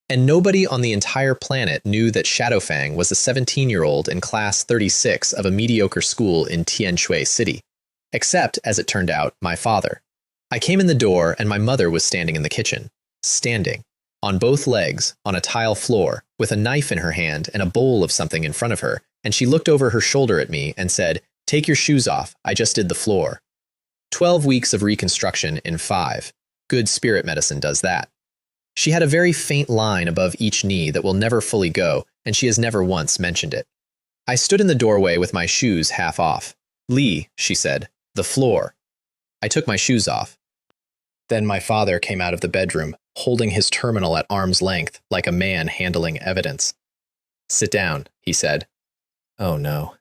And nobody on the entire planet knew that Shadowfang was a 17-year-old in class 36 of a mediocre school in Tianshui City. Except, as it turned out, my father. I came in the door and my mother was standing in the kitchen. Standing. On both legs, on a tile floor, with a knife in her hand and a bowl of something in front of her, and she looked over her shoulder at me and said, "Take your shoes off, I just did the floor." 12 weeks of reconstruction in 5. Good spirit medicine does that. She had a very faint line above each knee that will never fully go, and she has never once mentioned it. I stood in the doorway with my shoes half off. "Lee," she said, "the floor." I took my shoes off. Then my father came out of the bedroom, holding his terminal at arm's length, like a man handling evidence. "Sit down," he said. Oh no.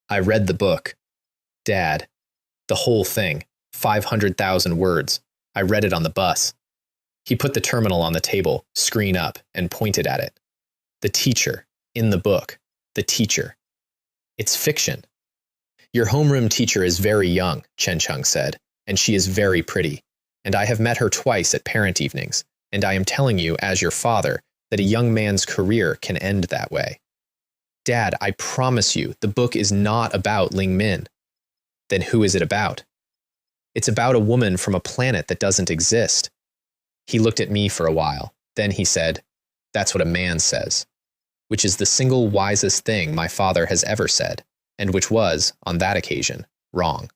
I read the book. Dad. The whole thing. 500,000 words. I read it on the bus. He put the terminal on the table, screen up, and pointed at it. The teacher. In the book. The teacher. It's fiction. Your homeroom teacher is very young, Chen Chung said, and she is very pretty. And I have met her twice at parent evenings, and I am telling you, as your father, that a young man's career can end that way. Dad, I promise you, the book is not about Ling Min. Then who is it about? It's about a woman from a planet that doesn't exist. He looked at me for a while. Then he said, "That's what a man says," which is the single wisest thing my father has ever said, and which was, on that occasion, wrong.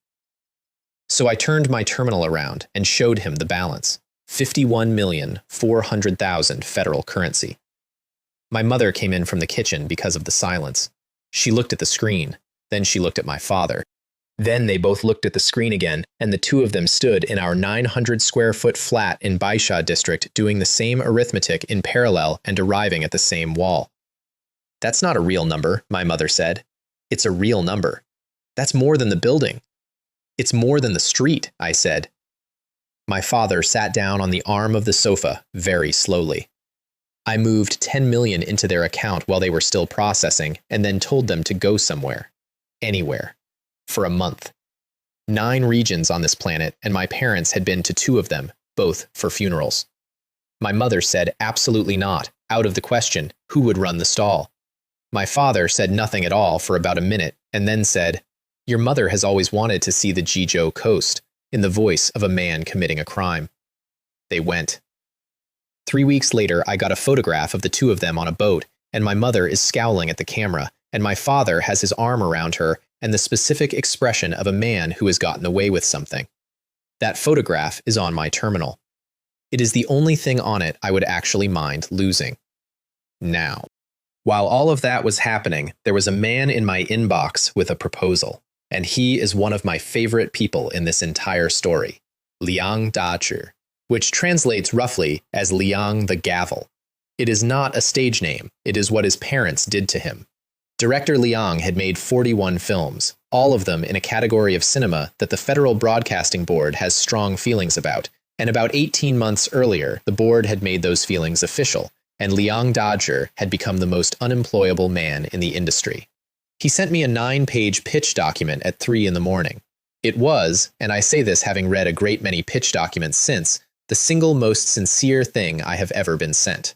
So I turned my terminal around and showed him the balance, 51,400,000 federal currency. My mother came in from the kitchen because of the silence. She looked at the screen, then she looked at my father. Then they both looked at the screen again, and the two of them stood in our 900-square-foot flat in Baisha district doing the same arithmetic in parallel and arriving at the same wall. "That's not a real number," my mother said. "It's a real number. That's more than the building. It's more than the street," I said. My father sat down on the arm of the sofa very slowly. I moved 10 million into their account while they were still processing, and then told them to go somewhere. Anywhere. For a month. 9 regions on this planet, and my parents had been to 2 of them, both for funerals. My mother said absolutely not, out of the question, who would run the stall. My father said nothing at all for about a minute, and then said, "Your mother has always wanted to see the Jizhou coast," in the voice of a man committing a crime. They went. 3 weeks later, I got a photograph of the 2 of them on a boat, and my mother is scowling at the camera, and my father has his arm around her and the specific expression of a man who has gotten away with something. That photograph is on my terminal. It is the only thing on it I would actually mind losing. Now. While all of that was happening, there was a man in my inbox with a proposal, and he is one of my favorite people in this entire story, Liang Dazhi, which translates roughly as Liang the Gavel. It is not a stage name, it is what his parents did to him. Director Liang had made 41 films, all of them in a category of cinema that the Federal Broadcasting Board has strong feelings about, and about 18 months earlier, the board had made those feelings official, and Liang Dazhi had become the most unemployable man in the industry. He sent me a 9-page pitch document at 3 in the morning. It was, and I say this having read a great many pitch documents since, the single most sincere thing I have ever been sent.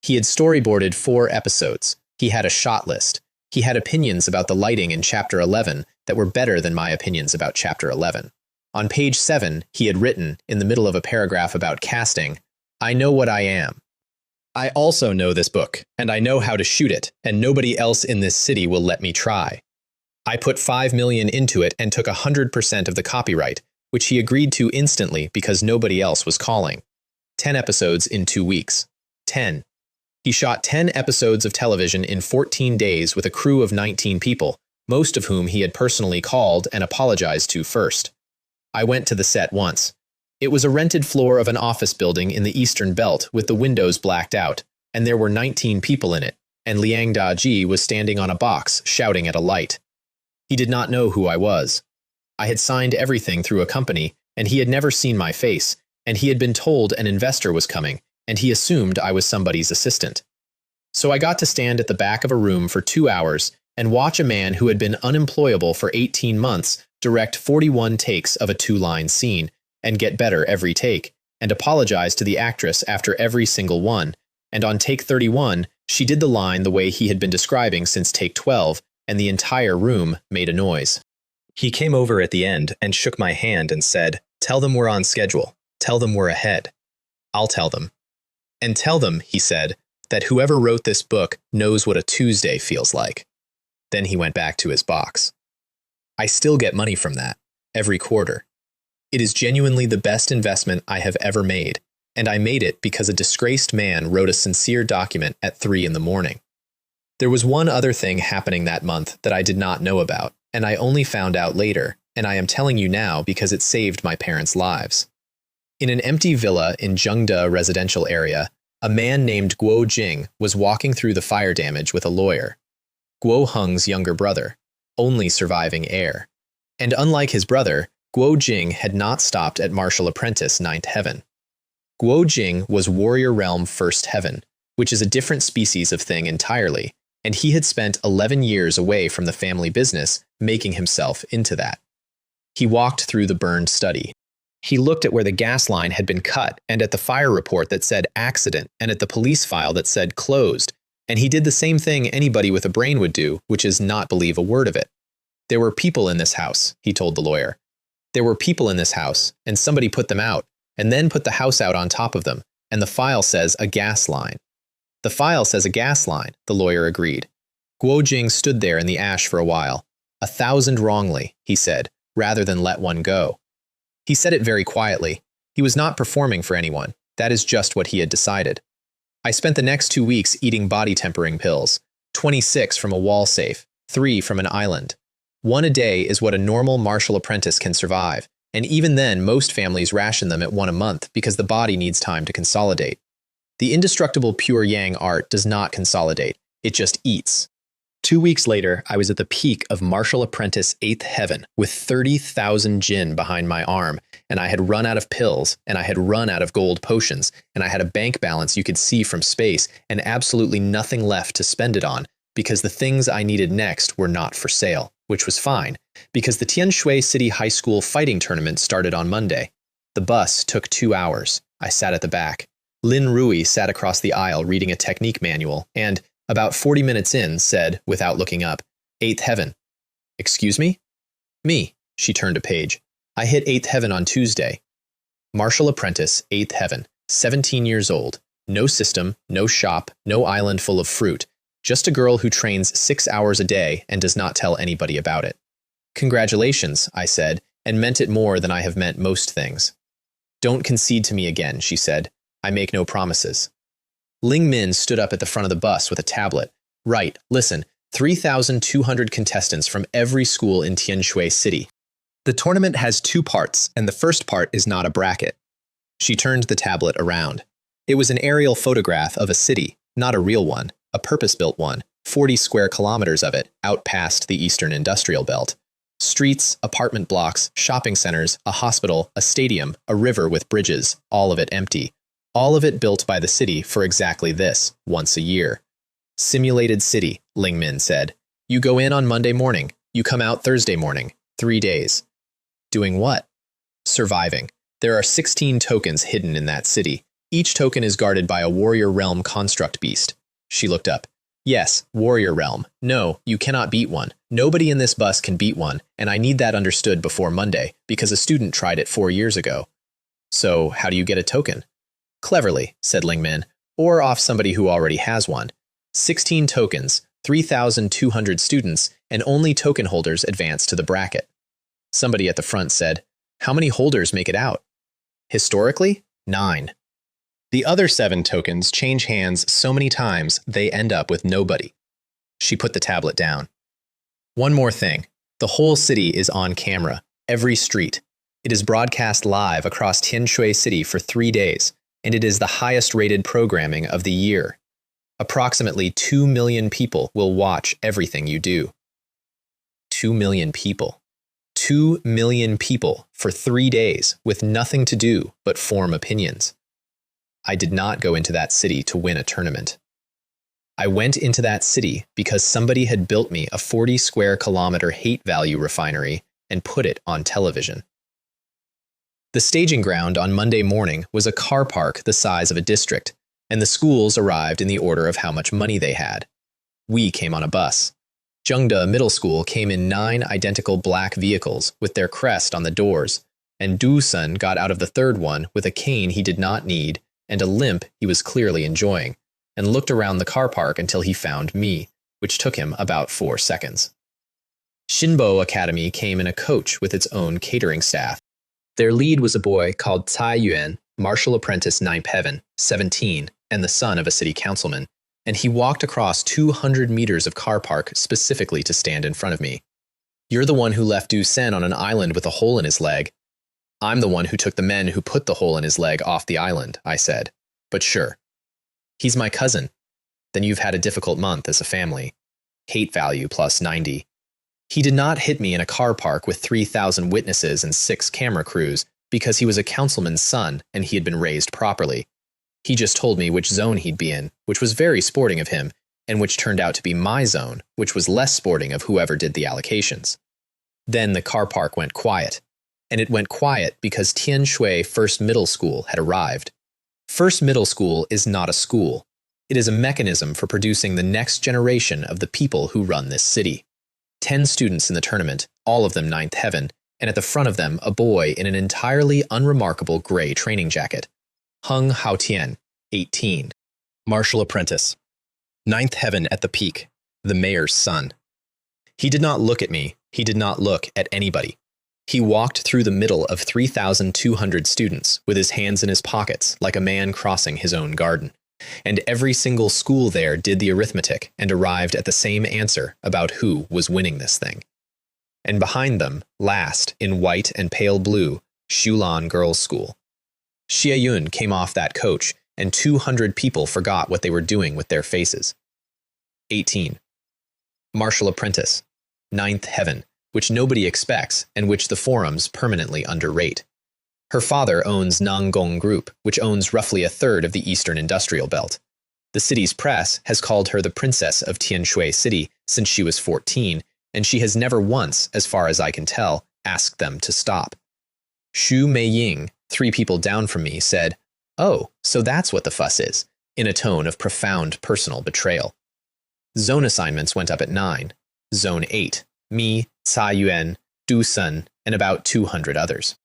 He had storyboarded 4 episodes. He had a shot list. He had opinions about the lighting in Chapter 11, that were better than my opinions about Chapter 11. On page 7, he had written, in the middle of a paragraph about casting, "I know what I am. I also know this book, and I know how to shoot it, and nobody else in this city will let me try. I put $5 million into it and took 100% of the copyright, which he agreed to instantly because nobody else was calling. 10 episodes in 2 weeks. 10. He shot 10 episodes of television in 14 days with a crew of 19 people, most of whom he had personally called and apologized to first. I went to the set once. It was a rented floor of an office building in the Eastern Belt with the windows blacked out, and there were 19 people in it, and Liang Daji was standing on a box shouting at a light. He did not know who I was. I had signed everything through a company, and he had never seen my face, and he had been told an investor was coming, and he assumed I was somebody's assistant. So I got to stand at the back of a room for 2 hours and watch a man who had been unemployable for 18 months direct 41 takes of a 2-line scene and get better every take, and apologize to the actress after every single one, and on take 31, she did the line the way he had been describing since take 12, and the entire room made a noise. He came over at the end and shook my hand and said, "Tell them we're on schedule. Tell them we're ahead. I'll tell them. And tell them," he said, "that whoever wrote this book knows what a Tuesday feels like." Then he went back to his box. I still get money from that, every quarter. It is genuinely the best investment I have ever made, and I made it because a disgraced man wrote a sincere document at 3 in the morning. There was one other thing happening that month that I did not know about, and I only found out later, and I am telling you now because it saved my parents' lives. In an empty villa in Zhengde residential area, a man named Guo Jing was walking through the fire damage with a lawyer. Guo Heng's younger brother, only surviving heir. And unlike his brother, Guo Jing had not stopped at martial apprentice 9th heaven. Guo Jing was warrior realm 1st heaven, which is a different species of thing entirely, and he had spent 11 years away from the family business, making himself into that. He walked through the burned study. He looked at where the gas line had been cut, and at the fire report that said accident, and at the police file that said closed, and he did the same thing anybody with a brain would do, which is not believe a word of it. There were people in this house, he told the lawyer. There were people in this house, and somebody put them out, and then put the house out on top of them, and the file says a gas line. The file says a gas line, the lawyer agreed. Guo Jing stood there in the ash for a while. 1,000 wrongly, he said, rather than let one go. He said it very quietly. He was not performing for anyone. That is just what he had decided. I spent the next 2 weeks eating body tempering pills, 26 from a wall safe, 3 from an island. 1 a day is what a normal martial apprentice can survive, and even then most families ration them at 1 a month because the body needs time to consolidate. The indestructible pure yang art does not consolidate, it just eats. 2 weeks later, I was at the peak of martial apprentice 8th heaven with 30,000 jin behind my arm, and I had run out of pills, and I had run out of gold potions, and I had a bank balance you could see from space, and absolutely nothing left to spend it on, because the things I needed next were not for sale, which was fine, because the Tianshui City High School fighting tournament started on Monday. The bus took 2 hours. I sat at the back. Lin Rui sat across the aisle reading a technique manual, and, about 40 minutes in, said, without looking up, 8th heaven. Excuse me? Me. She turned a page. I hit 8th heaven on Tuesday. Martial apprentice, 8th heaven, 17 years old. No system, no shop, no island full of fruit. Just a girl who trains 6 hours a day and does not tell anybody about it. Congratulations, I said, and meant it more than I have meant most things. Don't concede to me again, she said. I make no promises. Ling Min stood up at the front of the bus with a tablet. Right, listen, 3,200 contestants from every school in Tianshui City. The tournament has 2 parts, and the first part is not a bracket. She turned the tablet around. It was an aerial photograph of a city, not a real one, a purpose-built one, 40 square kilometers of it, out past the Eastern Industrial Belt. Streets, apartment blocks, shopping centers, a hospital, a stadium, a river with bridges, all of it empty. All of it built by the city for exactly this, once a year. Simulated city, Ling Min said. You go in on Monday morning. You come out Thursday morning. 3 days. Doing what? Surviving. There are 16 tokens hidden in that city. Each token is guarded by a warrior realm construct beast. She looked up. Yes, warrior realm. No, you cannot beat one. Nobody in this bus can beat one, and I need that understood before Monday, because a student tried it 4 years ago. So, how do you get a token? Cleverly, said Ling Min, or off somebody who already has one. 16 tokens, 3,200 students, and only token holders advance to the bracket. Somebody at the front said, how many holders make it out? Historically, 9. The other 7 tokens change hands so many times they end up with nobody. She put the tablet down. One more thing. The whole city is on camera, every street. It is broadcast live across Tianshui City for 3 days, and it is the highest-rated programming of the year. Approximately 2 million people will watch everything you do. 2 million people. 2 million people for 3 days with nothing to do but form opinions. I did not go into that city to win a tournament. I went into that city because somebody had built me a 40 square kilometer hate value refinery and put it on television. The staging ground on Monday morning was a car park the size of a district, and the schools arrived in the order of how much money they had. We came on a bus. Zhengde Middle School came in 9 identical black vehicles with their crest on the doors, and Dusun got out of the third one with a cane he did not need and a limp he was clearly enjoying, and looked around the car park until he found me, which took him about 4 seconds. Shinbo Academy came in a coach with its own catering staff. Their lead was a boy called Cai Yuan, martial apprentice 9th Heaven, 17, and the son of a city councilman, and he walked across 200 meters of car park specifically to stand in front of me. You're the one who left Du Sen on an island with a hole in his leg. I'm the one who took the men who put the hole in his leg off the island, I said. But sure. He's my cousin. Then you've had a difficult month as a family. Hate value plus 90. He did not hit me in a car park with 3,000 witnesses and 6 camera crews because he was a councilman's son and he had been raised properly. He just told me which zone he'd be in, which was very sporting of him, and which turned out to be my zone, which was less sporting of whoever did the allocations. Then the car park went quiet. And it went quiet because Tianshui First Middle School had arrived. First Middle School is not a school. It is a mechanism for producing the next generation of the people who run this city. 10 students in the tournament, all of them 9th Heaven, and at the front of them a boy in an entirely unremarkable gray training jacket. Hung Haotian, 18. Martial apprentice. 9th Heaven at the peak, the mayor's son. He did not look at me. He did not look at anybody. He walked through the middle of 3,200 students with his hands in his pockets like a man crossing his own garden. And every single school there did the arithmetic and arrived at the same answer about who was winning this thing. And behind them, last, in white and pale blue, Shulan Girls' School. Xie Yun came off that coach, and 200 people forgot what they were doing with their faces. 18. Martial apprentice. 9th Heaven, which nobody expects and which the forums permanently underrate. Her father owns Nanggong Group, which owns roughly a third of the Eastern Industrial Belt. The city's press has called her the Princess of Tianshui City since she was 14, and she has never once, as far as I can tell, asked them to stop. Xu Meiying, 3 people down from me, said, "Oh, so that's what the fuss is," in a tone of profound personal betrayal. Zone assignments went up at 9. Zone 8. Me, Cai Yuan, Du Sun, and about 200 others.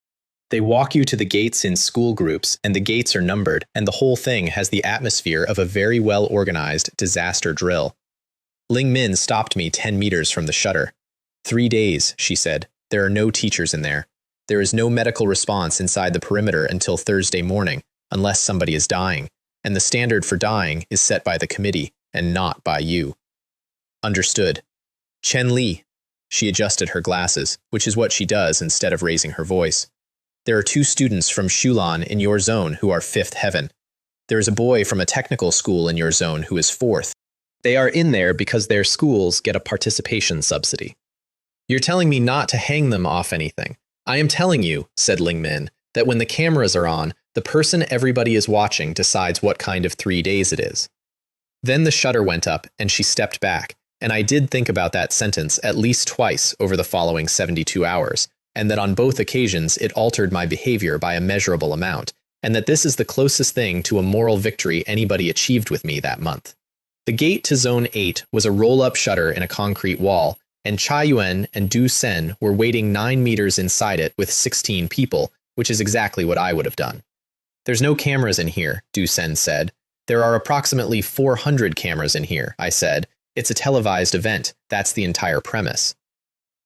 They walk you to the gates in school groups, and the gates are numbered, and the whole thing has the atmosphere of a very well-organized disaster drill. Ling Min stopped me 10 meters from the shutter. 3 days, she said. There are no teachers in there. There is no medical response inside the perimeter until Thursday morning, unless somebody is dying, and the standard for dying is set by the committee, and not by you. Understood. Chen Li. She adjusted her glasses, which is what she does instead of raising her voice. There are 2 students from Shulan in your zone who are 5th Heaven. There is a boy from a technical school in your zone who is 4th. They are in there because their schools get a participation subsidy. You're telling me not to hang them off anything. I am telling you, said Ling Min, that when the cameras are on, the person everybody is watching decides what kind of 3 days it is. Then the shutter went up and she stepped back. And I did think about that sentence at least twice over the following 72 hours, and that on both occasions it altered my behavior by a measurable amount, and that this is the closest thing to a moral victory anybody achieved with me that month. The gate to Zone 8 was a roll-up shutter in a concrete wall, and Cha Yuan and Du Sen were waiting 9 meters inside it with 16 people, which is exactly what I would have done. There's no cameras in here, Du Sen said. There are approximately 400 cameras in here, I said. It's a televised event. That's the entire premise.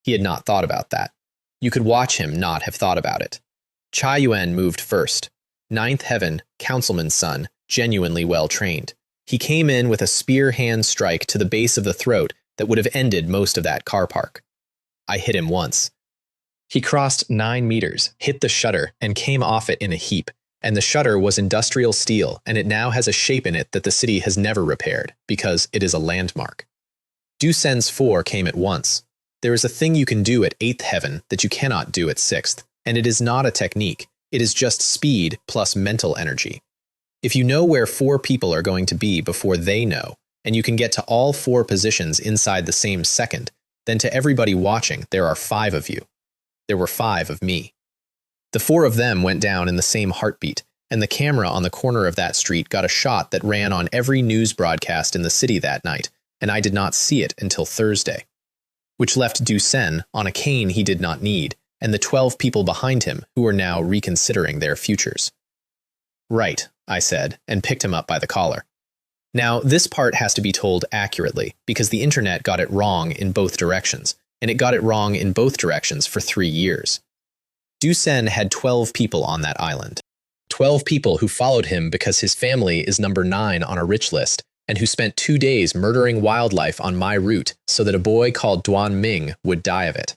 He had not thought about that. You could watch him not have thought about it. Cha Yuan moved first. Ninth Heaven, councilman's son, genuinely well-trained. He came in with a spear hand strike to the base of the throat that would have ended most of that car park. I hit him once. He crossed 9 meters, hit the shutter, and came off it in a heap. And the shutter was industrial steel, and it now has a shape in it that the city has never repaired, because it is a landmark. Du Sen's 4 came at once. There is a thing you can do at 8th Heaven that you cannot do at 6th, and it is not a technique, it is just speed plus mental energy. If you know where 4 people are going to be before they know, and you can get to all 4 positions inside the same second, then to everybody watching, there are 5 of you. There were 5 of me. The 4 of them went down in the same heartbeat, and the camera on the corner of that street got a shot that ran on every news broadcast in the city that night, and I did not see it until Thursday. Which left Du Sen on a cane he did not need, and the 12 people behind him who were now reconsidering their futures. Right, I said, and picked him up by the collar. Now, this part has to be told accurately, because the internet got it wrong in both directions, and it got it wrong in both directions for 3 years. Du Sen had 12 people on that island. 12 people who followed him because his family is number 9 on a rich list, and who spent 2 days murdering wildlife on my route so that a boy called Duan Ming would die of it.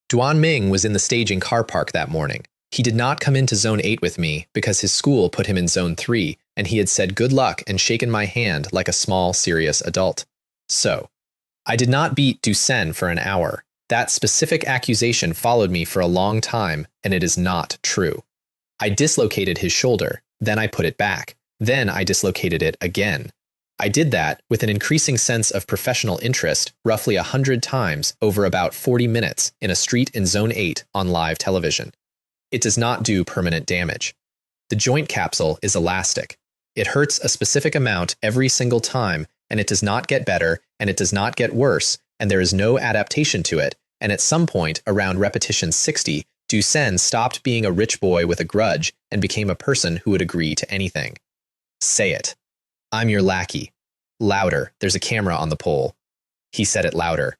Duan Ming was in the staging car park that morning. He did not come into Zone 8 with me because his school put him in Zone 3, and he had said good luck and shaken my hand like a small, serious adult. So, I did not beat Du Sen for an hour. That specific accusation followed me for a long time, and it is not true. I dislocated his shoulder, then I put it back, then I dislocated it again. I did that with an increasing sense of professional interest roughly 100 times over about 40 minutes in a street in Zone 8 on live television. It does not do permanent damage. The joint capsule is elastic. It hurts a specific amount every single time, and it does not get better, and it does not get worse, and there is no adaptation to it, and at some point, around repetition 60, Du Sen stopped being a rich boy with a grudge and became a person who would agree to anything. Say it. I'm your lackey. Louder, there's a camera on the pole. He said it louder.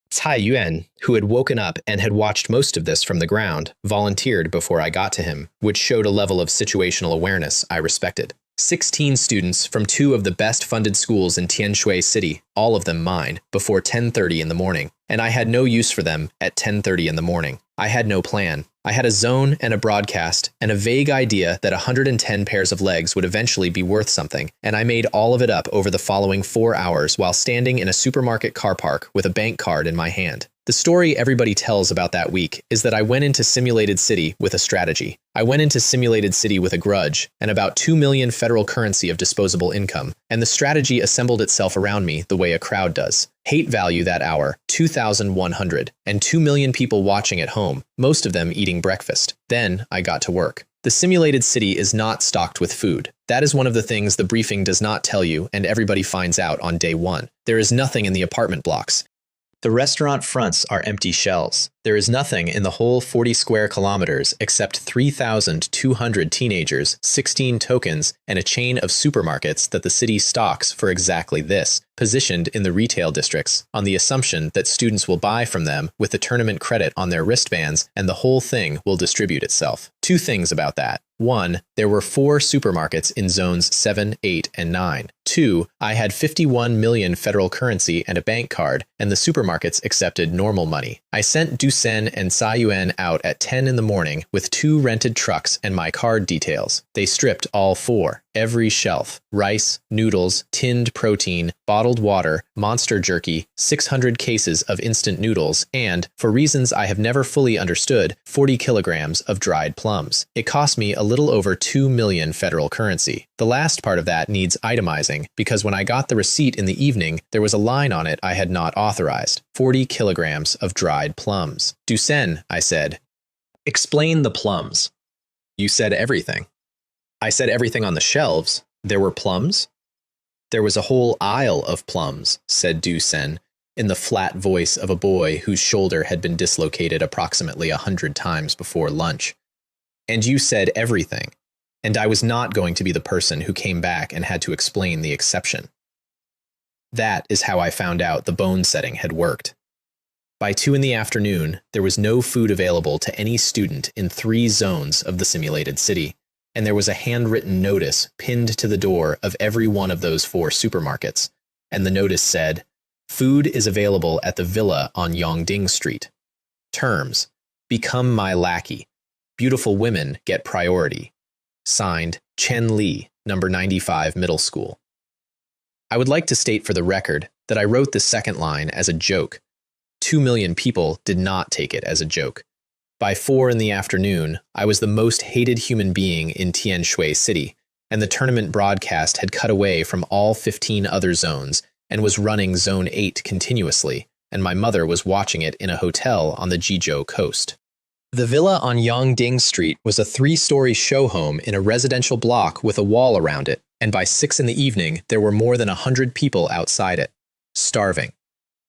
Cai Yuan, who had woken up and had watched most of this from the ground, volunteered before I got to him, which showed a level of situational awareness I respected. 16 students from 2 of the best-funded schools in Tianshui City, all of them mine, before 10:30 in the morning, and I had no use for them at 10:30 in the morning. I had no plan. I had a zone and a broadcast, and a vague idea that 110 pairs of legs would eventually be worth something, and I made all of it up over the following 4 hours while standing in a supermarket car park with a bank card in my hand. The story everybody tells about that week is that I went into Simulated City with a strategy. I went into Simulated City with a grudge and about 2 million federal currency of disposable income, and the strategy assembled itself around me the way a crowd does. Hate value that hour, 2,100, and 2 million people watching at home, most of them eating breakfast. Then I got to work. The Simulated City is not stocked with food. That is one of the things the briefing does not tell you, and everybody finds out on day 1. There is nothing in the apartment blocks. The restaurant fronts are empty shells. There is nothing in the whole 40 square kilometers except 3,200 teenagers, 16 tokens, and a chain of supermarkets that the city stocks for exactly this, positioned in the retail districts, on the assumption that students will buy from them with the tournament credit on their wristbands and the whole thing will distribute itself. 2 things about that. 1, there were 4 supermarkets in zones 7, 8, and 9. 2, I had 51 million federal currency and a bank card, and the supermarkets accepted normal money. I sent Du Sen and Cai Yuan out at 10 in the morning with 2 rented trucks and my card details. They stripped all 4. Every shelf, rice, noodles, tinned protein, bottled water, monster jerky, 600 cases of instant noodles, and, for reasons I have never fully understood, 40 kilograms of dried plums. It cost me a little over 2 million federal currency. The last part of that needs itemizing, because when I got the receipt in the evening, there was a line on it I had not authorized. 40 kilograms of dried plums. Du Sen, I said. Explain the plums. You said everything. I said everything on the shelves. There were plums? There was a whole aisle of plums, said Du Sen, in the flat voice of a boy whose shoulder had been dislocated approximately 100 times before lunch. And you said everything, and I was not going to be the person who came back and had to explain the exception. That is how I found out the bone setting had worked. By 2 in the afternoon, there was no food available to any student in 3 zones of the simulated city, and there was a handwritten notice pinned to the door of every one of those 4 supermarkets, and the notice said, "Food is available at the villa on Yongding Street. Terms: become my lackey. Beautiful women get priority. Signed, Chen Li, number 95 Middle School." I would like to state for the record that I wrote the second line as a joke. 2 million people did not take it as a joke. By 4 in the afternoon, I was the most hated human being in Tianshui City, and the tournament broadcast had cut away from all 15 other zones and was running Zone 8 continuously, and my mother was watching it in a hotel on the Jizhou coast. The villa on Yongding Street was a 3-story show home in a residential block with a wall around it, and by 6 in the evening, there were more than 100 people outside it, starving.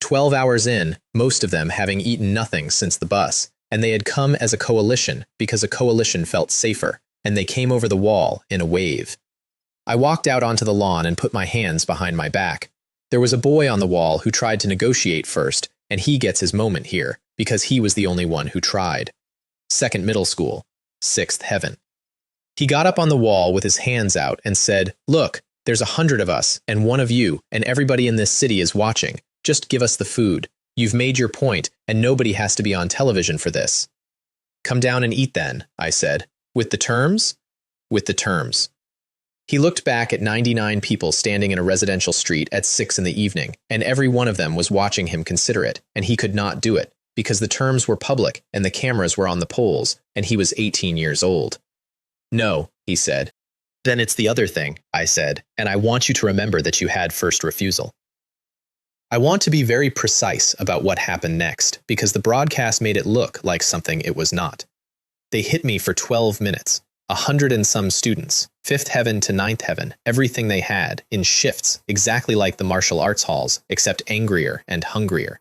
12 hours in, most of them having eaten nothing since the bus, and they had come as a coalition because a coalition felt safer, and they came over the wall in a wave. I walked out onto the lawn and put my hands behind my back. There was a boy on the wall who tried to negotiate first, and he gets his moment here, because he was the only one who tried. 2nd middle school, 6th heaven. He got up on the wall with his hands out and said, "Look, there's 100 of us, and 1 of you, and everybody in this city is watching. Just give us the food. You've made your point, and nobody has to be on television for this." "Come down and eat then," I said. "With the terms?" "With the terms." He looked back at 99 people standing in a residential street at 6 in the evening, and every one of them was watching him consider it, and he could not do it, because the terms were public and the cameras were on the poles, and he was 18 years old. "No," he said. "Then it's the other thing," I said, "and I want you to remember that you had first refusal." I want to be very precise about what happened next, because the broadcast made it look like something it was not. They hit me for 12 minutes, 100 and some students, 5th heaven to 9th heaven, everything they had, in shifts, exactly like the martial arts halls, except angrier and hungrier.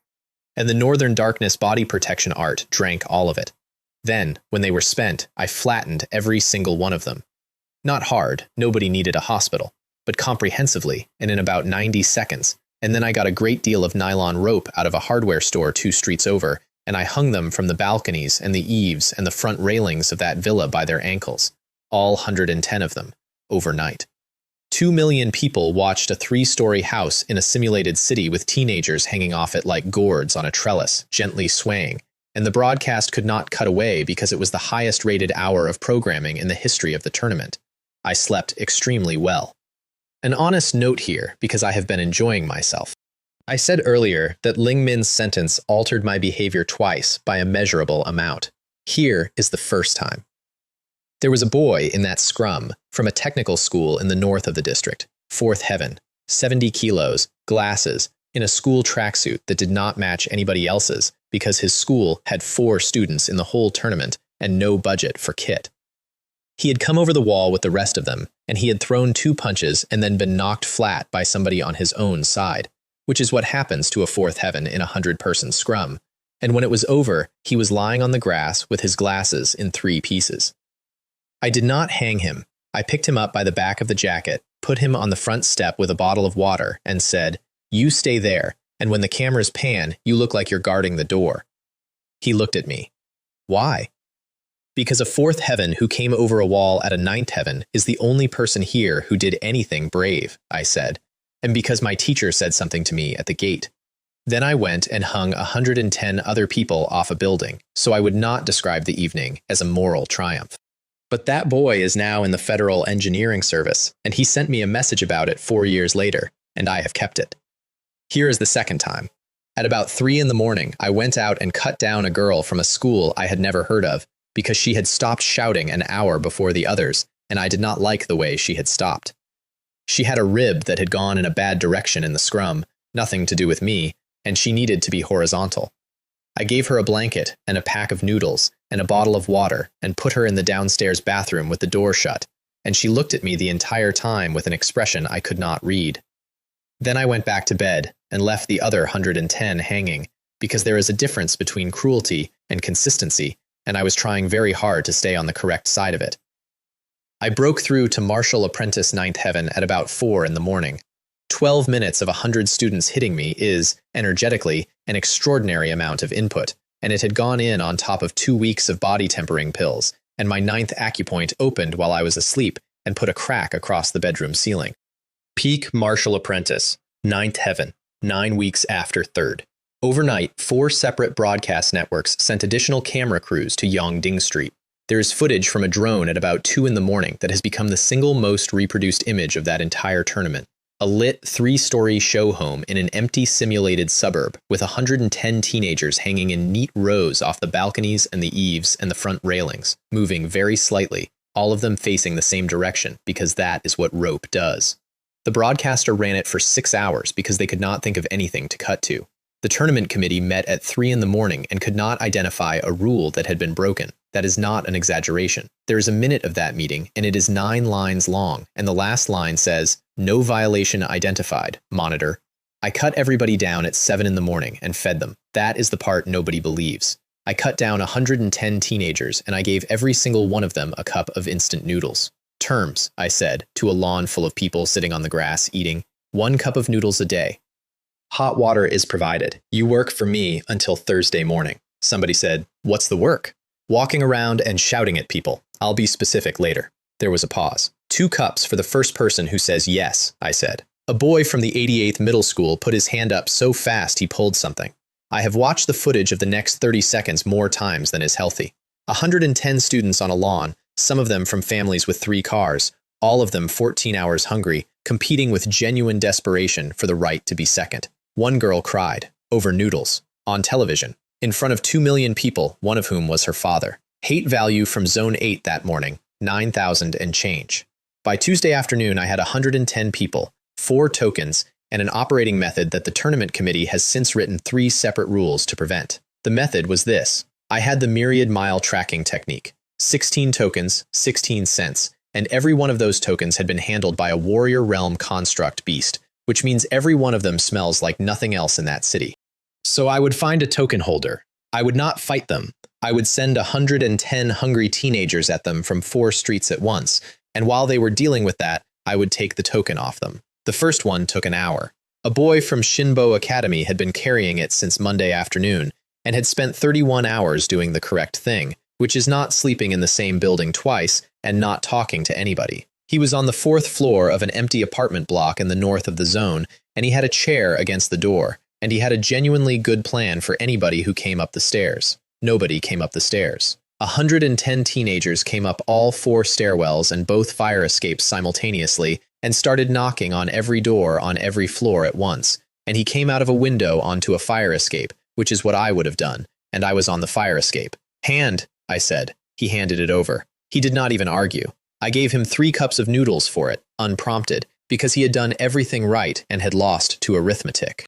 And the Northern Darkness body protection art drank all of it. Then, when they were spent, I flattened every single one of them. Not hard, nobody needed a hospital, but comprehensively, and in about 90 seconds, and then I got a great deal of nylon rope out of a hardware store 2 streets over, and I hung them from the balconies and the eaves and the front railings of that villa by their ankles, all 110 of them, overnight. 2 million people watched a 3-story house in a simulated city with teenagers hanging off it like gourds on a trellis, gently swaying, and the broadcast could not cut away because it was the highest-rated hour of programming in the history of the tournament. I slept extremely well. An honest note here, because I have been enjoying myself. I said earlier that Ling Min's sentence altered my behavior twice by a measurable amount. Here is the first time. There was a boy in that scrum from a technical school in the north of the district, 4th heaven, 70 kilos, glasses, in a school tracksuit that did not match anybody else's because his school had 4 students in the whole tournament and no budget for kit. He had come over the wall with the rest of them, and he had thrown 2 punches and then been knocked flat by somebody on his own side, which is what happens to a 4th heaven in a 100-person scrum, and when it was over, he was lying on the grass with his glasses in 3 pieces. I did not hang him. I picked him up by the back of the jacket, put him on the front step with a bottle of water, and said, "You stay there, and when the cameras pan, you look like you're guarding the door." He looked at me. "Why?" "Because a 4th heaven who came over a wall at a 9th heaven is the only person here who did anything brave," I said, "and because my teacher said something to me at the gate." Then I went and hung 110 other people off a building, so I would not describe the evening as a moral triumph. But that boy is now in the Federal Engineering Service, and he sent me a message about it 4 years later, and I have kept it. Here is the second time. At about 3 in the morning, I went out and cut down a girl from a school I had never heard of, because she had stopped shouting an hour before the others, and I did not like the way she had stopped. She had a rib that had gone in a bad direction in the scrum, nothing to do with me, and she needed to be horizontal. I gave her a blanket and a pack of noodles and a bottle of water and put her in the downstairs bathroom with the door shut, and she looked at me the entire time with an expression I could not read. Then I went back to bed and left the other 110 hanging, because there is a difference between cruelty and consistency, and I was trying very hard to stay on the correct side of it. I broke through to Martial Apprentice Ninth Heaven at about 4 in the morning. 12 minutes of 100 students hitting me is, energetically, an extraordinary amount of input, and it had gone in on top of 2 weeks of body tempering pills, and my 9th acupoint opened while I was asleep and put a crack across the bedroom ceiling. Peak Martial Apprentice, 9th Heaven, 9 weeks after 3rd. Overnight, 4 separate broadcast networks sent additional camera crews to Yongding Street. There is footage from a drone at about 2 in the morning that has become the single most reproduced image of that entire tournament. A lit 3-story show home in an empty simulated suburb with 110 teenagers hanging in neat rows off the balconies and the eaves and the front railings, moving very slightly, all of them facing the same direction because that is what rope does. The broadcaster ran it for 6 hours because they could not think of anything to cut to. The tournament committee met at 3 in the morning and could not identify a rule that had been broken. That is not an exaggeration. There is a minute of that meeting, and it is 9 lines long, and the last line says, "No violation identified, monitor." I cut everybody down at 7 in the morning and fed them. That is the part nobody believes. I cut down 110 teenagers, and I gave every single one of them a cup of instant noodles. "Terms," I said, to a lawn full of people sitting on the grass eating. 1 cup of noodles a day. Hot water is provided. You work for me until Thursday morning. Somebody said, "What's the work?" Walking around and shouting at people. I'll be specific later. There was a pause. 2 cups for the first person who says yes, I said. A boy from the 88th middle school put his hand up so fast he pulled something. I have watched the footage of the next 30 seconds more times than is healthy. 110 students on a lawn, some of them from families with 3 cars, all of them 14 hours hungry, competing with genuine desperation for the right to be second. 1 girl cried, over noodles, on television, in front of 2 million people, one of whom was her father. Hate value from Zone 8 that morning, 9,000 and change. By Tuesday afternoon, I had 110 people, 4 tokens, and an operating method that the tournament committee has since written 3 separate rules to prevent. The method was this. I had the myriad mile tracking technique. 16 tokens, 16 cents, and every one of those tokens had been handled by a warrior realm construct beast, which means every one of them smells like nothing else in that city. So I would find a token holder. I would not fight them. I would send 110 hungry teenagers at them from 4 streets at once, and while they were dealing with that, I would take the token off them. The first one took an hour. A boy from Shinbo Academy had been carrying it since Monday afternoon, and had spent 31 hours doing the correct thing, which is not sleeping in the same building twice and not talking to anybody. He was on the 4th floor of an empty apartment block in the north of the zone, and he had a chair against the door, and he had a genuinely good plan for anybody who came up the stairs. Nobody came up the stairs. 110 teenagers came up all 4 stairwells and both fire escapes simultaneously and started knocking on every door on every floor at once, and he came out of a window onto a fire escape, which is what I would have done, and I was on the fire escape. "Hand," I said. He handed it over. He did not even argue. I gave him 3 cups of noodles for it, unprompted, because he had done everything right and had lost to arithmetic.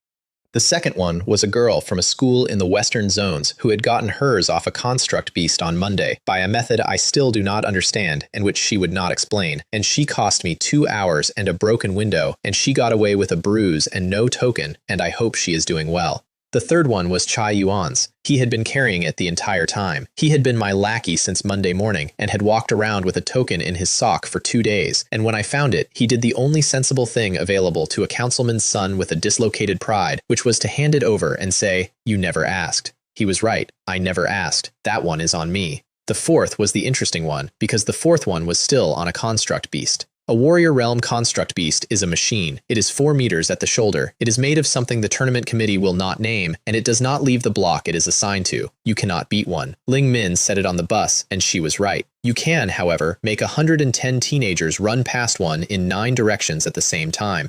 The second one was a girl from a school in the western zones who had gotten hers off a construct beast on Monday by a method I still do not understand and which she would not explain, and she cost me 2 hours and a broken window, and she got away with a bruise and no token, and I hope she is doing well. The third one was Chai Yuan's. He had been carrying it the entire time. He had been my lackey since Monday morning and had walked around with a token in his sock for 2 days, and when I found it, he did the only sensible thing available to a councilman's son with a dislocated pride, which was to hand it over and say, "You never asked." He was right. I never asked. That one is on me. The fourth was the interesting one, because the fourth one was still on a construct beast. A warrior realm construct beast is a machine. It is 4 meters at the shoulder. It is made of something the tournament committee will not name, and it does not leave the block it is assigned to. You cannot beat one. Ling Min said it on the bus, and she was right. You can, however, make 110 teenagers run past one in 9 directions at the same time.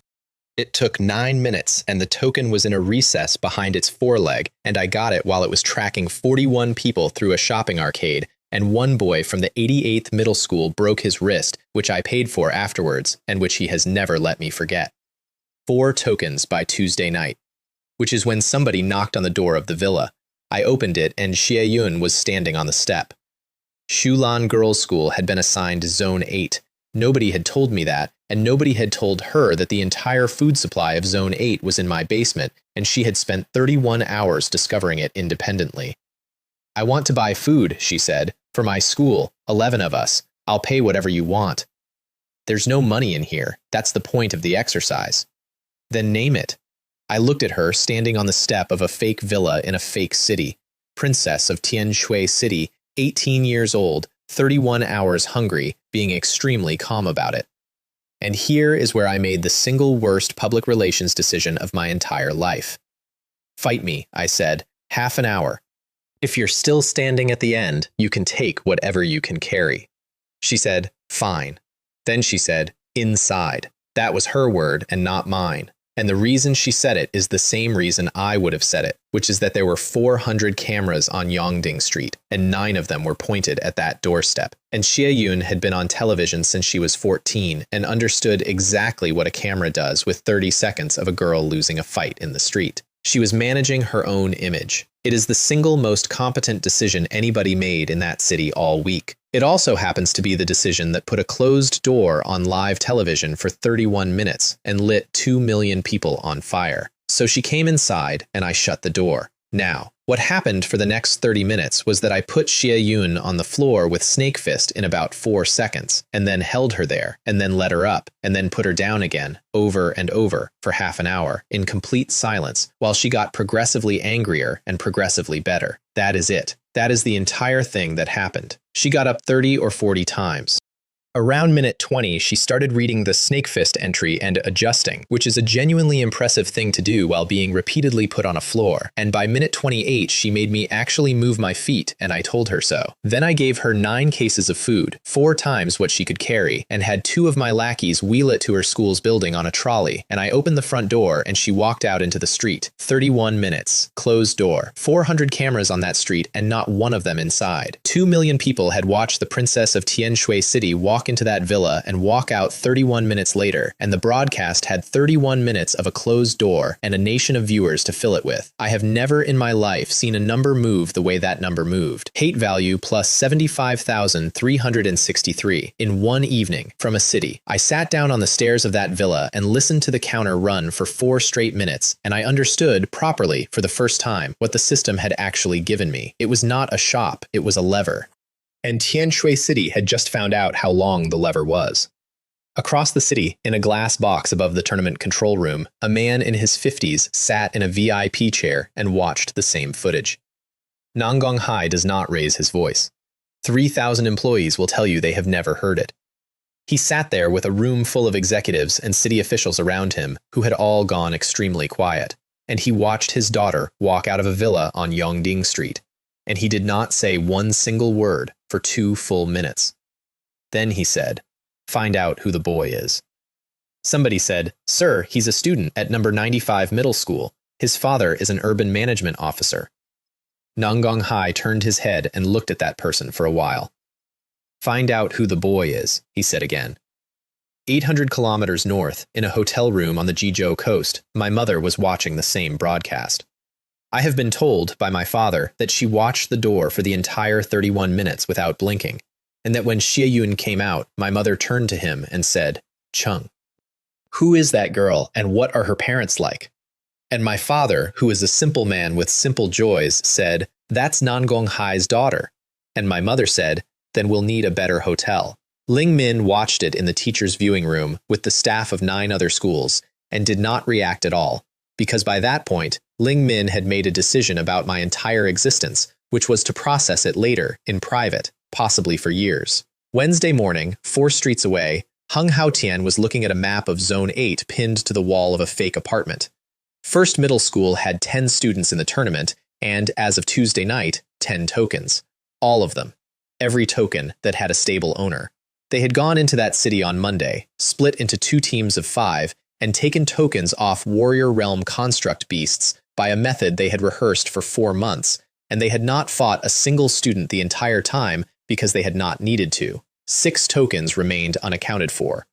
It took 9 minutes, and the token was in a recess behind its foreleg, and I got it while it was tracking 41 people through a shopping arcade, and one boy from the 88th middle school broke his wrist, which I paid for afterwards, and which he has never let me forget. 4 tokens by Tuesday night, which is when somebody knocked on the door of the villa. I opened it, and Xie Yun was standing on the step. Shulan Girls' School had been assigned Zone 8. Nobody had told me that, and nobody had told her that the entire food supply of Zone 8 was in my basement, and she had spent 31 hours discovering it independently. I want to buy food, she said, for my school, 11 of us. I'll pay whatever you want. There's no money in here. That's the point of the exercise. Then name it. I looked at her standing on the step of a fake villa in a fake city. Princess of Tian Shui City, 18 years old, 31 hours hungry, being extremely calm about it. And here is where I made the single worst public relations decision of my entire life. Fight me, I said, half an hour. If you're still standing at the end, you can take whatever you can carry. She said, fine. Then she said, inside. That was her word and not mine. And the reason she said it is the same reason I would have said it, which is that there were 400 cameras on Yongding Street, and 9 of them were pointed at that doorstep. And Xie Yun had been on television since she was 14 and understood exactly what a camera does with 30 seconds of a girl losing a fight in the street. She was managing her own image. It is the single most competent decision anybody made in that city all week. It also happens to be the decision that put a closed door on live television for 31 minutes and lit 2 million people on fire. So she came inside and I shut the door. Now, what happened for the next 30 minutes was that I put Xie Yun on the floor with Snake Fist in about 4 seconds, and then held her there, and then let her up, and then put her down again, over and over, for half an hour, in complete silence, while she got progressively angrier and progressively better. That is it. That is the entire thing that happened. She got up 30 or 40 times. Around minute 20, she started reading the Snake Fist entry and adjusting, which is a genuinely impressive thing to do while being repeatedly put on a floor. And by minute 28, she made me actually move my feet, and I told her so. Then I gave her 9 cases of food, 4 times what she could carry, and had 2 of my lackeys wheel it to her school's building on a trolley, and I opened the front door and she walked out into the street. 31 minutes. Closed door. 400 cameras on that street and not one of them inside. 2 million people had watched the Princess of Tian Shui City walk into that villa and walk out 31 minutes later, and the broadcast had 31 minutes of a closed door and a nation of viewers to fill it with. I have never in my life seen a number move the way that number moved. Hate value plus 75,363 in one evening from a city. I sat down on the stairs of that villa and listened to the counter run for 4 straight minutes, and I understood properly for the first time what the system had actually given me. It was not a shop, it was a lever. And Tian Shui City had just found out how long the lever was. Across the city, in a glass box above the tournament control room, a man in his 50s sat in a VIP chair and watched the same footage. Nangong Hai does not raise his voice. 3,000 employees will tell you they have never heard it. He sat there with a room full of executives and city officials around him who had all gone extremely quiet, and he watched his daughter walk out of a villa on Yongding Street. And he did not say one single word for 2 full minutes. Then he said, "Find out who the boy is." Somebody said, "Sir, he's a student at number 95 middle school. His father is an urban management officer." Nangong Hai turned his head and looked at that person for a while. "Find out who the boy is," he said again. 800 kilometers north, in a hotel room on the Jizhou coast, my mother was watching the same broadcast. I have been told by my father that she watched the door for the entire 31 minutes without blinking, and that when Xie Yun came out, my mother turned to him and said, "Chung, who is that girl and what are her parents like?" And my father, who is a simple man with simple joys, said, "That's Nangong Hai's daughter." And my mother said, "Then we'll need a better hotel." Ling Min watched it in the teacher's viewing room with the staff of 9 other schools and did not react at all, because by that point, Ling Min had made a decision about my entire existence, which was to process it later, in private, possibly for years. Wednesday morning, 4 streets away, Hung Haotian was looking at a map of Zone 8 pinned to the wall of a fake apartment. First Middle School had 10 students in the tournament, and, as of Tuesday night, 10 tokens. All of them. Every token that had a stable owner. They had gone into that city on Monday, split into 2 teams of 5, and taken tokens off Warrior Realm construct beasts by a method they had rehearsed for 4 months, and they had not fought a single student the entire time because they had not needed to. 6 tokens remained unaccounted for.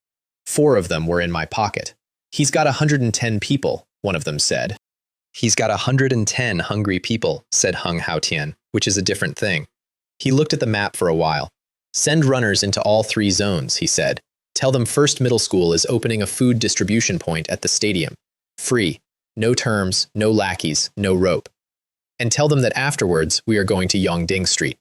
4 of them were in my pocket. "He's got 110 people," one of them said. "He's got 110 hungry people," said Hung Haotian, which is a different thing. He looked at the map for a while. "Send runners into all 3 zones," he said. Tell them First Middle School is opening a food distribution point at the stadium. Free. No terms, no lackeys, no rope. And tell them that afterwards we are going to Yongding Street.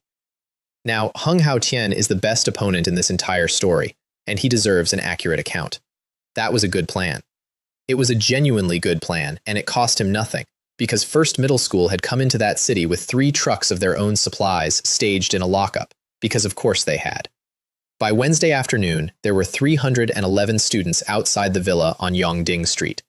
Now, Hung Hao-Tian is the best opponent in this entire story, and he deserves an accurate account. That was a good plan. It was a genuinely good plan, and it cost him nothing, because First Middle School had come into that city with 3 trucks of their own supplies staged in a lockup, because of course they had. By Wednesday afternoon, there were 311 students outside the villa on Yongding Street.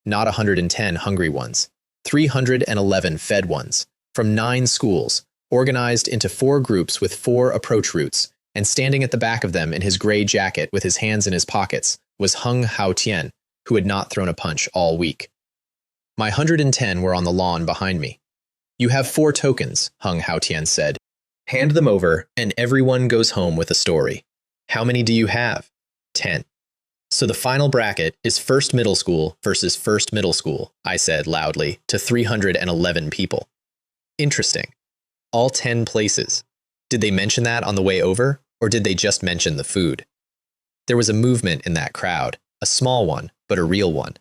Not 110 hungry ones. 311 fed ones, from 9 schools, organized into 4 groups with 4 approach routes, and standing at the back of them in his gray jacket with his hands in his pockets was Hung Hao-Tian, who had not thrown a punch all week. My 110 were on the lawn behind me. "You have 4 tokens," Hung Hao-Tian said. "Hand them over, and everyone goes home with a story. How many do you have?" 10. "So the final bracket is First Middle School versus First Middle School," I said loudly to 311 people. Interesting. All 10 places. Did they mention that on the way over, or did they just mention the food? There was a movement in that crowd, a small one, but a real one.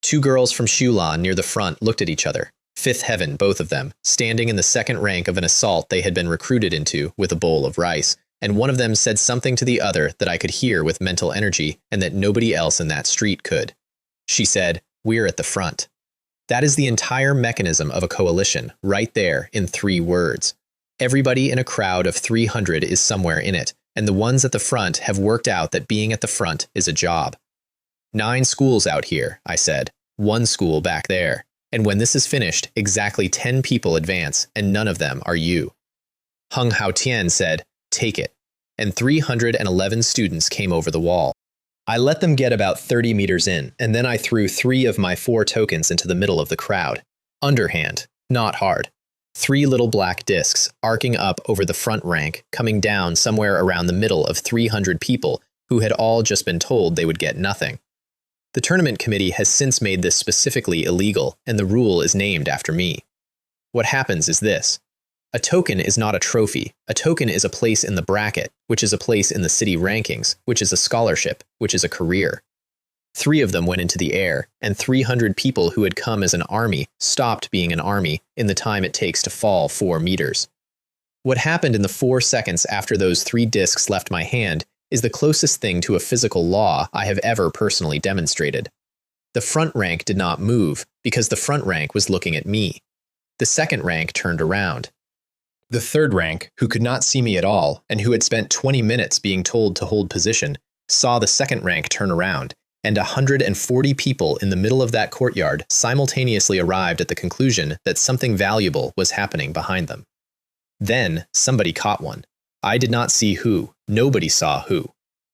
2 girls from Shulan near the front looked at each other, 5th heaven both of them, standing in the second rank of an assault they had been recruited into with a bowl of rice, and one of them said something to the other that I could hear with mental energy and that nobody else in that street could. She said, "We're at the front." That is the entire mechanism of a coalition, right there in 3 words. Everybody in a crowd of 300 is somewhere in it, and the ones at the front have worked out that being at the front is a job. 9 schools out here, I said, 1 school back there, and when this is finished, exactly 10 people advance, and none of them are you. Hung Hao-Tian said, "Take it," and 311 students came over the wall. I let them get about 30 meters in, and then I threw 3 of my 4 tokens into the middle of the crowd. Underhand, not hard. 3 little black discs, arcing up over the front rank, coming down somewhere around the middle of 300 people who had all just been told they would get nothing. The tournament committee has since made this specifically illegal, and the rule is named after me. What happens is this. A token is not a trophy. A token is a place in the bracket, which is a place in the city rankings, which is a scholarship, which is a career. 3 of them went into the air, and 300 people who had come as an army stopped being an army in the time it takes to fall 4 meters. What happened in the 4 seconds after those 3 discs left my hand is the closest thing to a physical law I have ever personally demonstrated. The front rank did not move because the front rank was looking at me. The second rank turned around. The third rank, who could not see me at all and who had spent 20 minutes being told to hold position, saw the second rank turn around, and 140 people in the middle of that courtyard simultaneously arrived at the conclusion that something valuable was happening behind them. Then somebody caught one. I did not see who. Nobody saw who.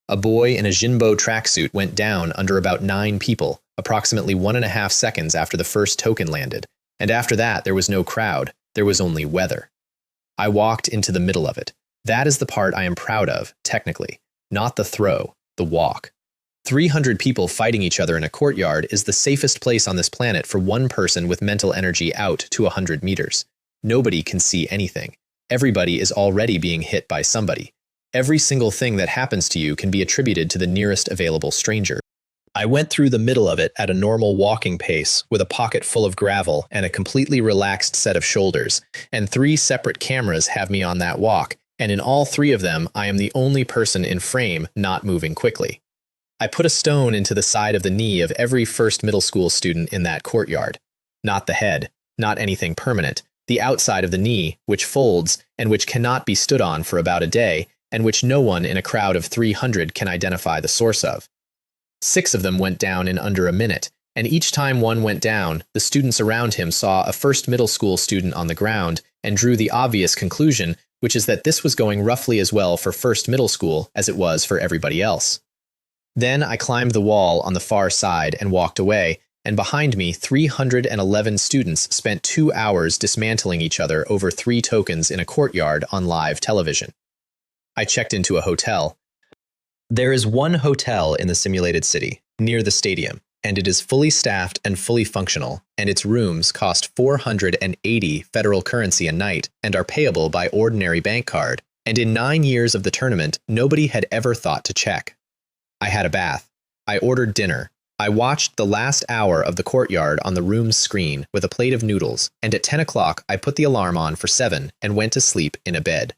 A boy in a Jinbo tracksuit went down under about 9 people, approximately 1.5 seconds after the first token landed, and after that there was no crowd, there was only weather. I walked into the middle of it. That is the part I am proud of, technically, not the throw, the walk. 300 people fighting each other in a courtyard is the safest place on this planet for one person with mental energy out to 100 meters. Nobody can see anything. Everybody is already being hit by somebody. Every single thing that happens to you can be attributed to the nearest available stranger. I went through the middle of it at a normal walking pace with a pocket full of gravel and a completely relaxed set of shoulders, and 3 separate cameras have me on that walk, and in all 3 of them I am the only person in frame not moving quickly. I put a stone into the side of the knee of every first middle school student in that courtyard. Not the head, not anything permanent, the outside of the knee, which folds and which cannot be stood on for about a day, and which no one in a crowd of 300 can identify the source of. 6 of them went down in under a minute, and each time one went down, the students around him saw a first middle school student on the ground and drew the obvious conclusion, which is that this was going roughly as well for first middle school as it was for everybody else. Then I climbed the wall on the far side and walked away, and behind me 311 students spent 2 hours dismantling each other over 3 tokens in a courtyard on live television. I checked into a hotel. There is one hotel in the simulated city, near the stadium, and it is fully staffed and fully functional, and its rooms cost 480 federal currency a night and are payable by ordinary bank card, and in 9 years of the tournament, nobody had ever thought to check. I had a bath. I ordered dinner. I watched the last hour of the courtyard on the room's screen with a plate of noodles, and at 10 o'clock I put the alarm on for 7 and went to sleep in a bed.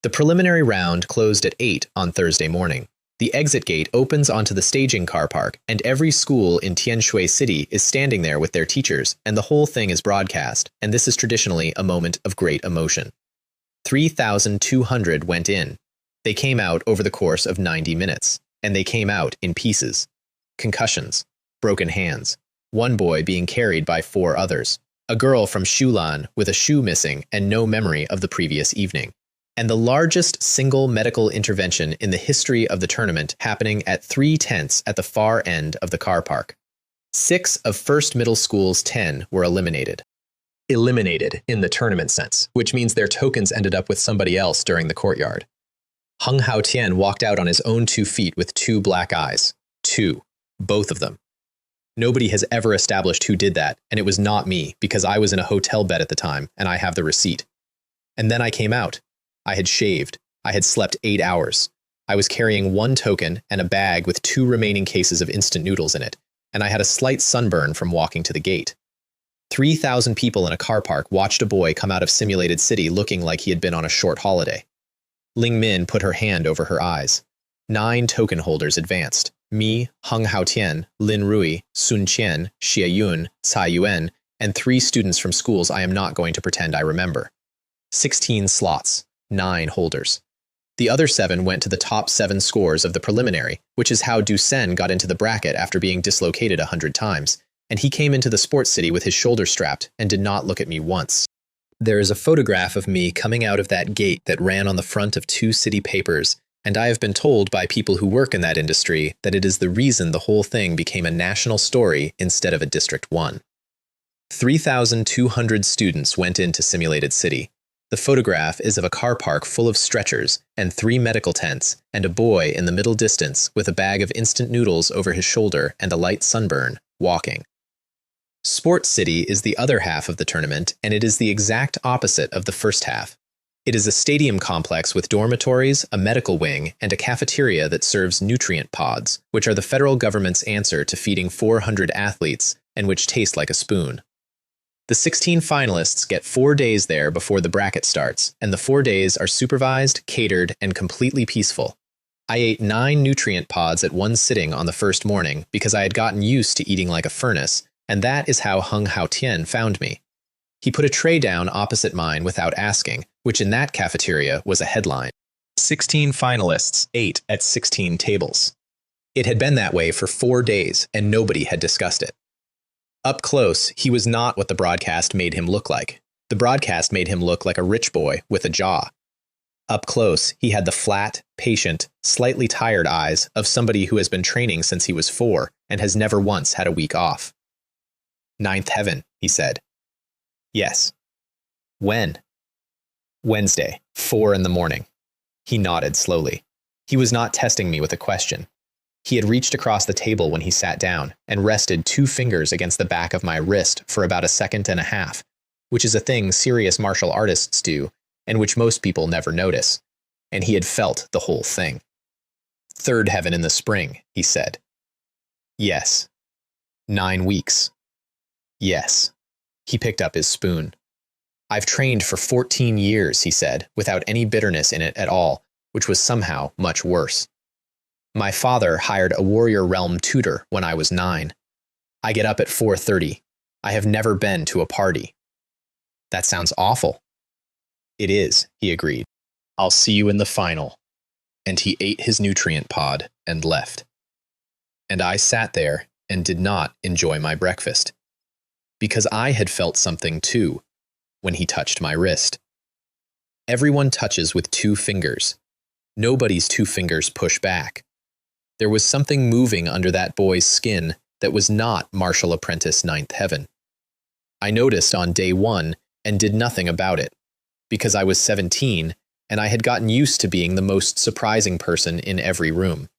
The preliminary round closed at 8 on Thursday morning. The exit gate opens onto the staging car park, and every school in Tianshui City is standing there with their teachers, and the whole thing is broadcast, and this is traditionally a moment of great emotion. 3,200 went in. They came out over the course of 90 minutes, and they came out in pieces. Concussions, broken hands, one boy being carried by 4 others, a girl from Shulan with a shoe missing and no memory of the previous evening, and the largest single medical intervention in the history of the tournament happening at 3/10 at the far end of the car park. 6 of First Middle School's 10 were eliminated. Eliminated in the tournament sense, which means their tokens ended up with somebody else during the courtyard. Hung Haotian walked out on his own 2 feet with 2 black eyes. 2. Both of them. Nobody has ever established who did that, and it was not me, because I was in a hotel bed at the time, and I have the receipt. And then I came out. I had shaved. I had slept 8 hours. I was carrying 1 token and a bag with 2 remaining cases of instant noodles in it, and I had a slight sunburn from walking to the gate. 3,000 people in a car park watched a boy come out of Simulated City looking like he had been on a short holiday. Ling Min put her hand over her eyes. 9 token holders advanced. Me, Hung Haotian, Lin Rui, Sun Qian, Xie Yun, Cai Yuan, and 3 students from schools I am not going to pretend I remember. 16 slots, 9 holders. The other 7 went to the top 7 scores of the preliminary, which is how Du Sen got into the bracket after being dislocated 100 times, and he came into the sports city with his shoulder strapped and did not look at me once. There is a photograph of me coming out of that gate that ran on the front of 2 city papers, and I have been told by people who work in that industry that it is the reason the whole thing became a national story instead of a District 1. 3,200 students went into Simulated City. The photograph is of a car park full of stretchers and 3 medical tents and a boy in the middle distance with a bag of instant noodles over his shoulder and a light sunburn, walking. Sports City is the other half of the tournament, and it is the exact opposite of the first half. It is a stadium complex with dormitories, a medical wing, and a cafeteria that serves nutrient pods, which are the federal government's answer to feeding 400 athletes and which taste like a spoon. The 16 finalists get 4 days there before the bracket starts, and the 4 days are supervised, catered, and completely peaceful. I ate 9 nutrient pods at one sitting on the first morning because I had gotten used to eating like a furnace, and that is how Hung Haotian found me. He put a tray down opposite mine without asking, which in that cafeteria was a headline. 16 finalists ate at 16 tables. It had been that way for 4 days, and nobody had discussed it. Up close, he was not what the broadcast made him look like. The broadcast made him look like a rich boy with a jaw. Up close, he had the flat, patient, slightly tired eyes of somebody who has been training since he was 4 and has never once had a week off. "Ninth heaven," he said. "Yes." "When?" "Wednesday, 4 in the morning." He nodded slowly. He was not testing me with a question. He had reached across the table when he sat down and rested 2 fingers against the back of my wrist for about a second and a half, which is a thing serious martial artists do and which most people never notice, and he had felt the whole thing. "Third heaven in the spring," he said. "Yes." 9 weeks. "Yes." He picked up his spoon. "I've trained for 14 years," he said, without any bitterness in it at all, which was somehow much worse. "My father hired a warrior realm tutor when I was 9. I get up at 4:30. I have never been to a party." "That sounds awful." "It is," he agreed. "I'll see you in the final." And he ate his nutrient pod and left. And I sat there and did not enjoy my breakfast. Because I had felt something too, when he touched my wrist. Everyone touches with 2 fingers. Nobody's 2 fingers push back. There was something moving under that boy's skin that was not martial apprentice 9th heaven. I noticed on day 1 and did nothing about it, because I was 17 and I had gotten used to being the most surprising person in every room.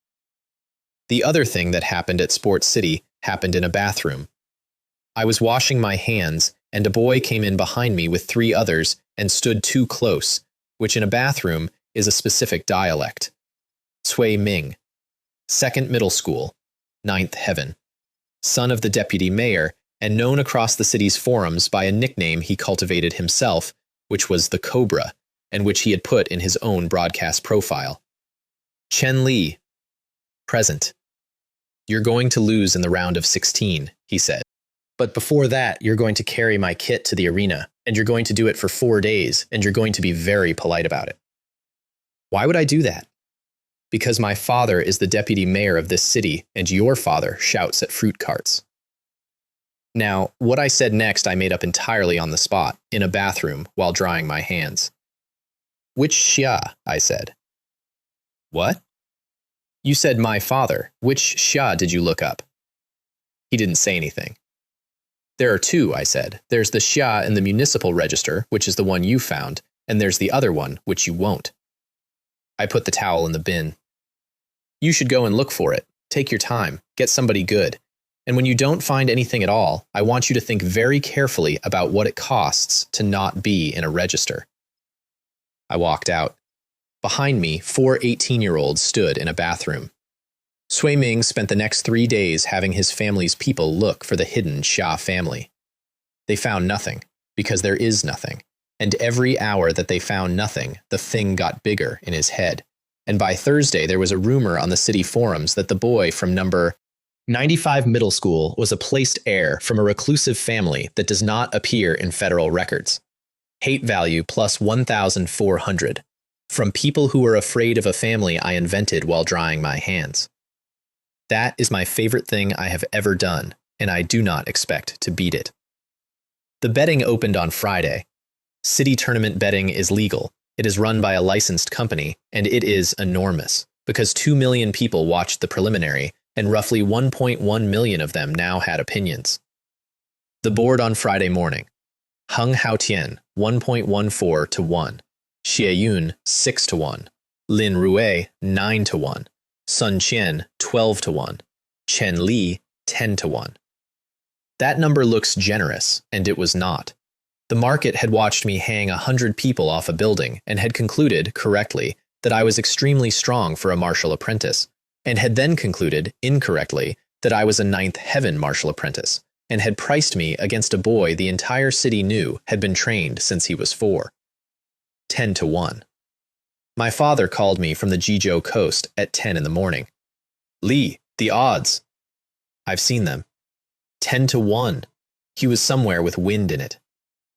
The other thing that happened at Sports City happened in a bathroom. I was washing my hands, and a boy came in behind me with 3 others and stood too close, which in a bathroom is a specific dialect. Cui Ming. second middle school, ninth heaven. Son of the deputy mayor, and known across the city's forums by a nickname he cultivated himself, which was the Cobra, and which he had put in his own broadcast profile. Chen Li, present. You're going to lose in the round of 16, he said. But before that, you're going to carry my kit to the arena, and you're going to do it for 4 days, and you're going to be very polite about it. Why would I do that? Because my father is the deputy mayor of this city, and your father shouts at fruit carts. Now, what I said next I made up entirely on the spot, in a bathroom, while drying my hands. Which xia? I said. What? You said my father. Which xia did you look up? He didn't say anything. There are two, I said. There's the xia in the municipal register, which is the one you found, and there's the other one, which you won't. I put the towel in the bin. You should go and look for it. Take your time. Get somebody good. And when you don't find anything at all, I want you to think very carefully about what it costs to not be in a register. I walked out. Behind me, 4 18-year-olds stood in a bathroom. Sui Ming spent the next 3 days having his family's people look for the hidden Xia family. They found nothing, because there is nothing. And every hour that they found nothing, the thing got bigger in his head. And by Thursday, there was a rumor on the city forums that the boy from number 95 middle school was a placed heir from a reclusive family that does not appear in federal records. Hate value plus 1,400. From people who were afraid of a family I invented while drying my hands. That is my favorite thing I have ever done, and I do not expect to beat it. The betting opened on Friday. City tournament betting is legal. It is run by a licensed company, and it is enormous, because 2 million people watched the preliminary, and roughly 1.1 million of them now had opinions. The board on Friday morning. Heng Haotian, 1.14 to 1. Xie Yun, 6 to 1. Lin Rui, 9 to 1. Sun Qian, 12 to 1. Chen Li, 10 to 1. That number looks generous, and it was not. The market had watched me hang 100 people off a building and had concluded, correctly, that I was extremely strong for a martial apprentice, and had then concluded, incorrectly, that I was a ninth heaven martial apprentice, and had priced me against a boy the entire city knew had been trained since he was 4. 10 to 1. My father called me from the Jizhou coast at 10 in the morning. Li, the odds. I've seen them. 10 to 1. He was somewhere with wind in it.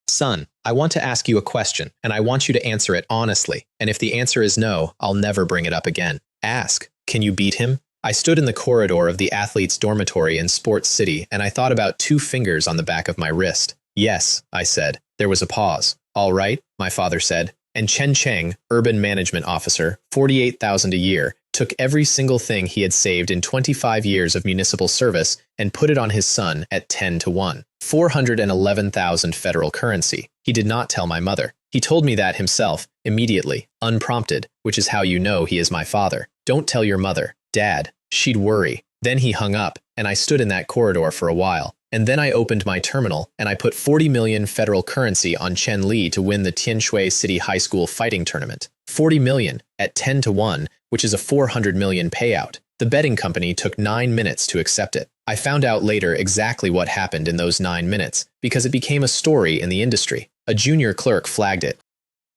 Son, I want to ask you a question, and I want you to answer it honestly, and if the answer is no, I'll never bring it up again. Ask, can you beat him? I stood in the corridor of the athletes' dormitory in Sports City, and I thought about 2 fingers on the back of my wrist. Yes, I said. There was a pause. All right, my father said. And Chen Cheng, urban management officer, 48,000 a year, took every single thing he had saved in 25 years of municipal service and put it on his son at 10 to 1. 411,000 federal currency. He did not tell my mother. He told me that himself, immediately, unprompted, which is how you know he is my father. Don't tell your mother. Dad. She'd worry. Then he hung up, and I stood in that corridor for a while. And then I opened my terminal, and I put 40 million federal currency on Chen Li to win the Tianshui City High School fighting tournament. 40 million, at 10 to 1, which is a 400 million payout. The betting company took 9 minutes to accept it. I found out later exactly what happened in those 9 minutes, because it became a story in the industry. A junior clerk flagged it.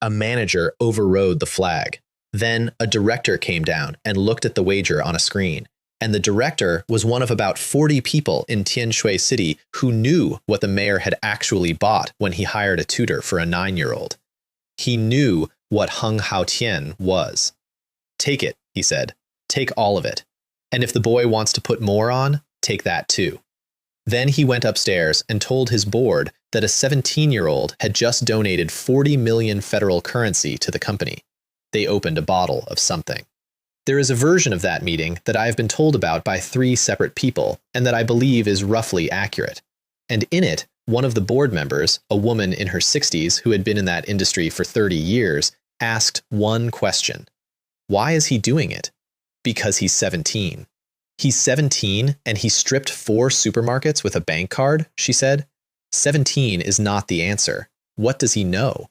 A manager overrode the flag. Then a director came down and looked at the wager on a screen. And the director was one of about 40 people in Tianshui City who knew what the mayor had actually bought when he hired a tutor for a 9-year-old. He knew what Heng Haotian was. Take it, he said. Take all of it. And if the boy wants to put more on, take that too. Then he went upstairs and told his board that a 17-year-old had just donated 40 million federal currency to the company. They opened a bottle of something. There is a version of that meeting that I have been told about by 3 separate people, and that I believe is roughly accurate. And in it, one of the board members, a woman in her 60s who had been in that industry for 30 years, asked one question. Why is he doing it? Because he's 17. He's 17 and he stripped 4 supermarkets with a bank card, she said. 17 is not the answer. What does he know?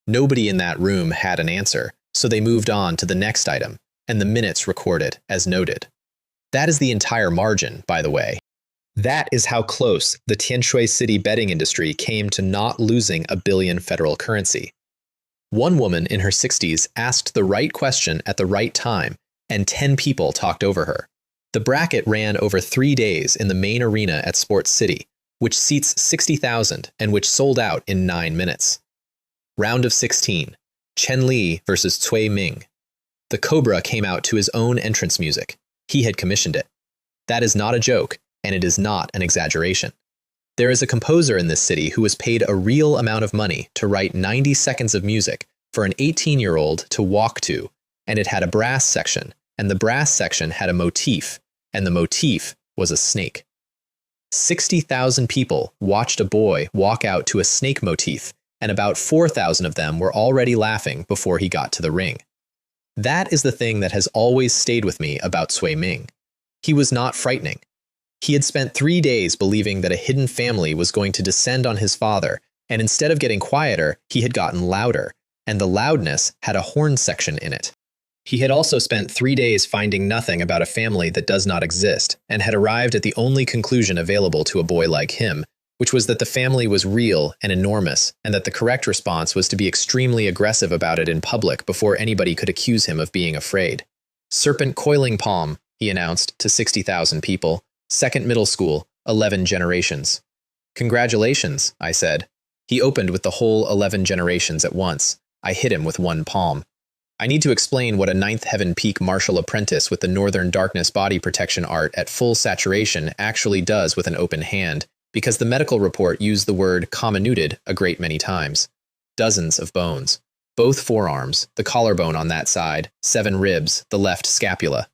Nobody in that room had an answer, so they moved on to the next item. And the minutes record it as noted. That is the entire margin, by the way. That is how close the Tianshui City betting industry came to not losing $1 billion federal currency. One woman in her 60s asked the right question at the right time, and 10 people talked over her. The bracket ran over 3 days in the main arena at Sports City, which seats 60,000 and which sold out in 9 minutes. Round of 16, Chen Li versus Cui Ming. The Cobra came out to his own entrance music. He had commissioned it. That is not a joke, and it is not an exaggeration. There is a composer in this city who was paid a real amount of money to write 90 seconds of music for an 18-year-old to walk to, and it had a brass section, and the brass section had a motif, and the motif was a snake. 60,000 people watched a boy walk out to a snake motif, and about 4,000 of them were already laughing before he got to the ring. That is the thing that has always stayed with me about Cui Ming. He was not frightening. He had spent 3 days believing that a hidden family was going to descend on his father, and instead of getting quieter, he had gotten louder, and the loudness had a horn section in it. He had also spent 3 days finding nothing about a family that does not exist, and had arrived at the only conclusion available to a boy like him, which was that the family was real and enormous, and that the correct response was to be extremely aggressive about it in public before anybody could accuse him of being afraid. Serpent coiling palm, he announced to 60,000 people. Second middle school, 11 generations. Congratulations, I said. He opened with the whole 11 generations at once. I hit him with one palm. I need to explain what a Ninth Heaven Peak martial apprentice with the Northern Darkness body protection art at full saturation actually does with an open hand, because the medical report used the word comminuted a great many times. Dozens of bones. Both forearms, the collarbone on that side, 7 ribs, the left scapula.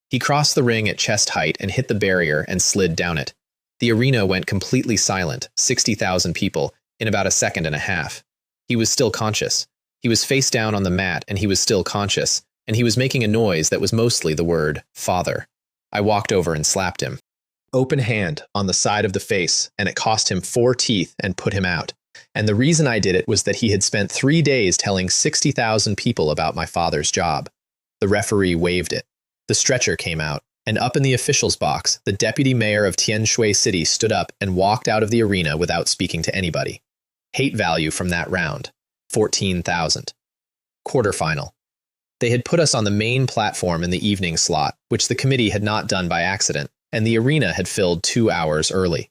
He crossed the ring at chest height and hit the barrier and slid down it. The arena went completely silent, 60,000 people, in about a second and a half. He was still conscious. He was face down on the mat and he was still conscious, and he was making a noise that was mostly the word, father. I walked over and slapped him. Open hand on the side of the face, and it cost him 4 teeth and put him out. And the reason I did it was that he had spent 3 days telling 60,000 people about my father's job. The referee waved it. The stretcher came out, and up in the officials' box, the deputy mayor of Tianshui City stood up and walked out of the arena without speaking to anybody. Hate value from that round, 14,000. Quarterfinal. They had put us on the main platform in the evening slot, which the committee had not done by accident, and the arena had filled 2 hours early.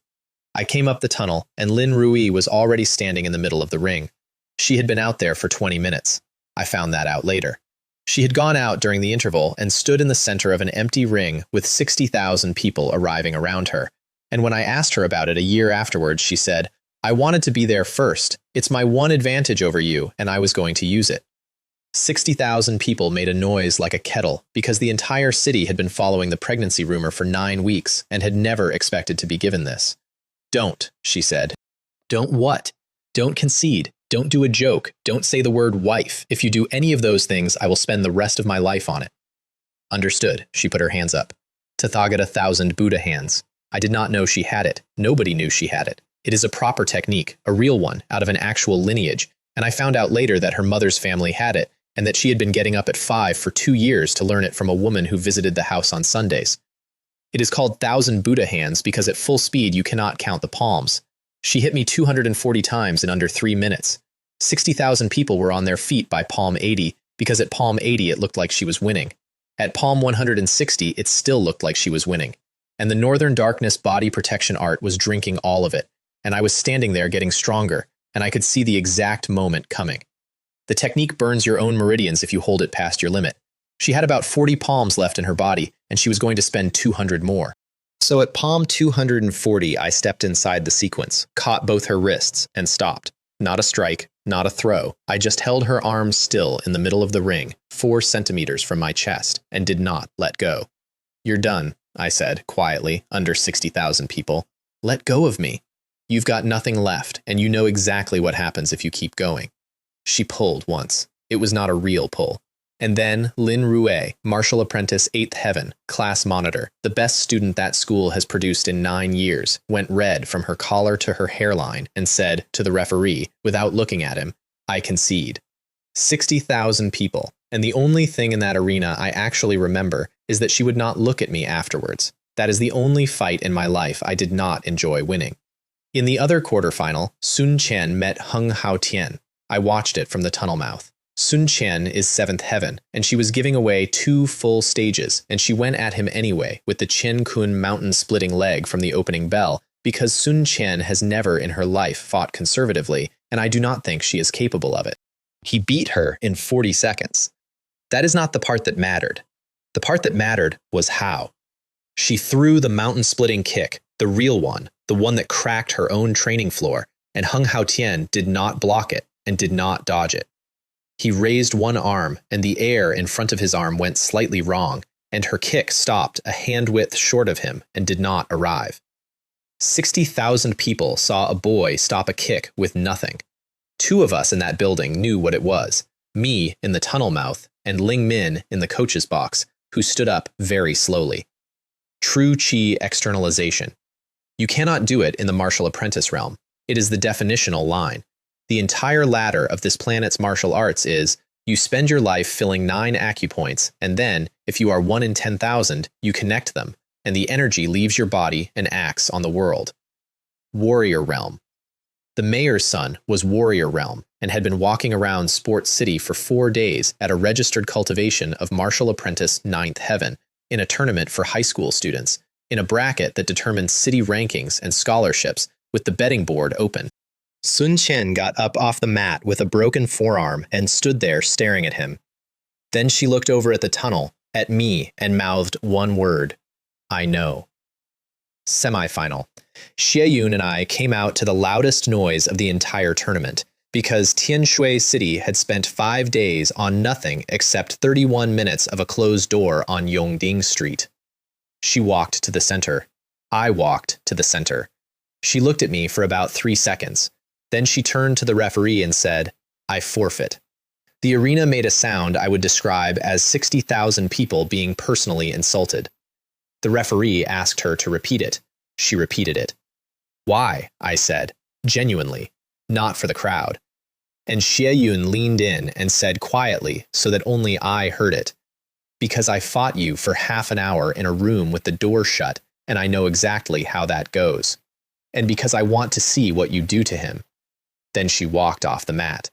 I came up the tunnel, and Lin Rui was already standing in the middle of the ring. She had been out there for 20 minutes. I found that out later. She had gone out during the interval and stood in the center of an empty ring with 60,000 people arriving around her. And when I asked her about it a year afterwards, she said, "I wanted to be there first. It's my one advantage over you, and I was going to use it." 60,000 people made a noise like a kettle because the entire city had been following the pregnancy rumor for 9 weeks and had never expected to be given this. "Don't," she said. "Don't what? Don't concede. Don't do a joke. Don't say the word wife. If you do any of those things, I will spend the rest of my life on it." Understood. She put her hands up. Tathagata 1,000 Buddha hands. I did not know she had it. Nobody knew she had it. It is a proper technique, a real one, out of an actual lineage, and I found out later that her mother's family had it, and that she had been getting up at 5 for 2 years to learn it from a woman who visited the house on Sundays. It is called 1,000 Buddha hands because at full speed you cannot count the palms. She hit me 240 times in under 3 minutes. 60,000 people were on their feet by palm 80, because at palm 80 it looked like she was winning. At palm 160 it still looked like she was winning. And the Northern Darkness body protection art was drinking all of it, and I was standing there getting stronger, and I could see the exact moment coming. The technique burns your own meridians if you hold it past your limit. She had about 40 palms left in her body, and she was going to spend 200 more. So at palm 240, I stepped inside the sequence, caught both her wrists, and stopped. Not a strike, not a throw. I just held her arms still in the middle of the ring, 4 centimeters from my chest, and did not let go. "You're done," I said, quietly, under 60,000 people. "Let go of me. You've got nothing left, and you know exactly what happens if you keep going." She pulled once. It was not a real pull. And then Lin Rui, martial apprentice 8th Heaven, class monitor, the best student that school has produced in 9 years, went red from her collar to her hairline and said to the referee, without looking at him, "I concede." 60,000 people, and the only thing in that arena I actually remember is that she would not look at me afterwards. That is the only fight in my life I did not enjoy winning. In the other quarterfinal, Sun Qian met Heng Haotian. I watched it from the tunnel mouth. Sun Qian is seventh heaven, and she was giving away 2 full stages, and she went at him anyway with the Qian Kun mountain-splitting leg from the opening bell, because Sun Qian has never in her life fought conservatively, and I do not think she is capable of it. He beat her in 40 seconds. That is not the part that mattered. The part that mattered was how. She threw the mountain-splitting kick, the real one, the one that cracked her own training floor, and Heng Haotian did not block it and did not dodge it. He raised one arm, and the air in front of his arm went slightly wrong, and her kick stopped a hand-width short of him and did not arrive. 60,000 people saw a boy stop a kick with nothing. 2 of us in that building knew what it was, me in the tunnel mouth and Ling Min in the coach's box, who stood up very slowly. True Qi externalization. You cannot do it in the martial apprentice realm. It is the definitional line. The entire ladder of this planet's martial arts is, you spend your life filling 9 acupoints, and then, if you are 1 in 10,000, you connect them, and the energy leaves your body and acts on the world. Warrior realm. The mayor's son was Warrior Realm and had been walking around Sports City for 4 days at a registered cultivation of Martial Apprentice 9th Heaven in a tournament for high school students, in a bracket that determines city rankings and scholarships with the betting board open. Sun Qian got up off the mat with a broken forearm and stood there staring at him. Then she looked over at the tunnel, at me, and mouthed one word. I know. Semifinal. Xie Yun and I came out to the loudest noise of the entire tournament, because Tianshui City had spent 5 days on nothing except 31 minutes of a closed door on Yongding Street. She walked to the center. I walked to the center. She looked at me for about 3 seconds. Then she turned to the referee and said, I forfeit. The arena made a sound I would describe as 60,000 people being personally insulted. The referee asked her to repeat it. She repeated it. Why? I said, genuinely, not for the crowd. And Xie Yun leaned in and said quietly so that only I heard it. Because I fought you for half an hour in a room with the door shut, and I know exactly how that goes. And because I want to see what you do to him. Then she walked off the mat.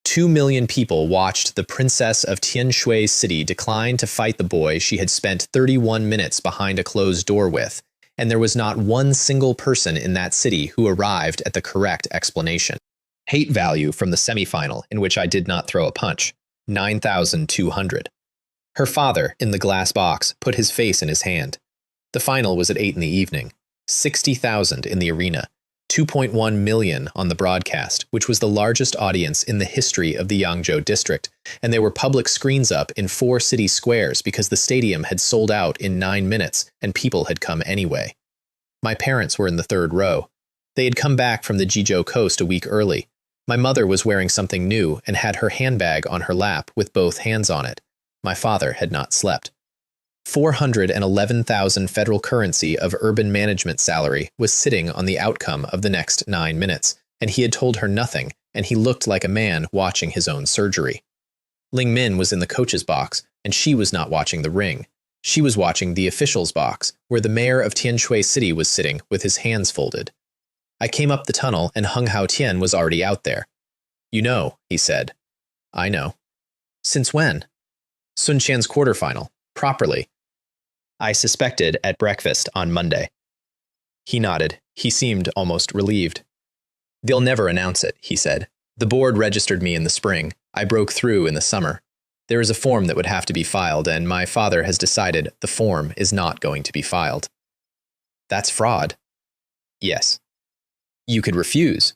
2 million people watched the princess of Tianshui City decline to fight the boy she had spent 31 minutes behind a closed door with, and there was not one single person in that city who arrived at the correct explanation. Hate value from the semifinal, in which I did not throw a punch, 9,200. Her father, in the glass box, put his face in his hand. The final was at 8 in the evening. 60,000 in the arena. 2.1 million on the broadcast, which was the largest audience in the history of the Yangzhou district, and there were public screens up in 4 city squares because the stadium had sold out in 9 minutes and people had come anyway. My parents were in the 3rd row. They had come back from the Jizhou coast a week early. My mother was wearing something new and had her handbag on her lap with both hands on it. My father had not slept. 411,000 federal currency of urban management salary was sitting on the outcome of the next 9 minutes, and he had told her nothing, and he looked like a man watching his own surgery. Ling Min was in the coach's box, and she was not watching the ring. She was watching the official's box, where the mayor of Tianshui City was sitting with his hands folded. I came up the tunnel, and Heng Haotian was already out there. You know, he said. I know. Since when? Sun Qian's quarterfinal. Properly. I suspected at breakfast on Monday. He nodded. He seemed almost relieved. They'll never announce it, he said. The board registered me in the spring. I broke through in the summer. There is a form that would have to be filed, and my father has decided the form is not going to be filed. That's fraud. Yes. You could refuse.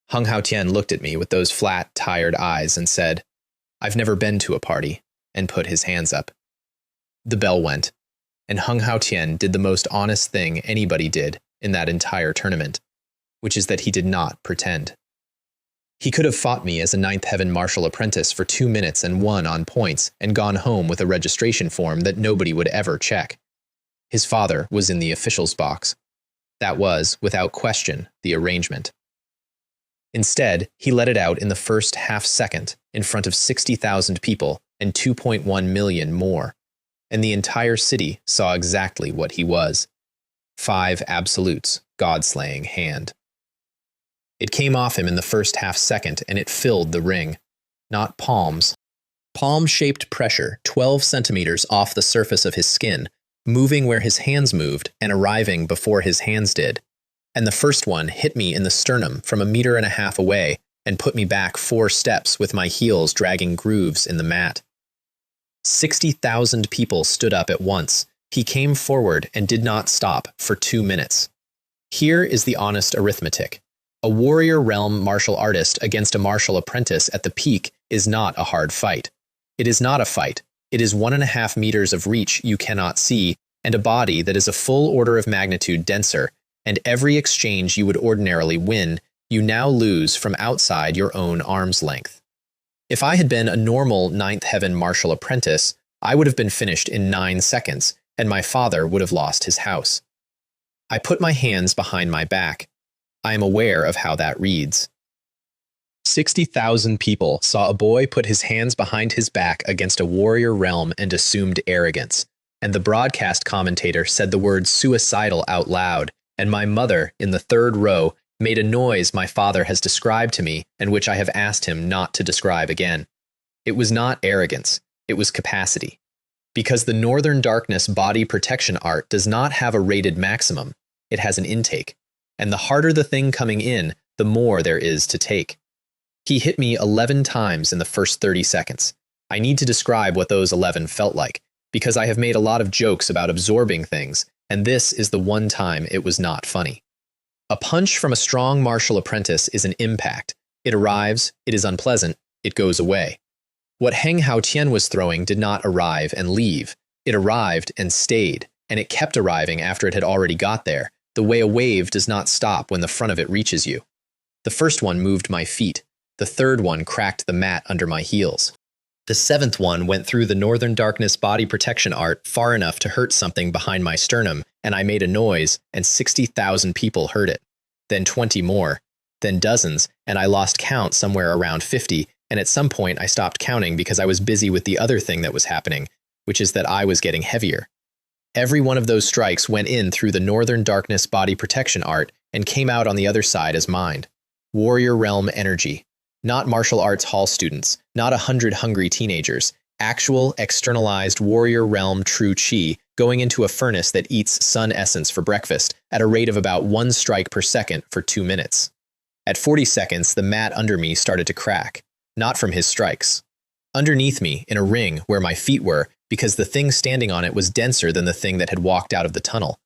Heng Haotian looked at me with those flat, tired eyes and said, I've never been to a party, and put his hands up. The bell went, and Heng Haotian did the most honest thing anybody did in that entire tournament, which is that he did not pretend. He could have fought me as a 9th Heaven martial apprentice for 2 minutes and won on points and gone home with a registration form that nobody would ever check. His father was in the official's box. That was, without question, the arrangement. Instead, he let it out in the first half second in front of 60,000 people and 2.1 million more. and the entire city saw exactly what he was. 5 absolutes, God-slaying hand. It came off him in the first half-second, and it filled the ring. Not palms. Palm-shaped pressure 12 centimeters off the surface of his skin, moving where his hands moved and arriving before his hands did. And the first one hit me in the sternum from 1.5 meters away and put me back 4 steps with my heels dragging grooves in the mat. 60,000 people stood up at once. He came forward and did not stop for 2 minutes. Here is the honest arithmetic. A warrior realm martial artist against a martial apprentice at the peak is not a hard fight. It is not a fight. It is 1.5 meters of reach you cannot see, and a body that is a full order of magnitude denser, and every exchange you would ordinarily win, you now lose from outside your own arm's length. If I had been a normal Ninth Heaven martial apprentice, I would have been finished in 9 seconds, and my father would have lost his house. I put my hands behind my back. I am aware of how that reads. 60,000 people saw a boy put his hands behind his back against a warrior realm and assumed arrogance, and the broadcast commentator said the word suicidal out loud, and my mother, in the 3rd row, made a noise my father has described to me and which I have asked him not to describe again. It was not arrogance, it was capacity. Because the Northern Darkness body protection art does not have a rated maximum, it has an intake, and the harder the thing coming in, the more there is to take. He hit me 11 times in the first 30 seconds. I need to describe what those 11 felt like, because I have made a lot of jokes about absorbing things, and this is the one time it was not funny. A punch from a strong martial apprentice is an impact. It arrives, it is unpleasant, it goes away. What Heng Hao Tian was throwing did not arrive and leave. It arrived and stayed, and it kept arriving after it had already got there, the way a wave does not stop when the front of it reaches you. The first one moved my feet. The 3rd one cracked the mat under my heels. The 7th one went through the Northern Darkness body protection art far enough to hurt something behind my sternum, and I made a noise, and 60,000 people heard it. Then 20 more. Then dozens, and I lost count somewhere around 50, and at some point I stopped counting because I was busy with the other thing that was happening, which is that I was getting heavier. Every one of those strikes went in through the Northern Darkness body protection art and came out on the other side as mine. Warrior realm energy. Not martial arts hall students, not 100 hungry teenagers, actual externalized warrior realm true chi going into a furnace that eats sun essence for breakfast at a rate of about 1 strike per second for 2 minutes. At 40 seconds, the mat under me started to crack, not from his strikes. Underneath me, in a ring where my feet were, because the thing standing on it was denser than the thing that had walked out of the tunnel.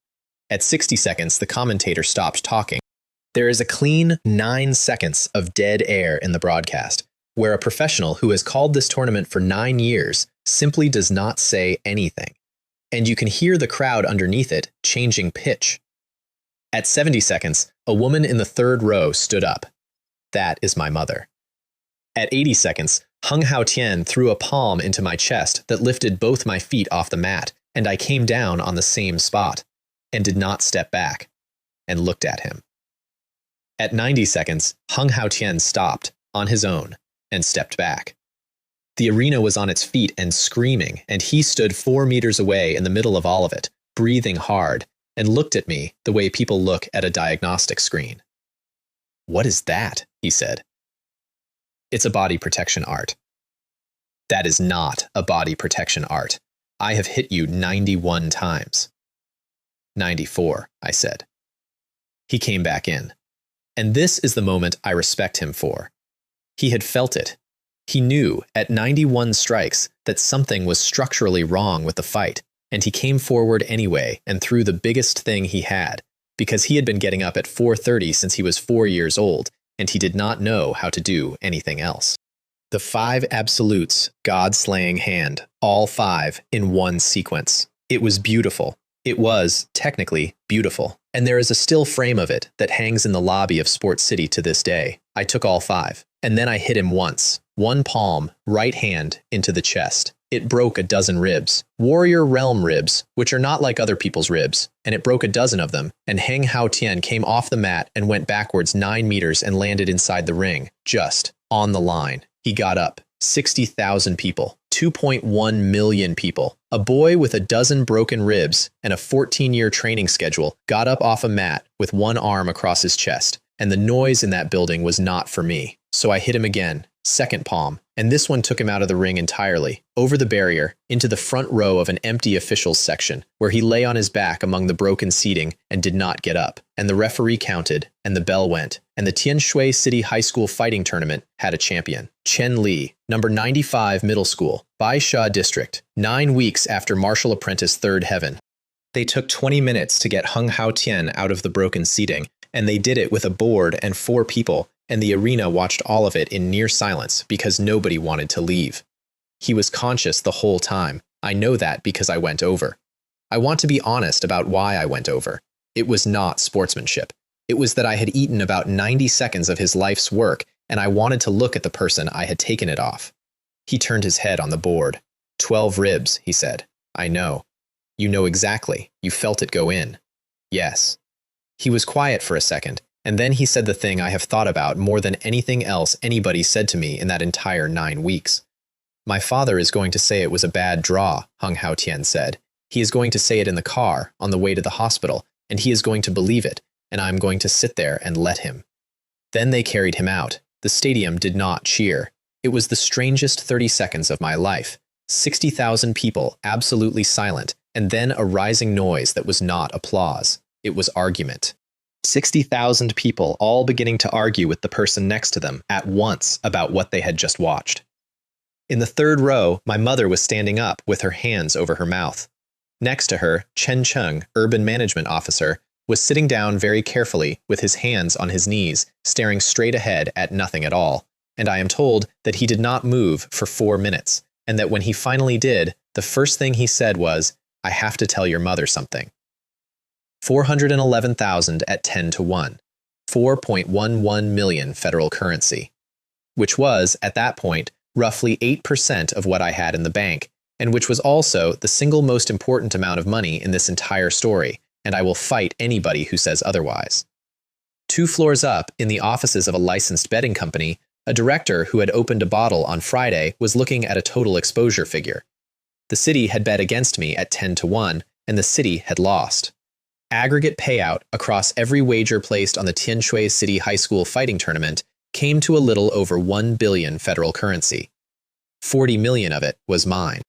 At 60 seconds, the commentator stopped talking. There is a clean 9 seconds of dead air in the broadcast, where a professional who has called this tournament for 9 years simply does not say anything. And you can hear the crowd underneath it changing pitch. At 70 seconds, a woman in the 3rd row stood up. That is my mother. At 80 seconds, Heng Hao Tian threw a palm into my chest that lifted both my feet off the mat, and I came down on the same spot, and did not step back, and looked at him. At 90 seconds, Heng Hao Tian stopped, on his own, and stepped back. The arena was on its feet and screaming, and he stood 4 meters away in the middle of all of it, breathing hard, and looked at me the way people look at a diagnostic screen. "What is that?" he said. "It's a body protection art." "That is not a body protection art. I have hit you 91 times. 94, I said. He came back in. And this is the moment I respect him for. He had felt it. He knew, at 91 strikes, that something was structurally wrong with the fight, and he came forward anyway and threw the biggest thing he had, because he had been getting up at 4:30 since he was 4 years old, and he did not know how to do anything else. The 5 absolutes, God-slaying hand, all 5 in one sequence. It was beautiful. It was, technically, beautiful. And there is a still frame of it that hangs in the lobby of Sports City to this day. I took all 5. And then I hit him once. One palm, right hand, into the chest. It broke a dozen ribs. Warrior Realm ribs, which are not like other people's ribs. And it broke a dozen of them. And Heng Hao Tian came off the mat and went backwards 9 meters and landed inside the ring. Just on the line. He got up. 60,000 people. 2.1 million people. A boy with a dozen broken ribs and a 14-year training schedule got up off a mat with one arm across his chest, and the noise in that building was not for me. So I hit him again, second palm, and this one took him out of the ring entirely, over the barrier, into the front row of an empty officials section, where he lay on his back among the broken seating and did not get up. And the referee counted, and the bell went, and the Tianshui City High School fighting tournament had a champion. Chen Li, number 95 Middle School, Baisha District, 9 weeks after Martial Apprentice Third Heaven. They took 20 minutes to get Hung Hao Tian out of the broken seating, and they did it with a board and 4 people, and the arena watched all of it in near silence because nobody wanted to leave. He was conscious the whole time. I know that because I went over. I want to be honest about why I went over. It was not sportsmanship. It was that I had eaten about 90 seconds of his life's work, and I wanted to look at the person I had taken it off. He turned his head on the board. 12 ribs, he said. I know. You know exactly. You felt it go in. Yes. He was quiet for a second, and then he said the thing I have thought about more than anything else anybody said to me in that entire 9 weeks. My father is going to say it was a bad draw, Hung Hao Tian said. He is going to say it in the car, on the way to the hospital, and he is going to believe it, and I am going to sit there and let him. Then they carried him out. The stadium did not cheer. It was the strangest 30 seconds of my life. 60,000 people absolutely silent, and then a rising noise that was not applause. It was argument. 60,000 people all beginning to argue with the person next to them at once about what they had just watched. In the third row, my mother was standing up with her hands over her mouth. Next to her, Chen Cheng, urban management officer, was sitting down very carefully with his hands on his knees, staring straight ahead at nothing at all. And I am told that he did not move for 4 minutes, and that when he finally did, the first thing he said was, "I have to tell your mother something." 411,000 at 10 to 1, 4.11 million federal currency, which was, at that point, roughly 8% of what I had in the bank, and which was also the single most important amount of money in this entire story, and I will fight anybody who says otherwise. 2 floors up, in the offices of a licensed betting company, a director who had opened a bottle on Friday was looking at a total exposure figure. The city had bet against me at 10 to 1, and the city had lost. Aggregate payout across every wager placed on the Tianshui City High School fighting tournament came to a little over 1 billion federal currency. 40 million of it was mine.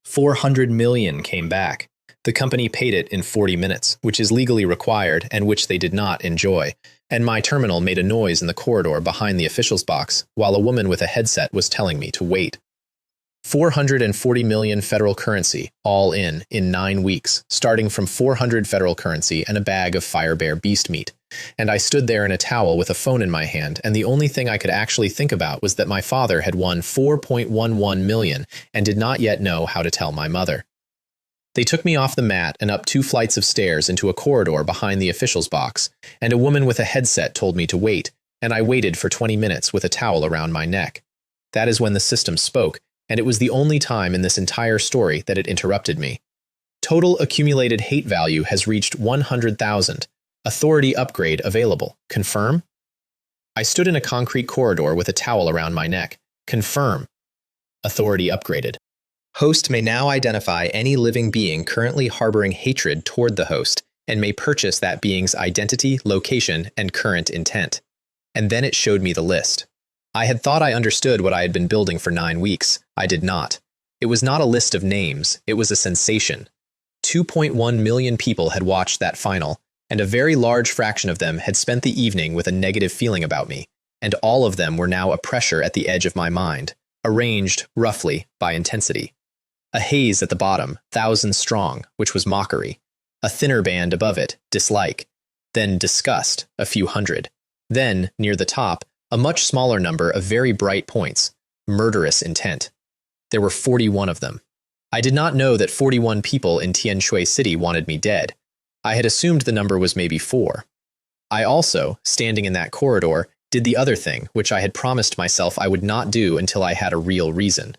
400 million came back. The company paid it in 40 minutes, which is legally required and which they did not enjoy, and my terminal made a noise in the corridor behind the officials' box while a woman with a headset was telling me to wait. 440 million federal currency, all in 9 weeks, starting from 400 federal currency and a bag of Fire Bear beast meat. And I stood there in a towel with a phone in my hand, and the only thing I could actually think about was that my father had won 4.11 million and did not yet know how to tell my mother. They took me off the mat and up 2 flights of stairs into a corridor behind the officials' box, and a woman with a headset told me to wait, and I waited for 20 minutes with a towel around my neck. That is when the system spoke, and it was the only time in this entire story that it interrupted me. Total accumulated hate value has reached 100,000. Authority upgrade available. Confirm? I stood in a concrete corridor with a towel around my neck. Confirm. Authority upgraded. Host may now identify any living being currently harboring hatred toward the host and may purchase that being's identity, location, and current intent. And then it showed me the list. I had thought I understood what I had been building for 9 weeks. I did not. It was not a list of names. It was a sensation. 2.1 million people had watched that final, and a very large fraction of them had spent the evening with a negative feeling about me, and all of them were now a pressure at the edge of my mind, arranged, roughly, by intensity. A haze at the bottom, thousands strong, which was mockery. A thinner band above it, dislike. Then disgust, a few hundred. Then, near the top, a much smaller number of very bright points, murderous intent. There were 41 of them. I did not know that 41 people in Tianshui City wanted me dead. I had assumed the number was maybe 4. I also, standing in that corridor, did the other thing, which I had promised myself I would not do until I had a real reason.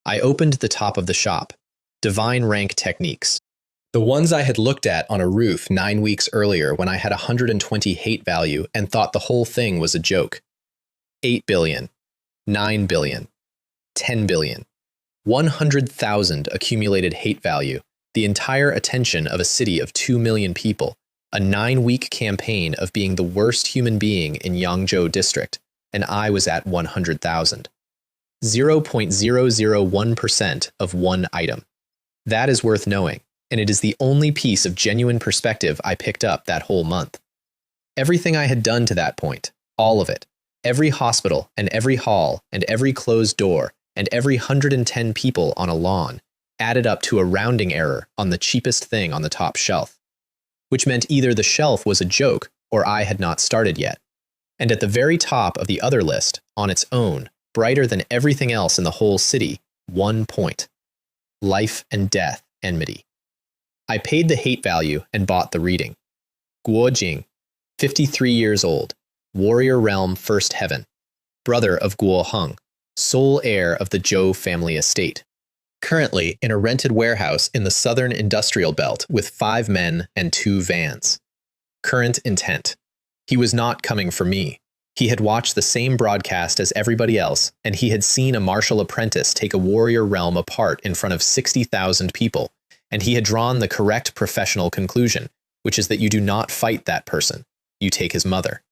I opened the top of the shop. Divine rank techniques. The ones I had looked at on a roof 9 weeks earlier when I had 120 hate value and thought the whole thing was a joke. 8 billion. 9 billion. 10 billion. 100,000 accumulated hate value, the entire attention of a city of 2 million people, a 9-week campaign of being the worst human being in Yangzhou district, and I was at 100,000. 0.001% of one item. That is worth knowing, and it is the only piece of genuine perspective I picked up that whole month. Everything I had done to that point, all of it, every hospital and every hall and every closed door and every 110 people on a lawn, added up to a rounding error on the cheapest thing on the top shelf, which meant either the shelf was a joke or I had not started yet. And at the very top of the other list, on its own, brighter than everything else in the whole city, 1 point. Life and death enmity. I paid the hate value and bought the reading. Guo Jing, 53 years old, warrior realm first heaven, brother of Guo Heng, sole heir of the Zhou family estate. Currently in a rented warehouse in the southern industrial belt with 5 men and 2 vans. Current intent. He was not coming for me. He had watched the same broadcast as everybody else, and he had seen a martial apprentice take a warrior realm apart in front of 60,000 people, and he had drawn the correct professional conclusion, which is that you do not fight that person. You take his mother.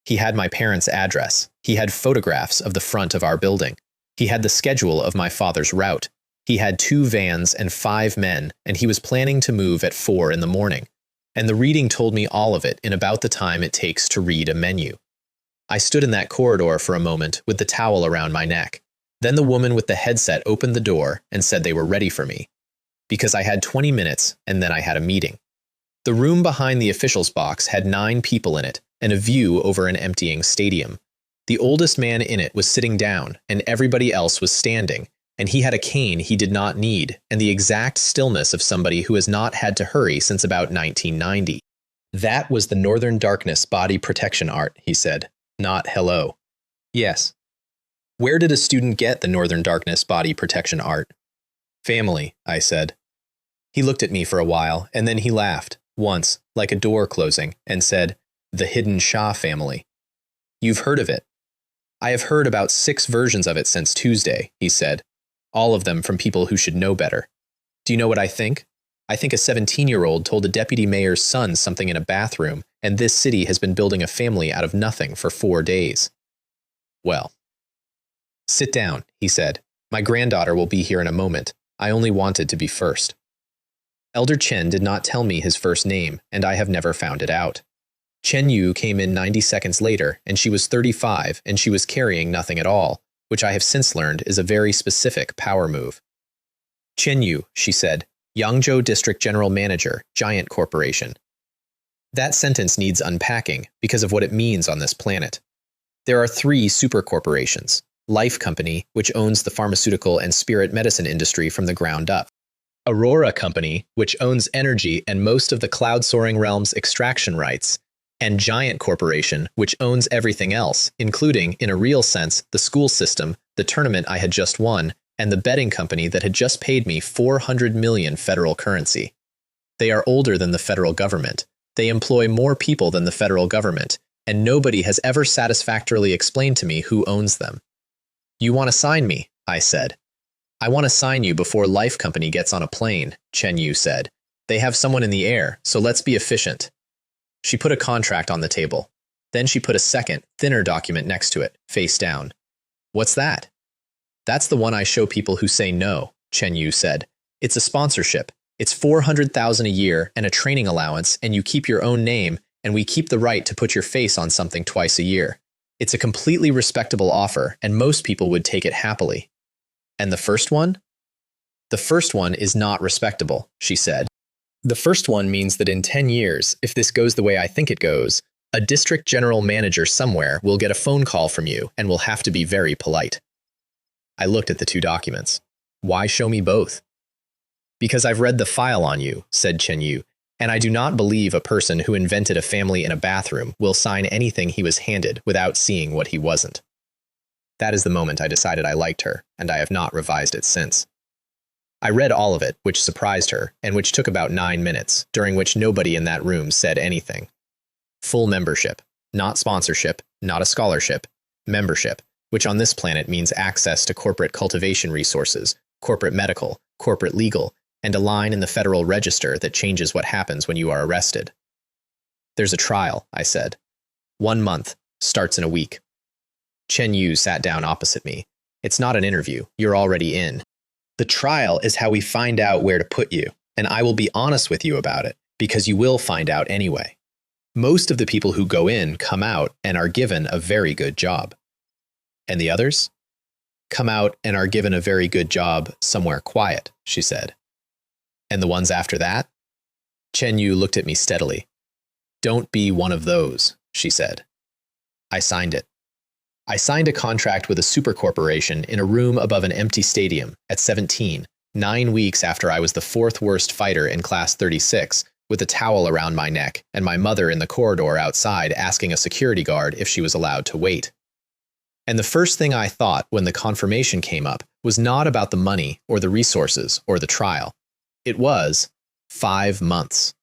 He had my parents' address. He had photographs of the front of our building. He had the schedule of my father's route. He had 2 vans and 5 men, and he was planning to move at 4 in the morning. And the reading told me all of it in about the time it takes to read a menu. I stood in that corridor for a moment with the towel around my neck. Then the woman with the headset opened the door and said they were ready for me. Because I had 20 minutes and then I had a meeting. The room behind the officials' box had 9 people in it and a view over an emptying stadium. The oldest man in it was sitting down and everybody else was standing, and he had a cane he did not need and the exact stillness of somebody who has not had to hurry since about 1990. That was the Northern Darkness body protection art, he said. Not hello. Yes. Where did a student get the Northern Darkness body protection art? Family, I said. He looked at me for a while, and then he laughed, once, like a door closing, and said, the Hidden Shah family. You've heard of it. I have heard about 6 versions of it since Tuesday, he said, all of them from people who should know better. Do you know what I think? I think a 17-year-old told a deputy mayor's son something in a bathroom, and this city has been building a family out of nothing for 4 days. Well. Sit down, he said. My granddaughter will be here in a moment. I only wanted to be first. Elder Chen did not tell me his first name, and I have never found it out. Chen Yu came in 90 seconds later, and she was 35, and she was carrying nothing at all, which I have since learned is a very specific power move. Chen Yu, she said, Yangzhou District General Manager, Giant Corporation. That sentence needs unpacking because of what it means on this planet. There are 3 super corporations. Life Company, which owns the pharmaceutical and spirit medicine industry from the ground up. Aurora Company, which owns energy and most of the cloud soaring realm's extraction rights. And Giant Corporation, which owns everything else, including, in a real sense, the school system, the tournament I had just won, and the betting company that had just paid me 400 million federal currency. They are older than the federal government. They employ more people than the federal government, and nobody has ever satisfactorily explained to me who owns them. You want to sign me, I said. I want to sign you before Life Company gets on a plane, Chen Yu said. They have someone in the air, so let's be efficient. She put a contract on the table. Then she put a second, thinner document next to it, face down. What's that? That's the one I show people who say no, Chen Yu said. It's a sponsorship. It's 400,000 a year and a training allowance, and you keep your own name, and we keep the right to put your face on something twice a year. It's a completely respectable offer, and most people would take it happily. And the first one? The first one is not respectable, she said. The first one means that in 10 years, if this goes the way I think it goes, a district general manager somewhere will get a phone call from you and will have to be very polite. I looked at the 2 documents. Why show me both? Because I've read the file on you, said Chen Yu, and I do not believe a person who invented a family in a bathroom will sign anything he was handed without seeing what he wasn't. That is the moment I decided I liked her, and I have not revised it since. I read all of it, which surprised her, and which took about 9 minutes, during which nobody in that room said anything. Full membership. Not sponsorship, not a scholarship. Membership, which on this planet means access to corporate cultivation resources, corporate medical, corporate legal, and a line in the Federal Register that changes what happens when you are arrested. There's a trial, I said. 1 month, starts in a week. Chen Yu sat down opposite me. It's not an interview, you're already in. The trial is how we find out where to put you, and I will be honest with you about it, because you will find out anyway. Most of the people who go in come out and are given a very good job. And the others? Come out and are given a very good job somewhere quiet, she said. And the ones after that? Chen Yu looked at me steadily. Don't be one of those, she said. I signed it. I signed a contract with a supercorporation in a room above an empty stadium at 17, 9 weeks after I was the 4th worst fighter in Class 36, with a towel around my neck and my mother in the corridor outside asking a security guard if she was allowed to wait. And the first thing I thought when the confirmation came up was not about the money or the resources or the trial. It was 5 months.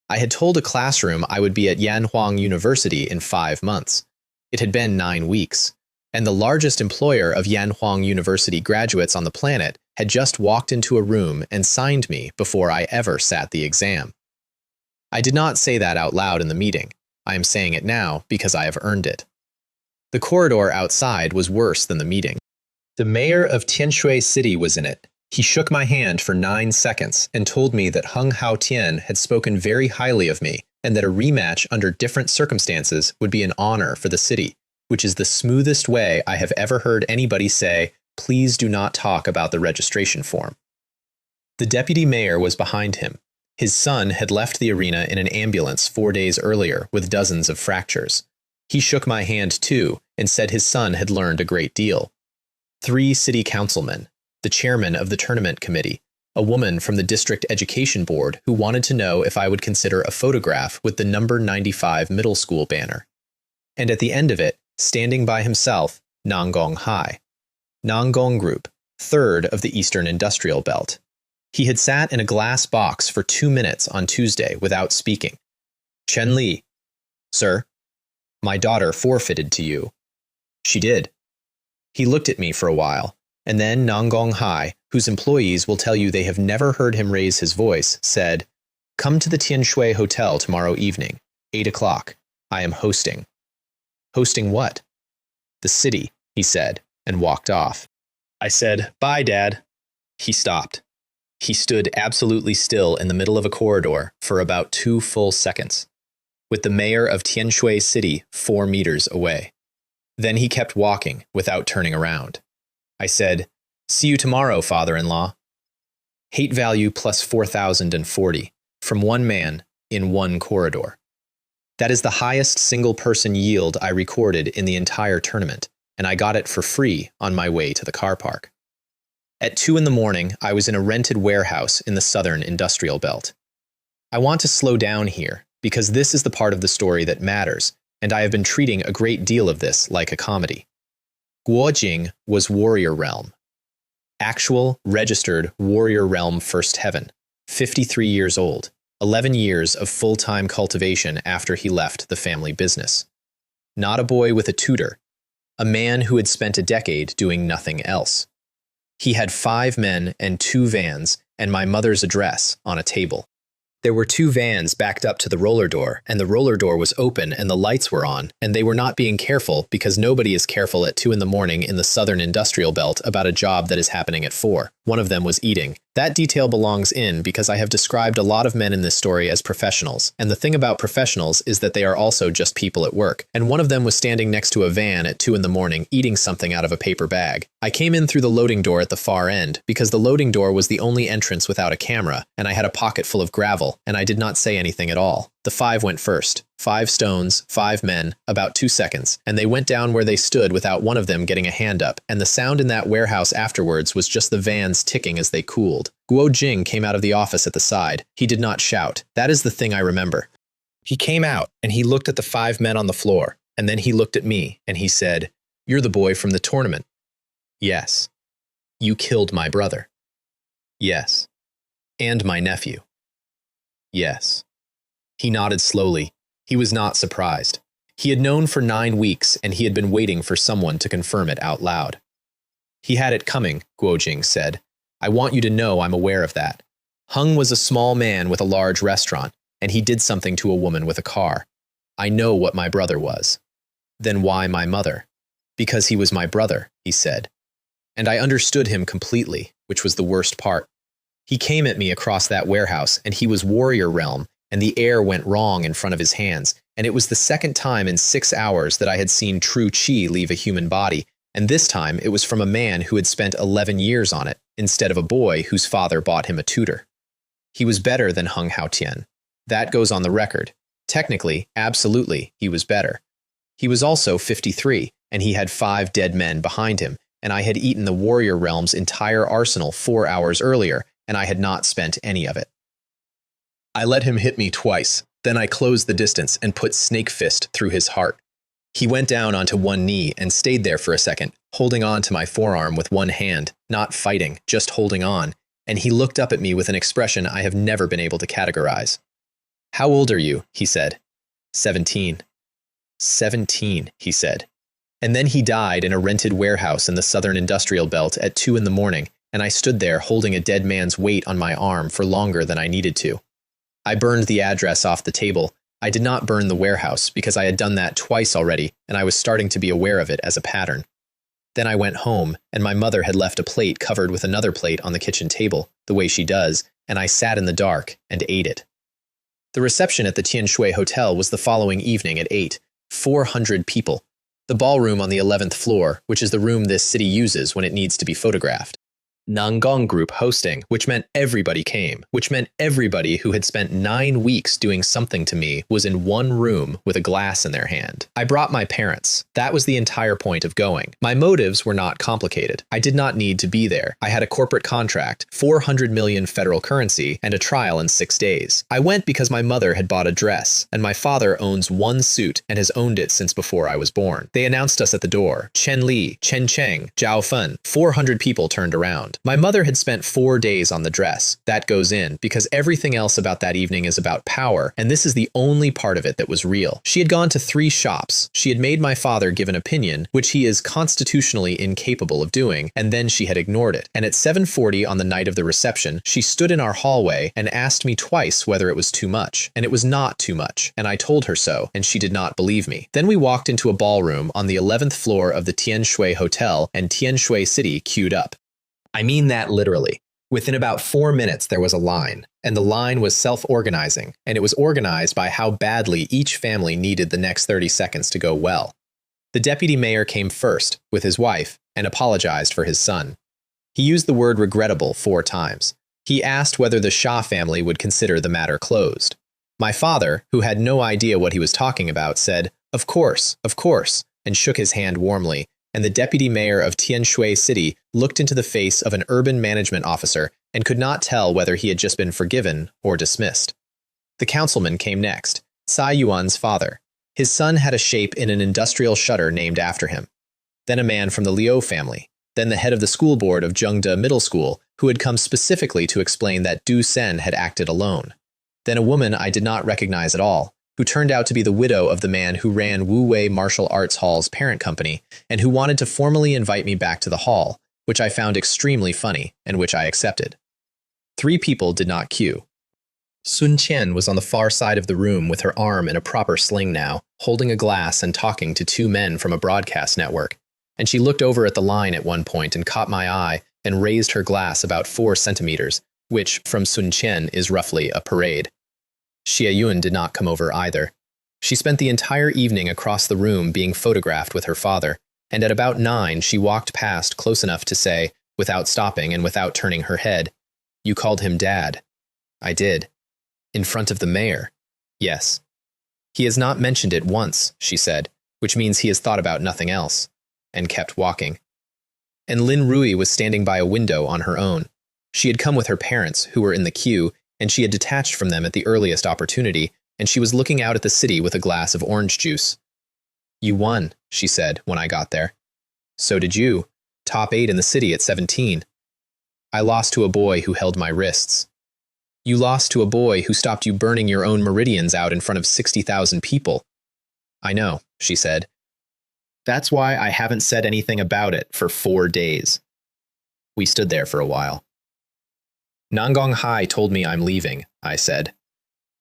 I had told a classroom I would be at Yanhuang University in 5 months. It had been 9 weeks, and the largest employer of Yanhuang University graduates on the planet had just walked into a room and signed me before I ever sat the exam. I did not say that out loud in the meeting. I am saying it now because I have earned it. The corridor outside was worse than the meeting. The mayor of Tianshui City was in it. He shook my hand for 9 seconds and told me that Heng Haotian had spoken very highly of me and that a rematch under different circumstances would be an honor for the city, which is the smoothest way I have ever heard anybody say, please do not talk about the registration form. The deputy mayor was behind him. His son had left the arena in an ambulance 4 days earlier with dozens of fractures. He shook my hand too and said his son had learned a great deal. 3 city councilmen, the chairman of the tournament committee, a woman from the district education board who wanted to know if I would consider a photograph with the number 95 middle school banner. And at the end of it, standing by himself, Nanggong Hai. Nanggong Group, 3rd of the Eastern Industrial Belt. He had sat in a glass box for 2 minutes on Tuesday without speaking. Chen Li. Sir, my daughter forfeited to you. She did. He looked at me for a while, and then Nanggong Hai, whose employees will tell you they have never heard him raise his voice, said, come to the Tianshui Hotel tomorrow evening, 8 o'clock. I am hosting. Hosting what? The city, he said, and walked off. I said, bye, Dad. He stopped. He stood absolutely still in the middle of a corridor for about 2 full seconds, with the mayor of Tianshui City 4 meters away. Then he kept walking without turning around. I said, see you tomorrow, father-in-law. Hate value plus 4,040 from one man in one corridor. That is the highest single-person yield I recorded in the entire tournament, and I got it for free on my way to the car park. At 2 in the morning, I was in a rented warehouse in the southern industrial belt. I want to slow down here, because this is the part of the story that matters, and I have been treating a great deal of this like a comedy. Guojing was Warrior Realm. Actual, registered Warrior Realm First Heaven, 53 years old, 11 years of full-time cultivation after he left the family business. Not a boy with a tutor, a man who had spent a decade doing nothing else. He had 5 men and 2 vans and my mother's address on a table. There were 2 vans backed up to the roller door, and the roller door was open and the lights were on, and they were not being careful because nobody is careful at 2 in the morning in the southern industrial belt about a job that is happening at 4. One of them was eating. That detail belongs in because I have described a lot of men in this story as professionals, and the thing about professionals is that they are also just people at work, and one of them was standing next to a van at 2 in the morning eating something out of a paper bag. I came in through the loading door at the far end because the loading door was the only entrance without a camera, and I had a pocket full of gravel, and I did not say anything at all. The 5 went first. 5 stones, 5 men, about 2 seconds, and they went down where they stood without one of them getting a hand up, and the sound in that warehouse afterwards was just the vans ticking as they cooled. Guo Jing came out of the office at the side. He did not shout. That is the thing I remember. He came out, and he looked at the 5 men on the floor, and then he looked at me, and he said, "You're the boy from the tournament." "Yes." "You killed my brother." "Yes." "And my nephew." "Yes." He nodded slowly. He was not surprised. He had known for 9 weeks, and he had been waiting for someone to confirm it out loud. "He had it coming," Guo Jing said. I want you to know I'm aware of that. Hung was a small man with a large restaurant, and he did something to a woman with a car. I know what my brother was. Then why my mother? Because he was my brother, he said. And I understood him completely, which was the worst part. He came at me across that warehouse, and he was warrior realm, and the air went wrong in front of his hands, and it was the second time in 6 hours that I had seen true chi leave a human body, and this time it was from a man who had spent 11 years on it, instead of a boy whose father bought him a tutor. He was better than Hung Haotian. That goes on the record. Technically, absolutely, he was better. He was also 53, and he had 5 dead men behind him, and I had eaten the warrior realm's entire arsenal 4 hours earlier, and I had not spent any of it. I let him hit me twice, then I closed the distance and put snake fist through his heart. He went down onto one knee and stayed there for a second, holding on to my forearm with one hand, not fighting, just holding on, and he looked up at me with an expression I have never been able to categorize. How old are you? He said. 17. 17, he said. And then he died in a rented warehouse in the southern industrial belt at 2 in the morning, and I stood there holding a dead man's weight on my arm for longer than I needed to. I burned the address off the table. I did not burn the warehouse because I had done that twice already, and I was starting to be aware of it as a pattern. Then I went home, and my mother had left a plate covered with another plate on the kitchen table, the way she does, and I sat in the dark and ate it. The reception at the Tianshui Hotel was the following evening at 8. 400 people. The ballroom on the 11th floor, which is the room this city uses when it needs to be photographed. Nangong Group hosting, which meant everybody came, which meant everybody who had spent 9 weeks doing something to me was in one room with a glass in their hand. I brought my parents. That was the entire point of going. My motives were not complicated. I did not need to be there. I had a corporate contract, 400 million federal currency, and a trial in 6 days. I went because my mother had bought a dress, and my father owns one suit and has owned it since before I was born. They announced us at the door. Chen Li, Chen Cheng, Zhao Fen. 400 people turned around. My mother had spent 4 days on the dress. That goes in, because everything else about that evening is about power, and this is the only part of it that was real. She had gone to 3 shops. She had made my father give an opinion, which he is constitutionally incapable of doing, and then she had ignored it. And at 7:40 on the night of the reception, she stood in our hallway and asked me twice whether it was too much, and it was not too much, and I told her so, and she did not believe me. Then we walked into a ballroom on the 11th floor of the Tianshui Hotel, and Tianshui City queued up. I mean that literally. Within about 4 minutes, there was a line, and the line was self-organizing, and it was organized by how badly each family needed the next 30 seconds to go well. The deputy mayor came first, with his wife, and apologized for his son. He used the word regrettable 4 times. He asked whether the Shah family would consider the matter closed. My father, who had no idea what he was talking about, said, of course, and shook his hand warmly, and the deputy mayor of Tianshui City looked into the face of an urban management officer and could not tell whether he had just been forgiven or dismissed. The councilman came next, Tsai Yuan's father. His son had a shape in an industrial shutter named after him. Then a man from the Liu family. Then the head of the school board of Zhengde Middle School, who had come specifically to explain that Du Sen had acted alone. Then a woman I did not recognize at all, who turned out to be the widow of the man who ran Wu Wei Martial Arts Hall's parent company, and who wanted to formally invite me back to the hall, which I found extremely funny, and which I accepted. 3 people did not queue. Sun Qian was on the far side of the room with her arm in a proper sling now, holding a glass and talking to 2 men from a broadcast network, and she looked over at the line at one point and caught my eye and raised her glass about 4 centimeters, which, from Sun Qian, is roughly a parade. Xie Yun did not come over either. She spent the entire evening across the room being photographed with her father, and at about 9 she walked past close enough to say, without stopping and without turning her head, "You called him Dad." I did. In front of the mayor. Yes. He has not mentioned it once, she said, which means he has thought about nothing else, and kept walking. And Lin Rui was standing by a window on her own. She had come with her parents, who were in the queue, and she had detached from them at the earliest opportunity, and she was looking out at the city with a glass of orange juice. "You won," she said when I got there. "So did you. Top 8 in the city at 17. I lost to a boy who held my wrists. You lost to a boy who stopped you burning your own meridians out in front of 60,000 people. I know," she said. "That's why I haven't said anything about it for 4 days." We stood there for a while. Nangong Hai told me I'm leaving, I said.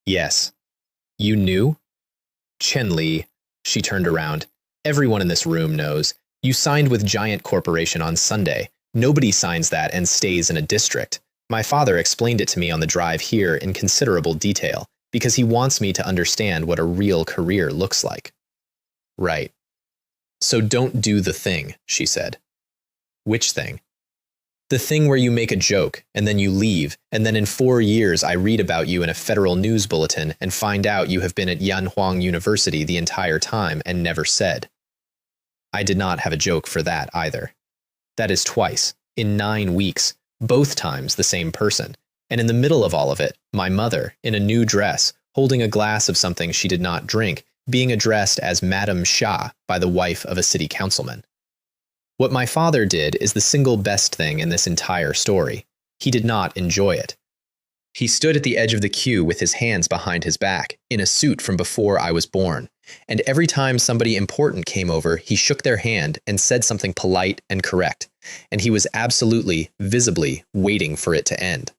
Yes. You knew? Chen Li. She turned around. Everyone in this room knows. You signed with Giant Corporation on Sunday. Nobody signs that and stays in a district. My father explained it to me on the drive here in considerable detail, because he wants me to understand what a real career looks like. Right. So don't do the thing, she said. Which thing? The thing where you make a joke, and then you leave, and then in 4 years I read about you in a federal news bulletin and find out you have been at Yanhuang University the entire time and never said. I did not have a joke for that either. That is twice, in 9 weeks, both times the same person, and in the middle of all of it, my mother, in a new dress, holding a glass of something she did not drink, being addressed as Madame Shah by the wife of a city councilman. What my father did is the single best thing in this entire story. He did not enjoy it. He stood at the edge of the queue with his hands behind his back, in a suit from before I was born, and every time somebody important came over, he shook their hand and said something polite and correct, and he was absolutely, visibly waiting for it to end.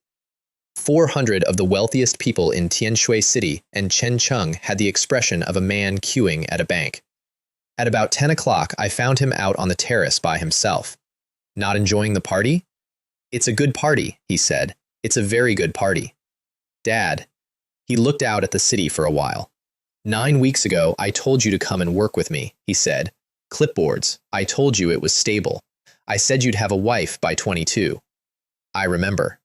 400 of the wealthiest people in Tianshui City and Chengcheng had the expression of a man queuing at a bank. At about 10 o'clock, I found him out on the terrace by himself. Not enjoying the party? It's a good party, he said. It's a very good party. Dad. He looked out at the city for a while. 9 weeks ago, I told you to come and work with me, he said. Clipboards. I told you it was stable. I said you'd have a wife by 22. I remember.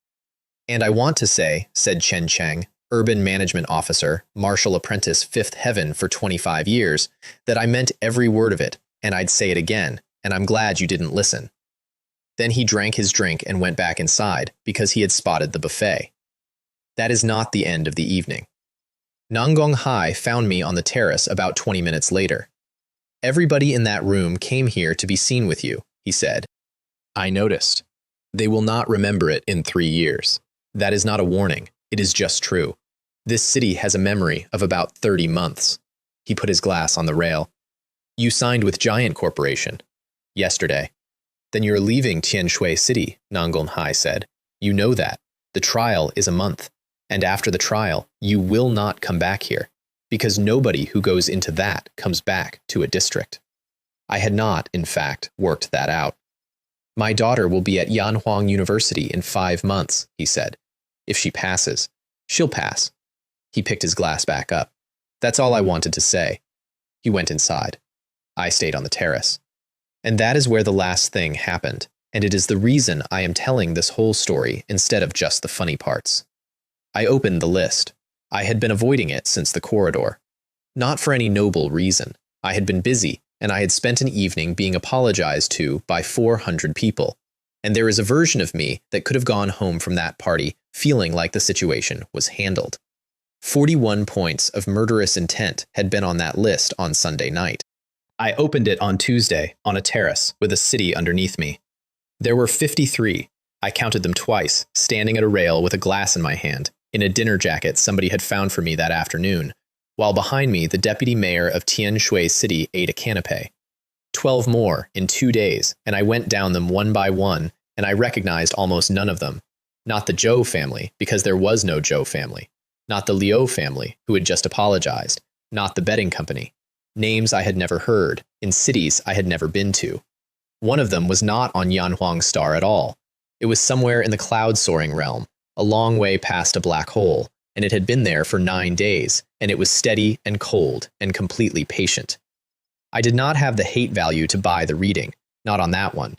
And I want to say, said Chen Cheng, urban management officer, martial apprentice, fifth heaven for 25 years, that I meant every word of it, and I'd say it again, and I'm glad you didn't listen. Then he drank his drink and went back inside, because he had spotted the buffet. That is not the end of the evening. Nangong Hai found me on the terrace about 20 minutes later. Everybody in that room came here to be seen with you, he said. I noticed. They will not remember it in 3 years. That is not a warning. It is just true. This city has a memory of about 30 months. He put his glass on the rail. You signed with Giant Corporation. Yesterday. Then you're leaving Tianshui City, Nangong Hai said. You know that. The trial is a month. And after the trial, you will not come back here, because nobody who goes into that comes back to a district. I had not, in fact, worked that out. My daughter will be at Yanhuang University in 5 months, he said. If she passes, she'll pass. He picked his glass back up. That's all I wanted to say. He went inside. I stayed on the terrace. And that is where the last thing happened, and it is the reason I am telling this whole story instead of just the funny parts. I opened the list. I had been avoiding it since the corridor. Not for any noble reason. I had been busy, and I had spent an evening being apologized to by 400 people. And there is a version of me that could have gone home from that party feeling like the situation was handled. 41 points of murderous intent had been on that list on Sunday night. I opened it on Tuesday on a terrace with a city underneath me. There were 53. I counted them twice, standing at a rail with a glass in my hand, in a dinner jacket somebody had found for me that afternoon, while behind me the deputy mayor of Tianshui City ate a canapé. 12 more in 2 days, and I went down them one by one, and I recognized almost none of them. Not the Zhou family, because there was no Zhou family. Not the Liu family, who had just apologized. Not the betting company. Names I had never heard, in cities I had never been to. One of them was not on Yanhuang Star at all. It was somewhere in the cloud-soaring realm, a long way past a black hole, and it had been there for 9 days, and it was steady and cold and completely patient. I did not have the hate value to buy the reading, not on that one.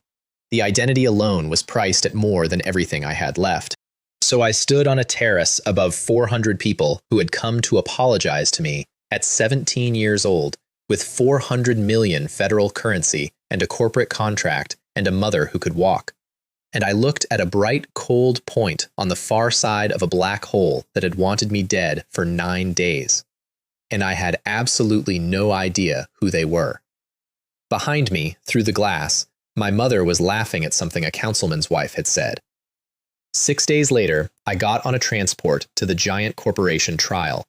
The identity alone was priced at more than everything I had left. So I stood on a terrace above 400 people who had come to apologize to me at 17 years old, with 400 million federal currency and a corporate contract and a mother who could walk. And I looked at a bright, cold point on the far side of a black hole that had wanted me dead for 9 days. And I had absolutely no idea who they were. Behind me, through the glass, my mother was laughing at something a councilman's wife had said. 6 days later, I got on a transport to the Giant Corporation trial.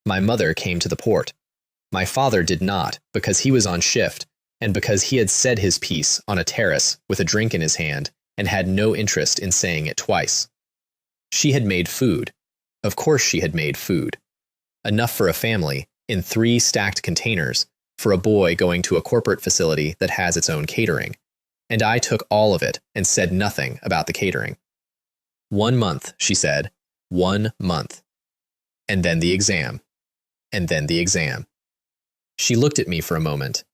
My mother came to the port. My father did not, because he was on shift, and because he had said his piece on a terrace with a drink in his hand, and had no interest in saying it twice. She had made food. Of course she had made food. Enough for a family, in 3 stacked containers, for a boy going to a corporate facility that has its own catering. And I took all of it and said nothing about the catering. 1 month, she said. 1 month. And then the exam. And then the exam. She looked at me for a moment.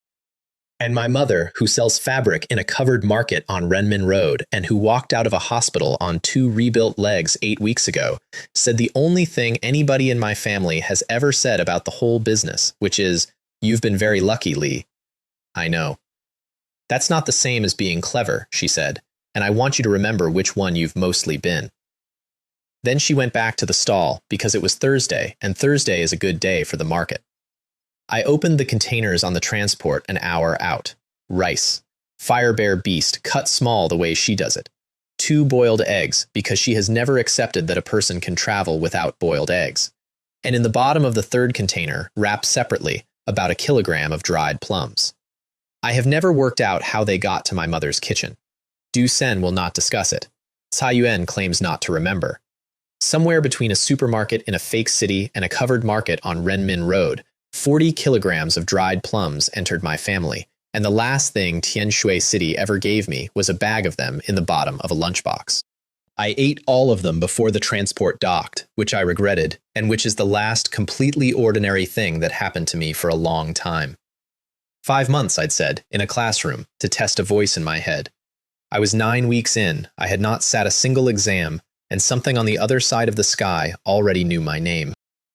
And my mother, who sells fabric in a covered market on Renmin Road and who walked out of a hospital on 2 rebuilt legs 8 weeks ago, said the only thing anybody in my family has ever said about the whole business, which is, "You've been very lucky, Lee." I know. That's not the same as being clever, she said, and I want you to remember which one you've mostly been. Then she went back to the stall because it was Thursday, and Thursday is a good day for the market. I opened the containers on the transport an hour out. Rice. Fire Bear Beast, cut small the way she does it. 2 boiled eggs, because she has never accepted that a person can travel without boiled eggs. And in the bottom of the 3rd container, wrapped separately, about 1 kilogram of dried plums. I have never worked out how they got to my mother's kitchen. Du Sen will not discuss it. Tsai Yuan claims not to remember. Somewhere between a supermarket in a fake city and a covered market on Renmin Road, 40 kilograms of dried plums entered my family, and the last thing Tianshui City ever gave me was a bag of them in the bottom of a lunchbox. I ate all of them before the transport docked, which I regretted, and which is the last completely ordinary thing that happened to me for a long time. 5 months, I'd said, in a classroom, to test a voice in my head. I was 9 weeks in, I had not sat a single exam, and something on the other side of the sky already knew my name.